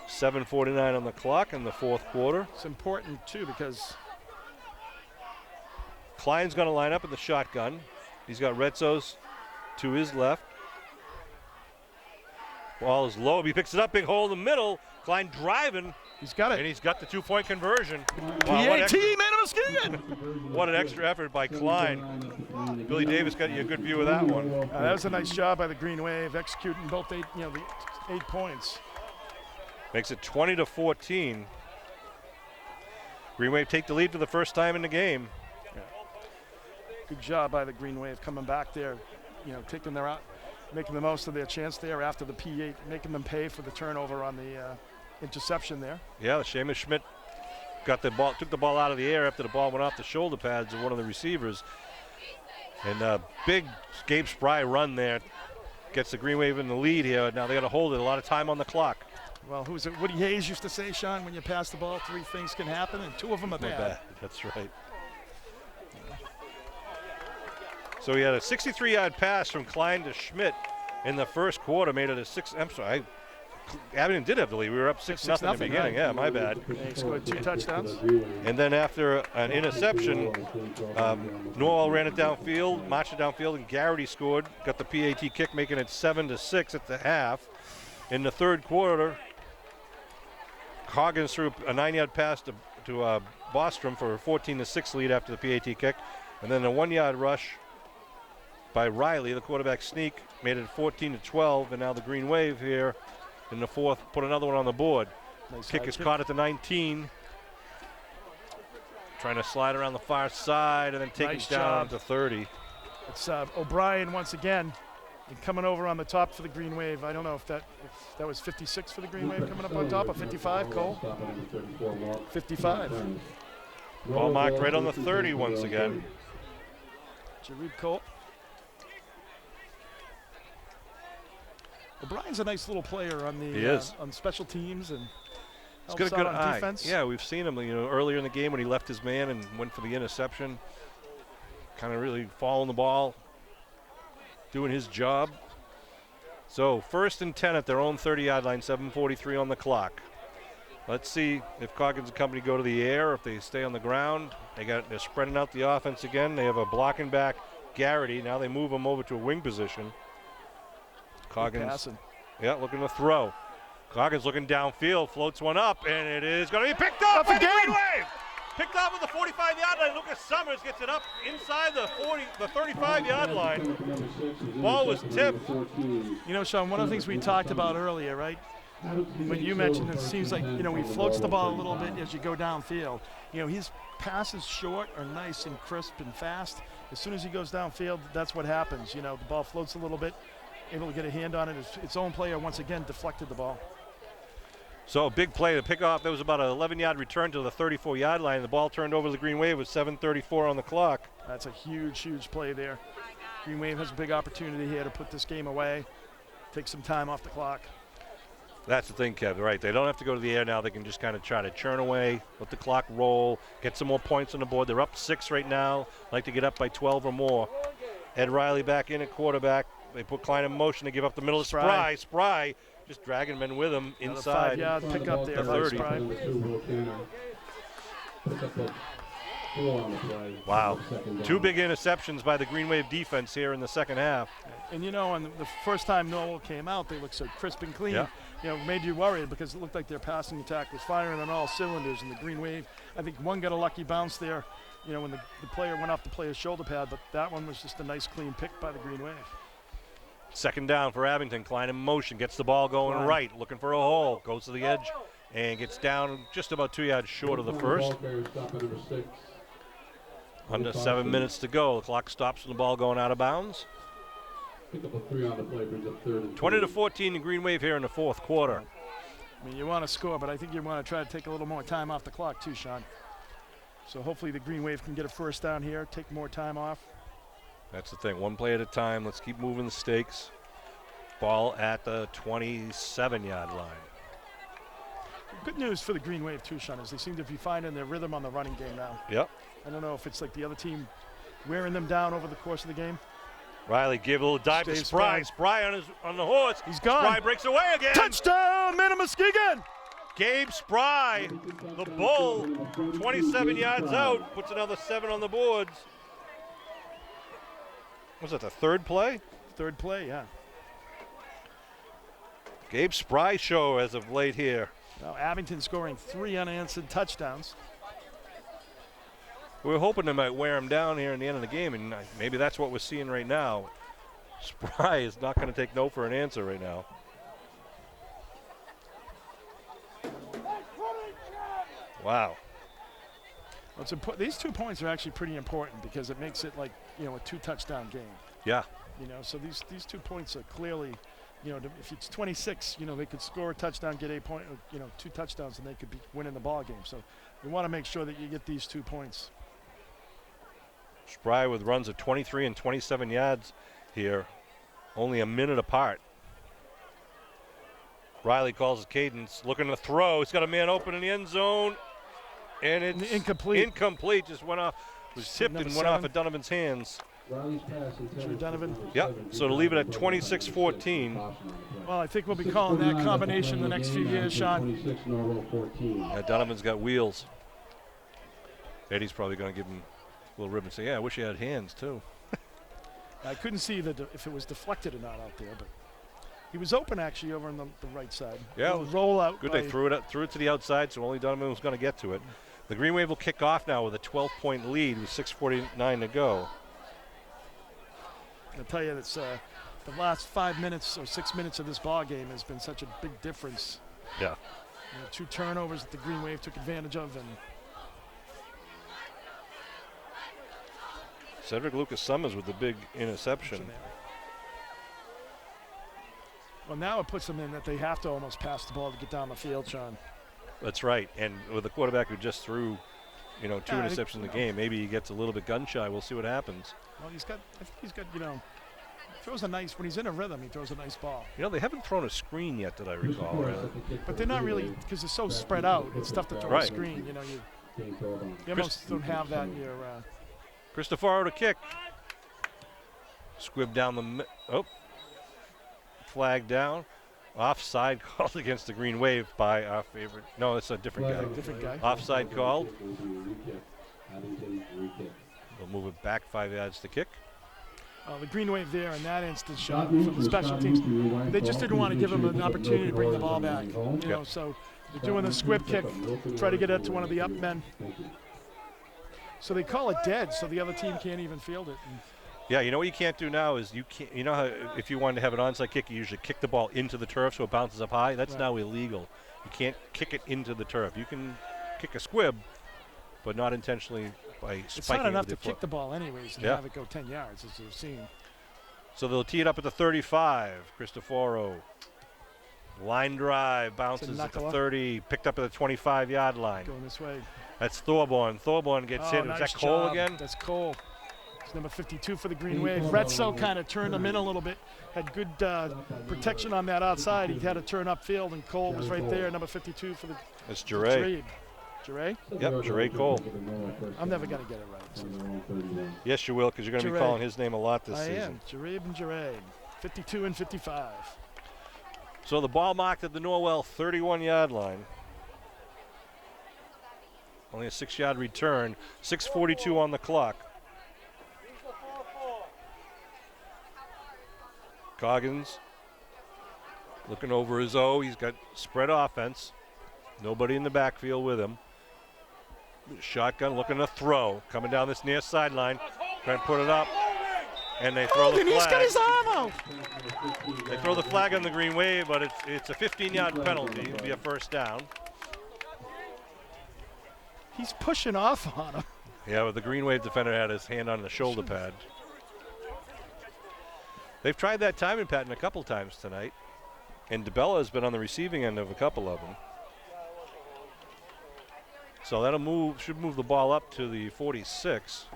7:49 on the clock in the 4th quarter. It's important too because Klein's going to line up in the shotgun. He's got Retzos to his left. Ball is low. He picks it up. Big hole in the middle. Klein driving. He's got it. And he's got the 2-point conversion. PAT, man of a skin. What an extra effort by Klein. Billy Davis got you a good view of that one. That was a nice job by the Green Wave, executing both the 8 points. Makes it 20-14. Green Wave take the lead for the first time in the game. Yeah. Good job by the Green Wave coming back there, taking their out, making the most of their chance there after the P8, making them pay for the turnover on the interception there. Yeah, Seamus Schmidt got the ball, took the ball out of the air after the ball went off the shoulder pads of one of the receivers. And big Gabe Spry run there gets the Green Wave in the lead here. Now they got to hold it. A lot of time on the clock. Well, who's it? Woody Hayes used to say, Sean, when you pass the ball, 3 things can happen, and 2 of them are bad. That's right. So he had a 63-yard pass from Klein to Schmidt in the first quarter, made it a 6. I'm sorry, Abington did have the lead. We were up 6-0 in the beginning. Right? Yeah, my bad. He scored 2 touchdowns. And then after an interception, Norwell ran it downfield, marched it downfield, and Garrity scored. Got the PAT kick, making it 7-6 at the half. In the 3rd quarter, Coggins threw a 9-yard pass to Bostrom for a 14-6 lead after the PAT kick. And then a 1-yard rush by Riley, the quarterback sneak, made it 14-12. And now the Green Wave here in the 4th put another one on the board. Nice Kick is caught at the 19. Trying to slide around the far side and then take Nice it down job. to 30. It's O'Brien once again. And coming over on the top for the Green Wave. I don't know if that was 56 for the Green Wave coming up on top, or 55, Cole? 55. Ball marked right on the 30 once again. Jareed Cole. O'Brien's a nice little player on the He is. on special teams and He's helps got a good out on eye. defense. Yeah, we've seen him, earlier in the game when he left his man and went for the interception. Kind of really following the ball, doing his job. So 1st and 10 at their own 30-yard line, 7:43 on the clock. Let's see if Coggins and company go to the air, if they stay on the ground. They're spreading out the offense again. They have a blocking back, Garrity. Now they move him over to a wing position. Coggins, Passing. yeah, looking to throw. Coggins looking downfield, floats one up, and it is going to be picked up by the Green Wave. Picked up with the 45-yard line. Lucas Summers gets it up inside the 35-yard line. Ball was tipped. You know, Sean, one of the things we talked about earlier, right? When you mentioned it seems like, you know, he floats the ball a little bit as you go downfield. You know, his passes short are nice and crisp and fast. As soon as he goes downfield, that's what happens. You know, the ball floats a little bit, able to get a hand on it. Its own player once again deflected the ball. So a big play to pick off. There was about an 11-yard return to the 34-yard line. The ball turned over to the Green Wave with 7:34 on the clock. That's a huge, huge play there. Green Wave has a big opportunity here to put this game away, take some time off the clock. That's the thing, Kev, right? They don't have to go to the air now. They can just kind of try to churn away, let the clock roll, get some more points on the board. They're up 6 right now. Like to get up by 12 or more. Ed Riley back in at quarterback. They put Klein in motion to give up the middle of Spry. Spry just dragging men with him inside. Another 5-yard pick up there the by 30. Spry. Wow. 2 big interceptions by the Green Wave defense here in the second half. And you know, on the first time Norwell came out, they looked so crisp and clean. Yeah. You know, made you worried because it looked like their passing attack was firing on all cylinders. And the Green Wave, I think one got a lucky bounce there, you know, when the player went off the player's shoulder pad, but that one was just a nice clean pick by the Green Wave. Second down for Abington. Klein in motion, gets the ball going right, looking for a hole, goes to the edge, and gets down just about 2 yards short of the first. Under 7 minutes to go. The clock stops and the ball going out of bounds. 20-14, the Green Wave here in the fourth quarter. I mean, you want to score, but I think you want to try to take a little more time off the clock too, Sean. So hopefully the Green Wave can get a first down here, take more time off. That's the thing, one play at a time. Let's keep moving the stakes. Ball at the 27-yard line. Good news for the Green Wave too, Sean, is they seem to be finding their rhythm on the running game now. Yep. I don't know if it's like the other team wearing them down over the course of the game. Riley give a little dive to Spry. Spry on the horse. He's gone. Spry breaks away again. Touchdown, man of Muskegon! Gabe Spry, the bull, 27 yards out, puts another 7 on the boards. Was that the third play? Third play, yeah. Gabe Spry show as of late here. Now Abington scoring 3 unanswered touchdowns. We were hoping they might wear him down here in the end of the game, and maybe that's what we're seeing right now. Spry is not going to take no for an answer right now. Wow. Well, these 2 points are actually pretty important because it makes it like, you know, a 2-touchdown game. Yeah. You know, so these 2 points are clearly, you know, if it's 26, you know, they could score a touchdown, get 2 touchdowns, and they could be winning the ball game. So you want to make sure that you get these 2 points. Spry with runs of 23 and 27 yards here, only a minute apart. Riley calls his cadence, looking to throw. He's got a man open in the end zone, and it's incomplete. Incomplete, just went off, was tipped and went off at Donovan's hands. Donovan. Yep, so to leave it at 26-14. Well, I think we'll be calling that combination the next few years, Sean. Yeah, Donovan's got wheels. Eddie's probably going to give him a little rib and say, yeah, I wish he had hands too. I couldn't see if it was deflected or not out there, but he was open actually over on the right side. Yeah, it was roll out. Good, they threw it to the outside, so only Donovan was going to get to it. The Green Wave will kick off now with a 12-point lead with 6:49 to go. I'll tell you, it's the last 5 minutes or 6 minutes of this ball game has been such a big difference. Yeah. You know, 2 turnovers that the Green Wave took advantage of, and Cedric Lucas Summers with the big interception. Well, now it puts them in that they have to almost pass the ball to get down the field, Sean. That's right, and with a quarterback who just threw, you know, 2 interceptions in the game, maybe he gets a little bit gun shy. We'll see what happens. Well, I think he's got, you know, throws a nice, when he's in a rhythm, he throws a nice ball. You know, they haven't thrown a screen yet that I recall. Really. But they're not really, because they're so spread out, it's tough to throw a screen. You know, you almost don't have that in your. Cristofaro to kick. Squibb down the flag down. Offside called against the Green Wave by our favorite. No, it's a different guy. Different guy. Offside called. Abington re-kick. We'll move it back 5 yards to kick. The Green Wave there in that instance, Sean, from the special teams, they just didn't want to give them an opportunity to bring the ball back. You know, so they're doing the squib kick, try to get it to one of the up men. So they call it dead, so the other team can't even field it. And Yeah, you know what you can't do now is you can't. You know how if you wanted to have an onside kick, you usually kick the ball into the turf so it bounces up high. That's Right. now illegal. You can't kick it into the turf. You can kick a squib, but not intentionally by spiking it's not it enough with to your kick foot. the ball anyways and Yeah. have it go 10 yards, as we've seen. So they'll tee it up at the 35. Cristoforo. Line drive, bounces at the knuckler. 30, picked up at the 25-yard line. Going this way. That's Thorborn. Thorborn gets hit. Nice Was that Cole job. again? That's Cole. It's number 52 for the Green Wave. Retzel kind of turned him in a little bit. Had good protection on that outside. He had to turn upfield, and Cole was right there, number 52 for the It's Jure. Jure? Yep, Jure Cole. I'm never going to get it right. So. Yes, you will, because you're going to be Jure. calling his name a lot this I season. am. Jure and Jure. 52 and 55. So the ball marked at the Norwell 31-yard line. Only a 6-yard return. 6:42 on the clock. Coggins looking over his O. He's got spread offense. Nobody in the backfield with him. Shotgun looking to throw. Coming down this near sideline. Trying to put it up. And they throw the He's got flag. his arm out. They throw the flag on the Green Wave, but it's a 15-yard penalty. It'll be a first down. He's pushing off on him. Yeah, but the Green Wave defender had his hand on the shoulder pad. They've tried that timing pattern a couple times tonight, and DeBella has been on the receiving end of a couple of them. So should move the ball up to the 46.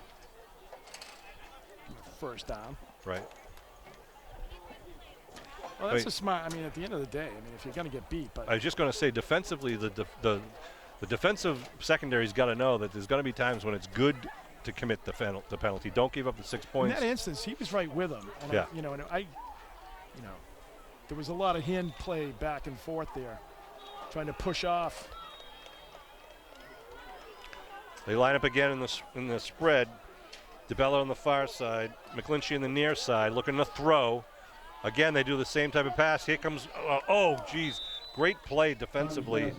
First down. Right. Well, that's Wait. a smart. I mean, at the end of the day, I mean, if you're going to get beat, but I was just going to say, defensively, the defensive secondary's got to know that there's going to be times when it's good to commit the penalty. Don't give up the 6 in points. that instance, he was right with him. And Yeah. There was a lot of hand play back and forth there, trying to push off. They line up again in the spread. DeBella on the far side, McClinchy on the near side, looking to throw. Again, they do the same type of pass. Here comes, great play defensively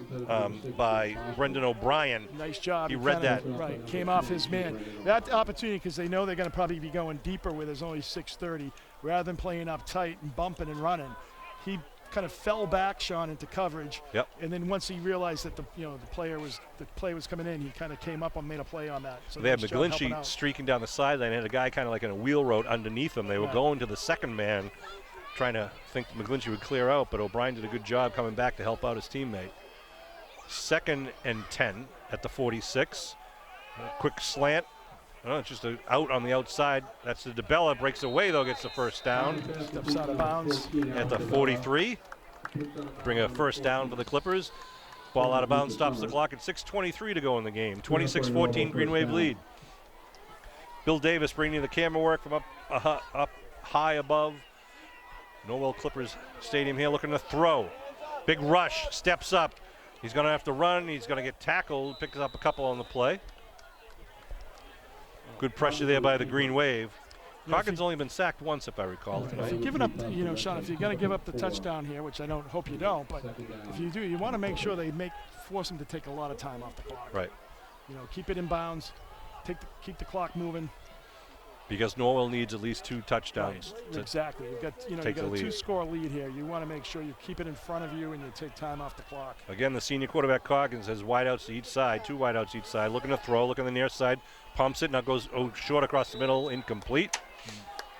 by Brendan O'Brien. Nice job. He read kinda, that. Right, came off his man. That opportunity, because they know they're going to probably be going deeper where there's only 6:30, rather than playing up tight and bumping and running. He kind of fell back, Sean, into coverage. Yep. And then once he realized that the play was coming in, he kind of came up and made a play on that. So They had nice job helping McGlinchey out. streaking down the sideline. They had a guy kind of like in a wheel road underneath them. They were Right. going to the second man, trying to think McGlinchey would clear out, but O'Brien did a good job coming back to help out his teammate. 2nd and 10 at the 46. A quick slant. It's just out on the outside. That's the DeBella. Breaks away, though, gets the first down Steps out of bounds. at the 43. Bring a first down for the Clippers. Ball out of bounds, stops the clock at 6:23 to go in the game. 26-14 Green Wave lead. Bill Davis bringing the camera work from up high above Norwell Clippers Stadium here, looking to throw. Big rush, steps up. He's going to have to run. He's going to get tackled. Picks up a couple on the play. Good pressure there by the Green Wave. Coggins only been sacked once, if I recall. If you're giving up, Sean, if you're going to give up the touchdown here, which I hope you don't, but if you do, you want to make sure they force them to take a lot of time off the clock. Right. Keep it in bounds, keep the clock moving. Because Norwell needs at least 2 touchdowns. Right. Exactly. You've got take the a lead. 2-score lead here. You want to make sure you keep it in front of you and you take time off the clock. Again, the senior quarterback Coggins has wideouts to each side, 2 wideouts each side, looking to throw, looking on the near side, pumps it, now goes short across the middle, incomplete.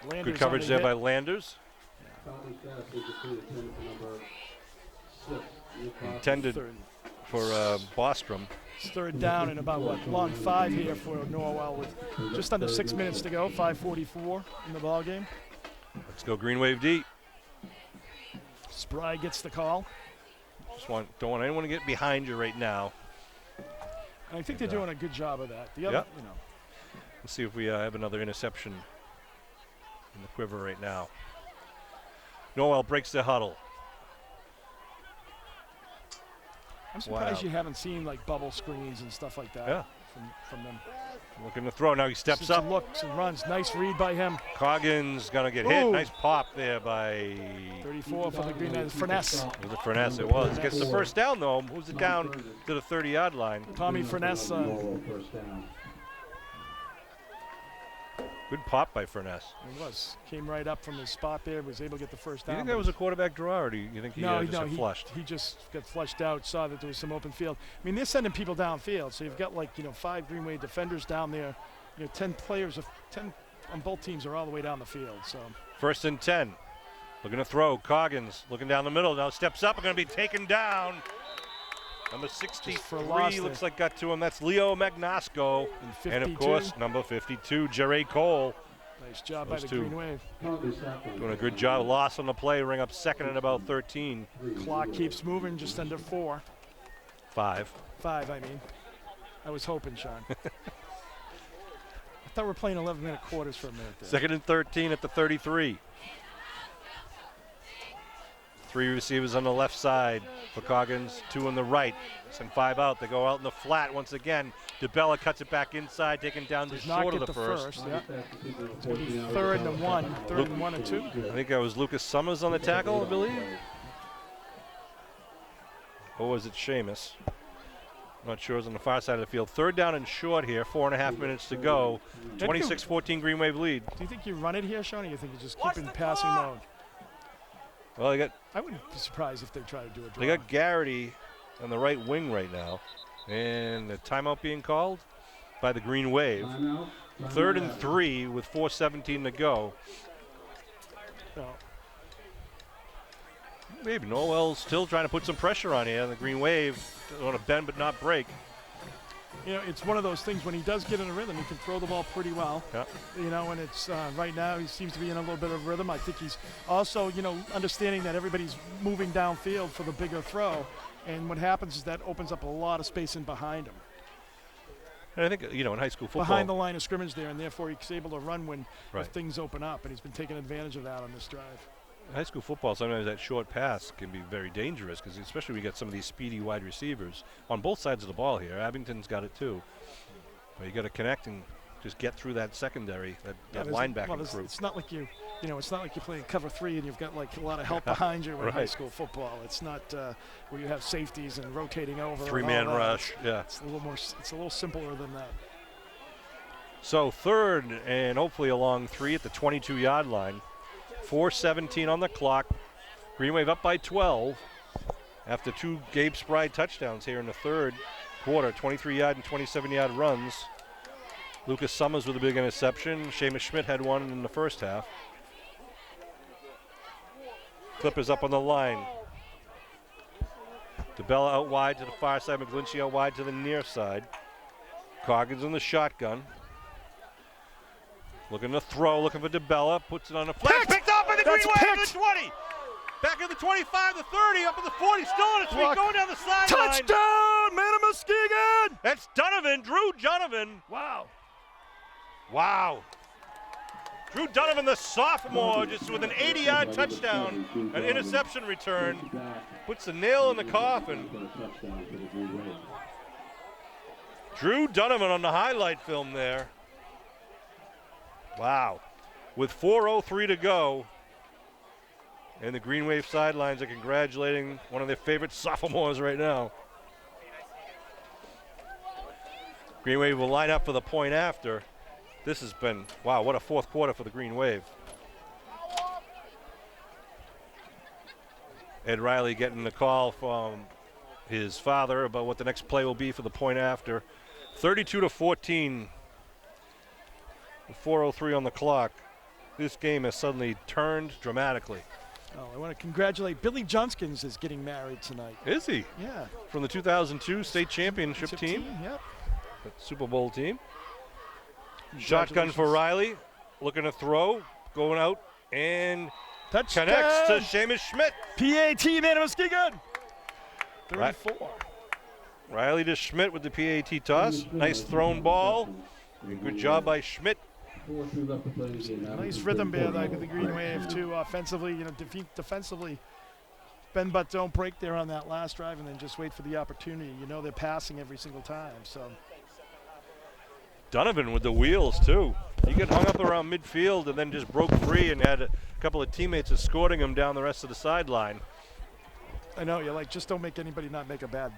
Landers Good on coverage the there hit. by Landers. Intended Third. for Bostrom. It's third down and about long 5 here for Norwell with just under 6 minutes to go. 5:44 in the ball game. Let's go Green Wave D. Spry gets the call. Don't want anyone to get behind you right now. And I think they're doing a good job of that. The other, Yep. Let's see if we have another interception in the quiver right now. Norwell breaks the huddle. I'm surprised Wow. you haven't seen like bubble screens and stuff like that Yeah. from them. Looking to throw. Now he steps Some up. looks and runs. Nice read by him. Coggins going to get hit. Ooh. Nice pop there by 34 for the Green Knights. Furness. was it Furness? It was. Gets the first down, though. Moves it down to the 30-yard line. Tommy Furness. First down. Good pop by Furness. He was. Came right up from his spot there. Was able to get the first Do down. you think that was a quarterback draw, or do you think he just got flushed? He just got flushed out, saw that there was some open field. I mean, they're sending people downfield, so you've got 5 Green Wave defenders down there. 10 players, 10 on both teams are all the way down the field. So First and 10. Looking to throw. Coggins looking down the middle. Now steps up and going to be taken down. Number 63 looks like got to him. That's Leo Magnasco. And of course, number 52, Jerry Cole. Nice job by the two. Green Wave. Doing a good job. Loss on the play. Ring up second and about 13. Clock keeps moving, just under 4. 5. 5, I mean. I was hoping, Sean. I thought we were playing 11-minute quarters for a minute there. Second and 13 at the 33. 3 receivers on the left side for Coggins, 2 on the right. Send 5 out. They go out in the flat once again. DeBella cuts it back inside, taken down just Does not short get of the first. Yeah. It's going to be 3rd and 1. 3rd and 1 and 2. I think that was Lucas Summers on the tackle, I believe. Or was it Seamus? Not sure. It's on the far side of the field. 3rd down and short here. 4.5 minutes to go. 26-14 Green Wave lead. Do you think you run it here, Sean, or you think you just keep in passing mode? Well, I wouldn't be surprised if they try to do a draw. they got Garrity on the right wing right now. And the timeout being called by the Green Wave. 3rd and 3 with 4:17 to go. No. Maybe Norwell's still trying to put some pressure on here. The Green Wave want to bend but not break. It's one of those things when he does get in a rhythm, he can throw the ball pretty well. Yeah. And it's right now he seems to be in a little bit of rhythm. I think he's also, understanding that everybody's moving downfield for the bigger throw. And what happens is that opens up a lot of space in behind him. And I think, in high school football. Behind the line of scrimmage there, and therefore he's able to run when Right. if things open up, and he's been taking advantage of that on this drive. High school football, sometimes that short pass can be very dangerous because especially we get some of these speedy wide receivers on both sides of the ball here. Abington's got it too. But you got to connect and just get through that secondary, that linebacking crew. It's not like it's not like you're playing cover 3 and you've got a lot of help behind you in high Right. school football. It's not where you have safeties and rotating over. 3-man and all that. rush, yeah. It's a little more. It's a little simpler than that. So 3rd and hopefully a long 3 at the 22-yard line. 4:17 on the clock. Green Wave up by 12 after 2 Gabe Spry touchdowns here in the 3rd quarter. 23-yard and 27-yard runs. Lucas Summers with a big interception. Seamus Schmidt had one in the first half. Clippers up on the line. DeBella out wide to the far side. McGlinchey out wide to the near side. Coggins in the shotgun. Looking to throw, looking for DeBella. Puts it on the flat. Picked off by the Green That's Wave at picked. the 20. Back at the 25, the 30, up at the 40. Still on its feet, Block. going down the sideline. Touchdown, man of Muskegon! That's Donovan, Drew Donovan. Wow. Wow. Drew Donovan, the sophomore, just with an 80-yard touchdown, an interception return. Puts the nail in the coffin. Drew Donovan on the highlight film there. Wow. With 4:03 to go. And the Green Wave sidelines are congratulating one of their favorite sophomores right now. Green Wave will line up for the point after. This has been, wow, what a 4th quarter for the Green Wave. Ed Riley getting the call from his father about what the next play will be for the point after. 32-14. 4:03 on the clock. This game has suddenly turned dramatically. Oh, I want to congratulate Billy Johnskins is getting married tonight. Is he? Yeah. From the 2002 state championship team, Yep. the Super Bowl team. Shotgun for Riley, looking to throw, going out, and Touchdown. connects to Seamus Schmidt. PAT, man of Muskegon. Right. 34. Riley to Schmidt with the PAT toss. Nice thrown ball. Good job by Schmidt. Nice rhythm there by the Green Wave too. Offensively, defensively, bend but don't break there on that last drive and then just wait for the opportunity. You know they're passing every single time. So Donovan with the wheels, too. He got hung up around midfield and then just broke free and had a couple of teammates escorting him down the rest of the sideline. I know, you're like, just don't make anybody not make a bad,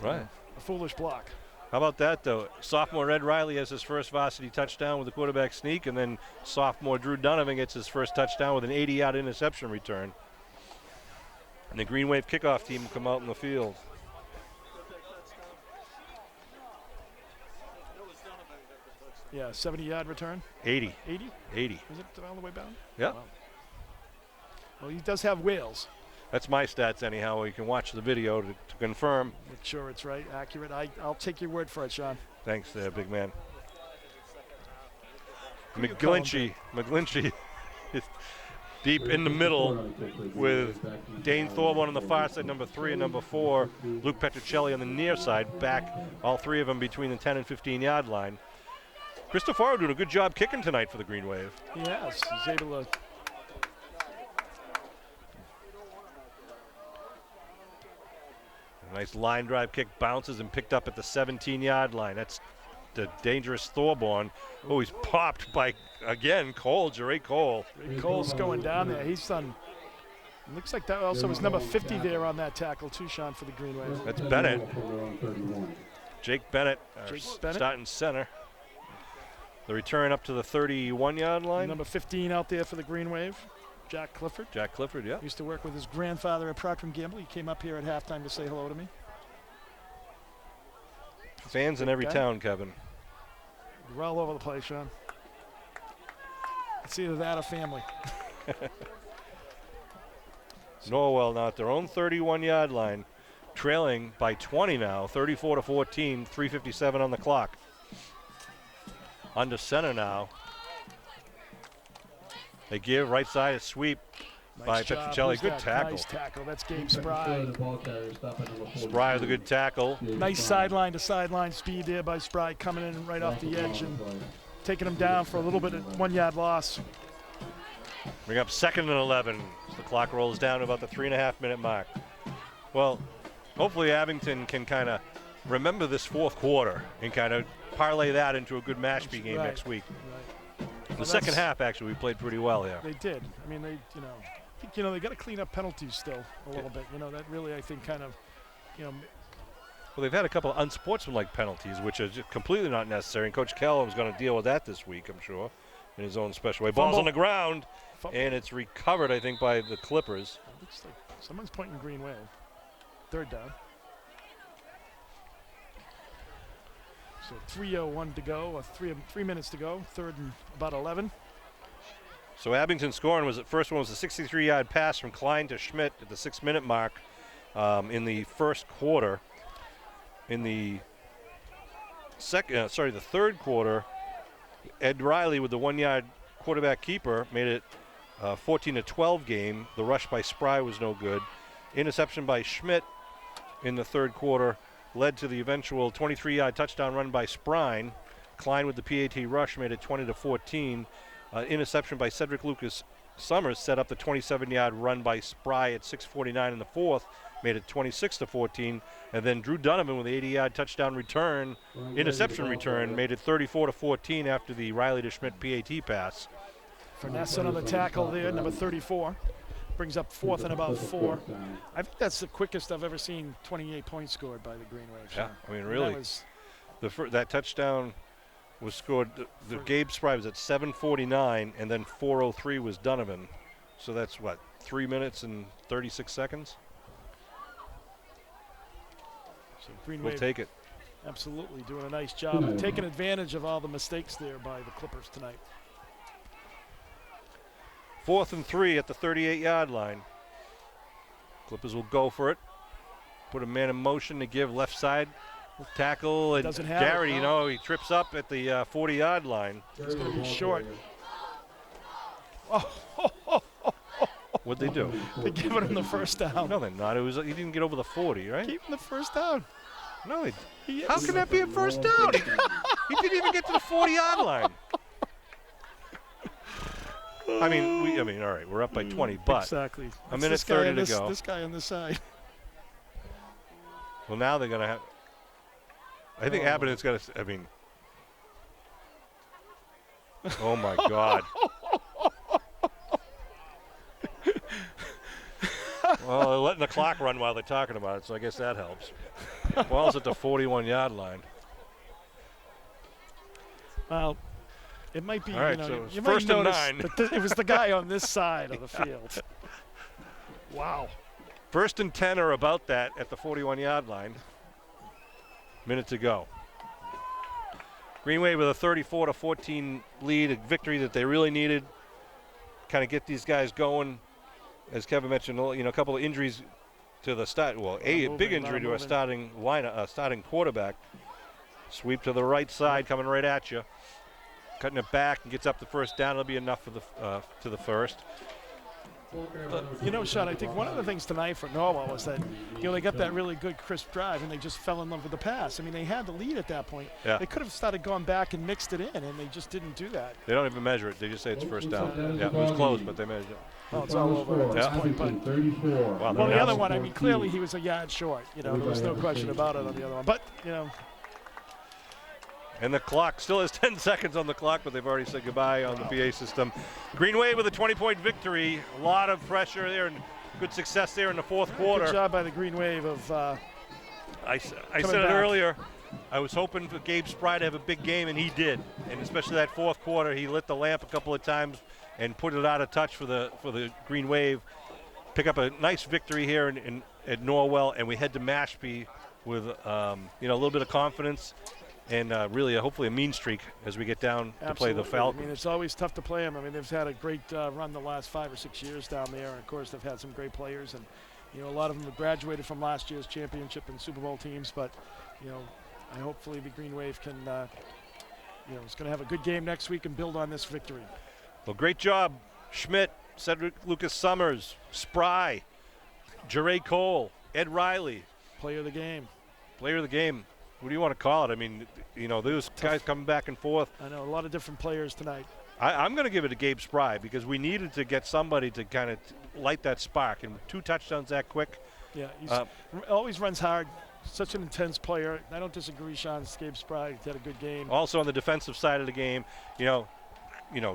Right. a foolish block. How about that, though? Sophomore Ed Riley has his first varsity touchdown with a quarterback sneak, and then sophomore Drew Donovan gets his first touchdown with an 80-yard interception return. And the Green Wave kickoff team will come out in the field. Yeah, 70-yard return. 80. 80? 80. Was it all the way down? Yeah. Wow. Well, he does have wheels. That's my stats, anyhow. You can watch the video to confirm. Make sure it's right, accurate. I'll take your word for it, Sean. Thanks there, big man. Who you calling, McGlinchey is deep in the middle with Dane Thorburn on the far side, number 3 and number 4. Luke Petrocelli on the near side, back all three of them between the 10 and 15-yard line. Christopher doing a good job kicking tonight for the Green Wave. Yes, he's able to. A nice line drive kick, bounces and picked up at the 17-yard line. That's the dangerous Thorburn. Oh, he's popped by, again, Cole, Jerry Cole. Cole's going down there. He's done. Looks like that also was number 50 there on that tackle too, Sean, for the Green Wave. That's Bennett. Jake Bennett, starting center. The return up to the 31-yard line. Number 15 out there for the Green Wave, Jack Clifford. Jack Clifford, yeah. Used to work with his grandfather at Procter & Gamble. He came up here at halftime to say hello to me. Fans in every town, Kevin. We're all over the place, Sean. It's either that or family. Norwell now at their own 31-yard line, trailing by 20 now, 34-14, 3:57 on the clock. Under center now. They give right side a sweep by Petrocelli. Good tackle. Nice tackle. That's Gabe Spry. Spry with a good tackle. Nice sideline to sideline speed there by Spry, coming in right off the edge and taking him down for a little bit of 1-yard loss. Bring up 2nd and 11 as the clock rolls down to about the 3.5-minute mark. Well, hopefully Abington can kind of remember this fourth quarter and kind of parlay that into a good Mashpee game next week. Right. The second half, actually, we played pretty well here. They did. I mean, they got to clean up penalties still a little bit. That really, I think, kind of, Well, they've had a couple of unsportsmanlike penalties, which are just completely not necessary. And Coach Kellum is going to deal with that this week, I'm sure, in his own special way. Ball's on the ground, and it's recovered, I think, by the Clippers. Looks like someone's pointing Green Wave. 3rd down. So 3:01 to go, or 3 minutes to go. 3rd and about 11. So Abington scoring was, the first one was a 63-yard pass from Klein to Schmidt at the 6-minute mark in the first quarter. In the the third quarter, Ed Riley with the 1-yard quarterback keeper made it 14-12 game. The rush by Spry was no good. Interception by Schmidt in the third quarter led to the eventual 23-yard touchdown run by Sprine. Klein with the PAT rush made it 20-14. Interception by Cedric Lucas Summers set up the 27-yard run by Spry at 6:49 in the fourth, made it 26-14. And then Drew Donovan with the 80-yard touchdown return, interception return, made it 34-14 after the Riley to Schmidt PAT pass. Finesse on the tackle there, number 34. Brings up 4th and about 4. I think that's the quickest I've ever seen 28 points scored by the Green Wave. Yeah, I mean, really, that touchdown was scored. The Gabe Spry was at 7:49, and then 4:03 was Donovan. So that's what, 3 minutes and 36 seconds? So Green We'll Wave take it. absolutely doing a nice job of taking advantage of all the mistakes there by the Clippers tonight. 4th and 3 at the 38-yard line. Clippers will go for it. Put a man in motion to give left side tackle. And Doesn't have Garrity, it. he trips up at the 40-yard line. It's going to be short. What'd they do? They're giving him the first down. No, they're not. He didn't get over the 40, right? Keep him the first down. No, how can that be a first down? He didn't even get to the 40-yard line. I mean, all right, we're up by 20, but exactly. a It's minute this guy 30 on to this, go. This guy on this side. Well, now they're going to have. I think Abington's got to. I mean. Oh my God. Well, they're letting the clock run while they're talking about it, so I guess that helps. Ball's at the 41-yard line. Well, it might be. All right, you know, so it's you first might and notice 9. that it was the guy on this side of the field. Wow. First and 10 are about that at the 41-yard line. Minute to go. Green Wave with a 34-14 lead, a victory that they really needed. Kind of get these guys going. As Kevin mentioned, a couple of injuries to the start. Well, a big injury to our starting starting quarterback. Sweep to the right side, coming right at you. Cutting it back and gets up the first down. It'll be enough for the to the first. Sean, I think one of the things tonight for Norwell was that, they got that really good crisp drive and they just fell in love with the pass. I mean, they had the lead at that point. Yeah. They could have started going back and mixed it in, and they just didn't do that. They don't even measure it. They just say it's first down. Yeah, it was close, but they measured it. Well, it's all over at this point. But, Wow, well, the other one, I mean, clearly he was a yard short. There was no question about it on the other one. But, And the clock still has 10 seconds on the clock, but they've already said goodbye on the PA system. Green Wave with a 20-point victory. A lot of pressure there and good success there in the fourth quarter. Good job by the Green Wave of I said it back. earlier. I was hoping for Gabe Spry to have a big game, and he did. And especially that fourth quarter, he lit the lamp a couple of times and put it out of touch for the Green Wave. Pick up a nice victory here at Norwell, and we head to Mashpee with a little bit of confidence. And really, hopefully, a mean streak as we get down to play the Falcons. I mean, it's always tough to play them. I mean, they've had a great run the last 5 or 6 years down there. And, of course, they've had some great players. And, a lot of them have graduated from last year's championship and Super Bowl teams. But, I hopefully the Green Wave can, is going to have a good game next week and build on this victory. Well, great job, Schmidt, Cedric Lucas Summers, Spry, Jeray Cole, Ed Riley. Player of the game. Player of the game. What do you want to call it? I mean, those guys coming back and forth. I know, a lot of different players tonight. I'm going to give it to Gabe Spry because we needed to get somebody to kind of light that spark. And 2 touchdowns that quick. Yeah, he always runs hard. Such an intense player. I don't disagree, Sean. Gabe Spry had a good game. Also on the defensive side of the game,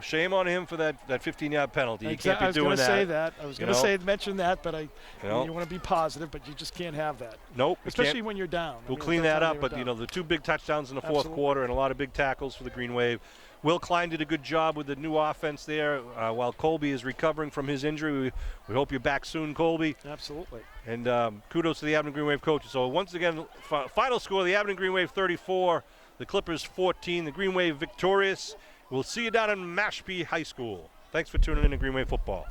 shame on him for that 15-yard penalty. You can't be doing that. I was going to mention that, but you want to be positive, but you just can't have that. Nope. Especially when you're down. We'll clean that up, but the 2 big touchdowns in the fourth quarter and a lot of big tackles for the Green Wave. Will Klein did a good job with the new offense there while Colby is recovering from his injury. We hope you're back soon, Colby. Absolutely. And kudos to the Abington Green Wave coaches. So once again, final score, the Abington Green Wave 34, the Clippers 14, the Green Wave victorious. We'll see you down in Mashpee High School. Thanks for tuning in to Green Wave Football.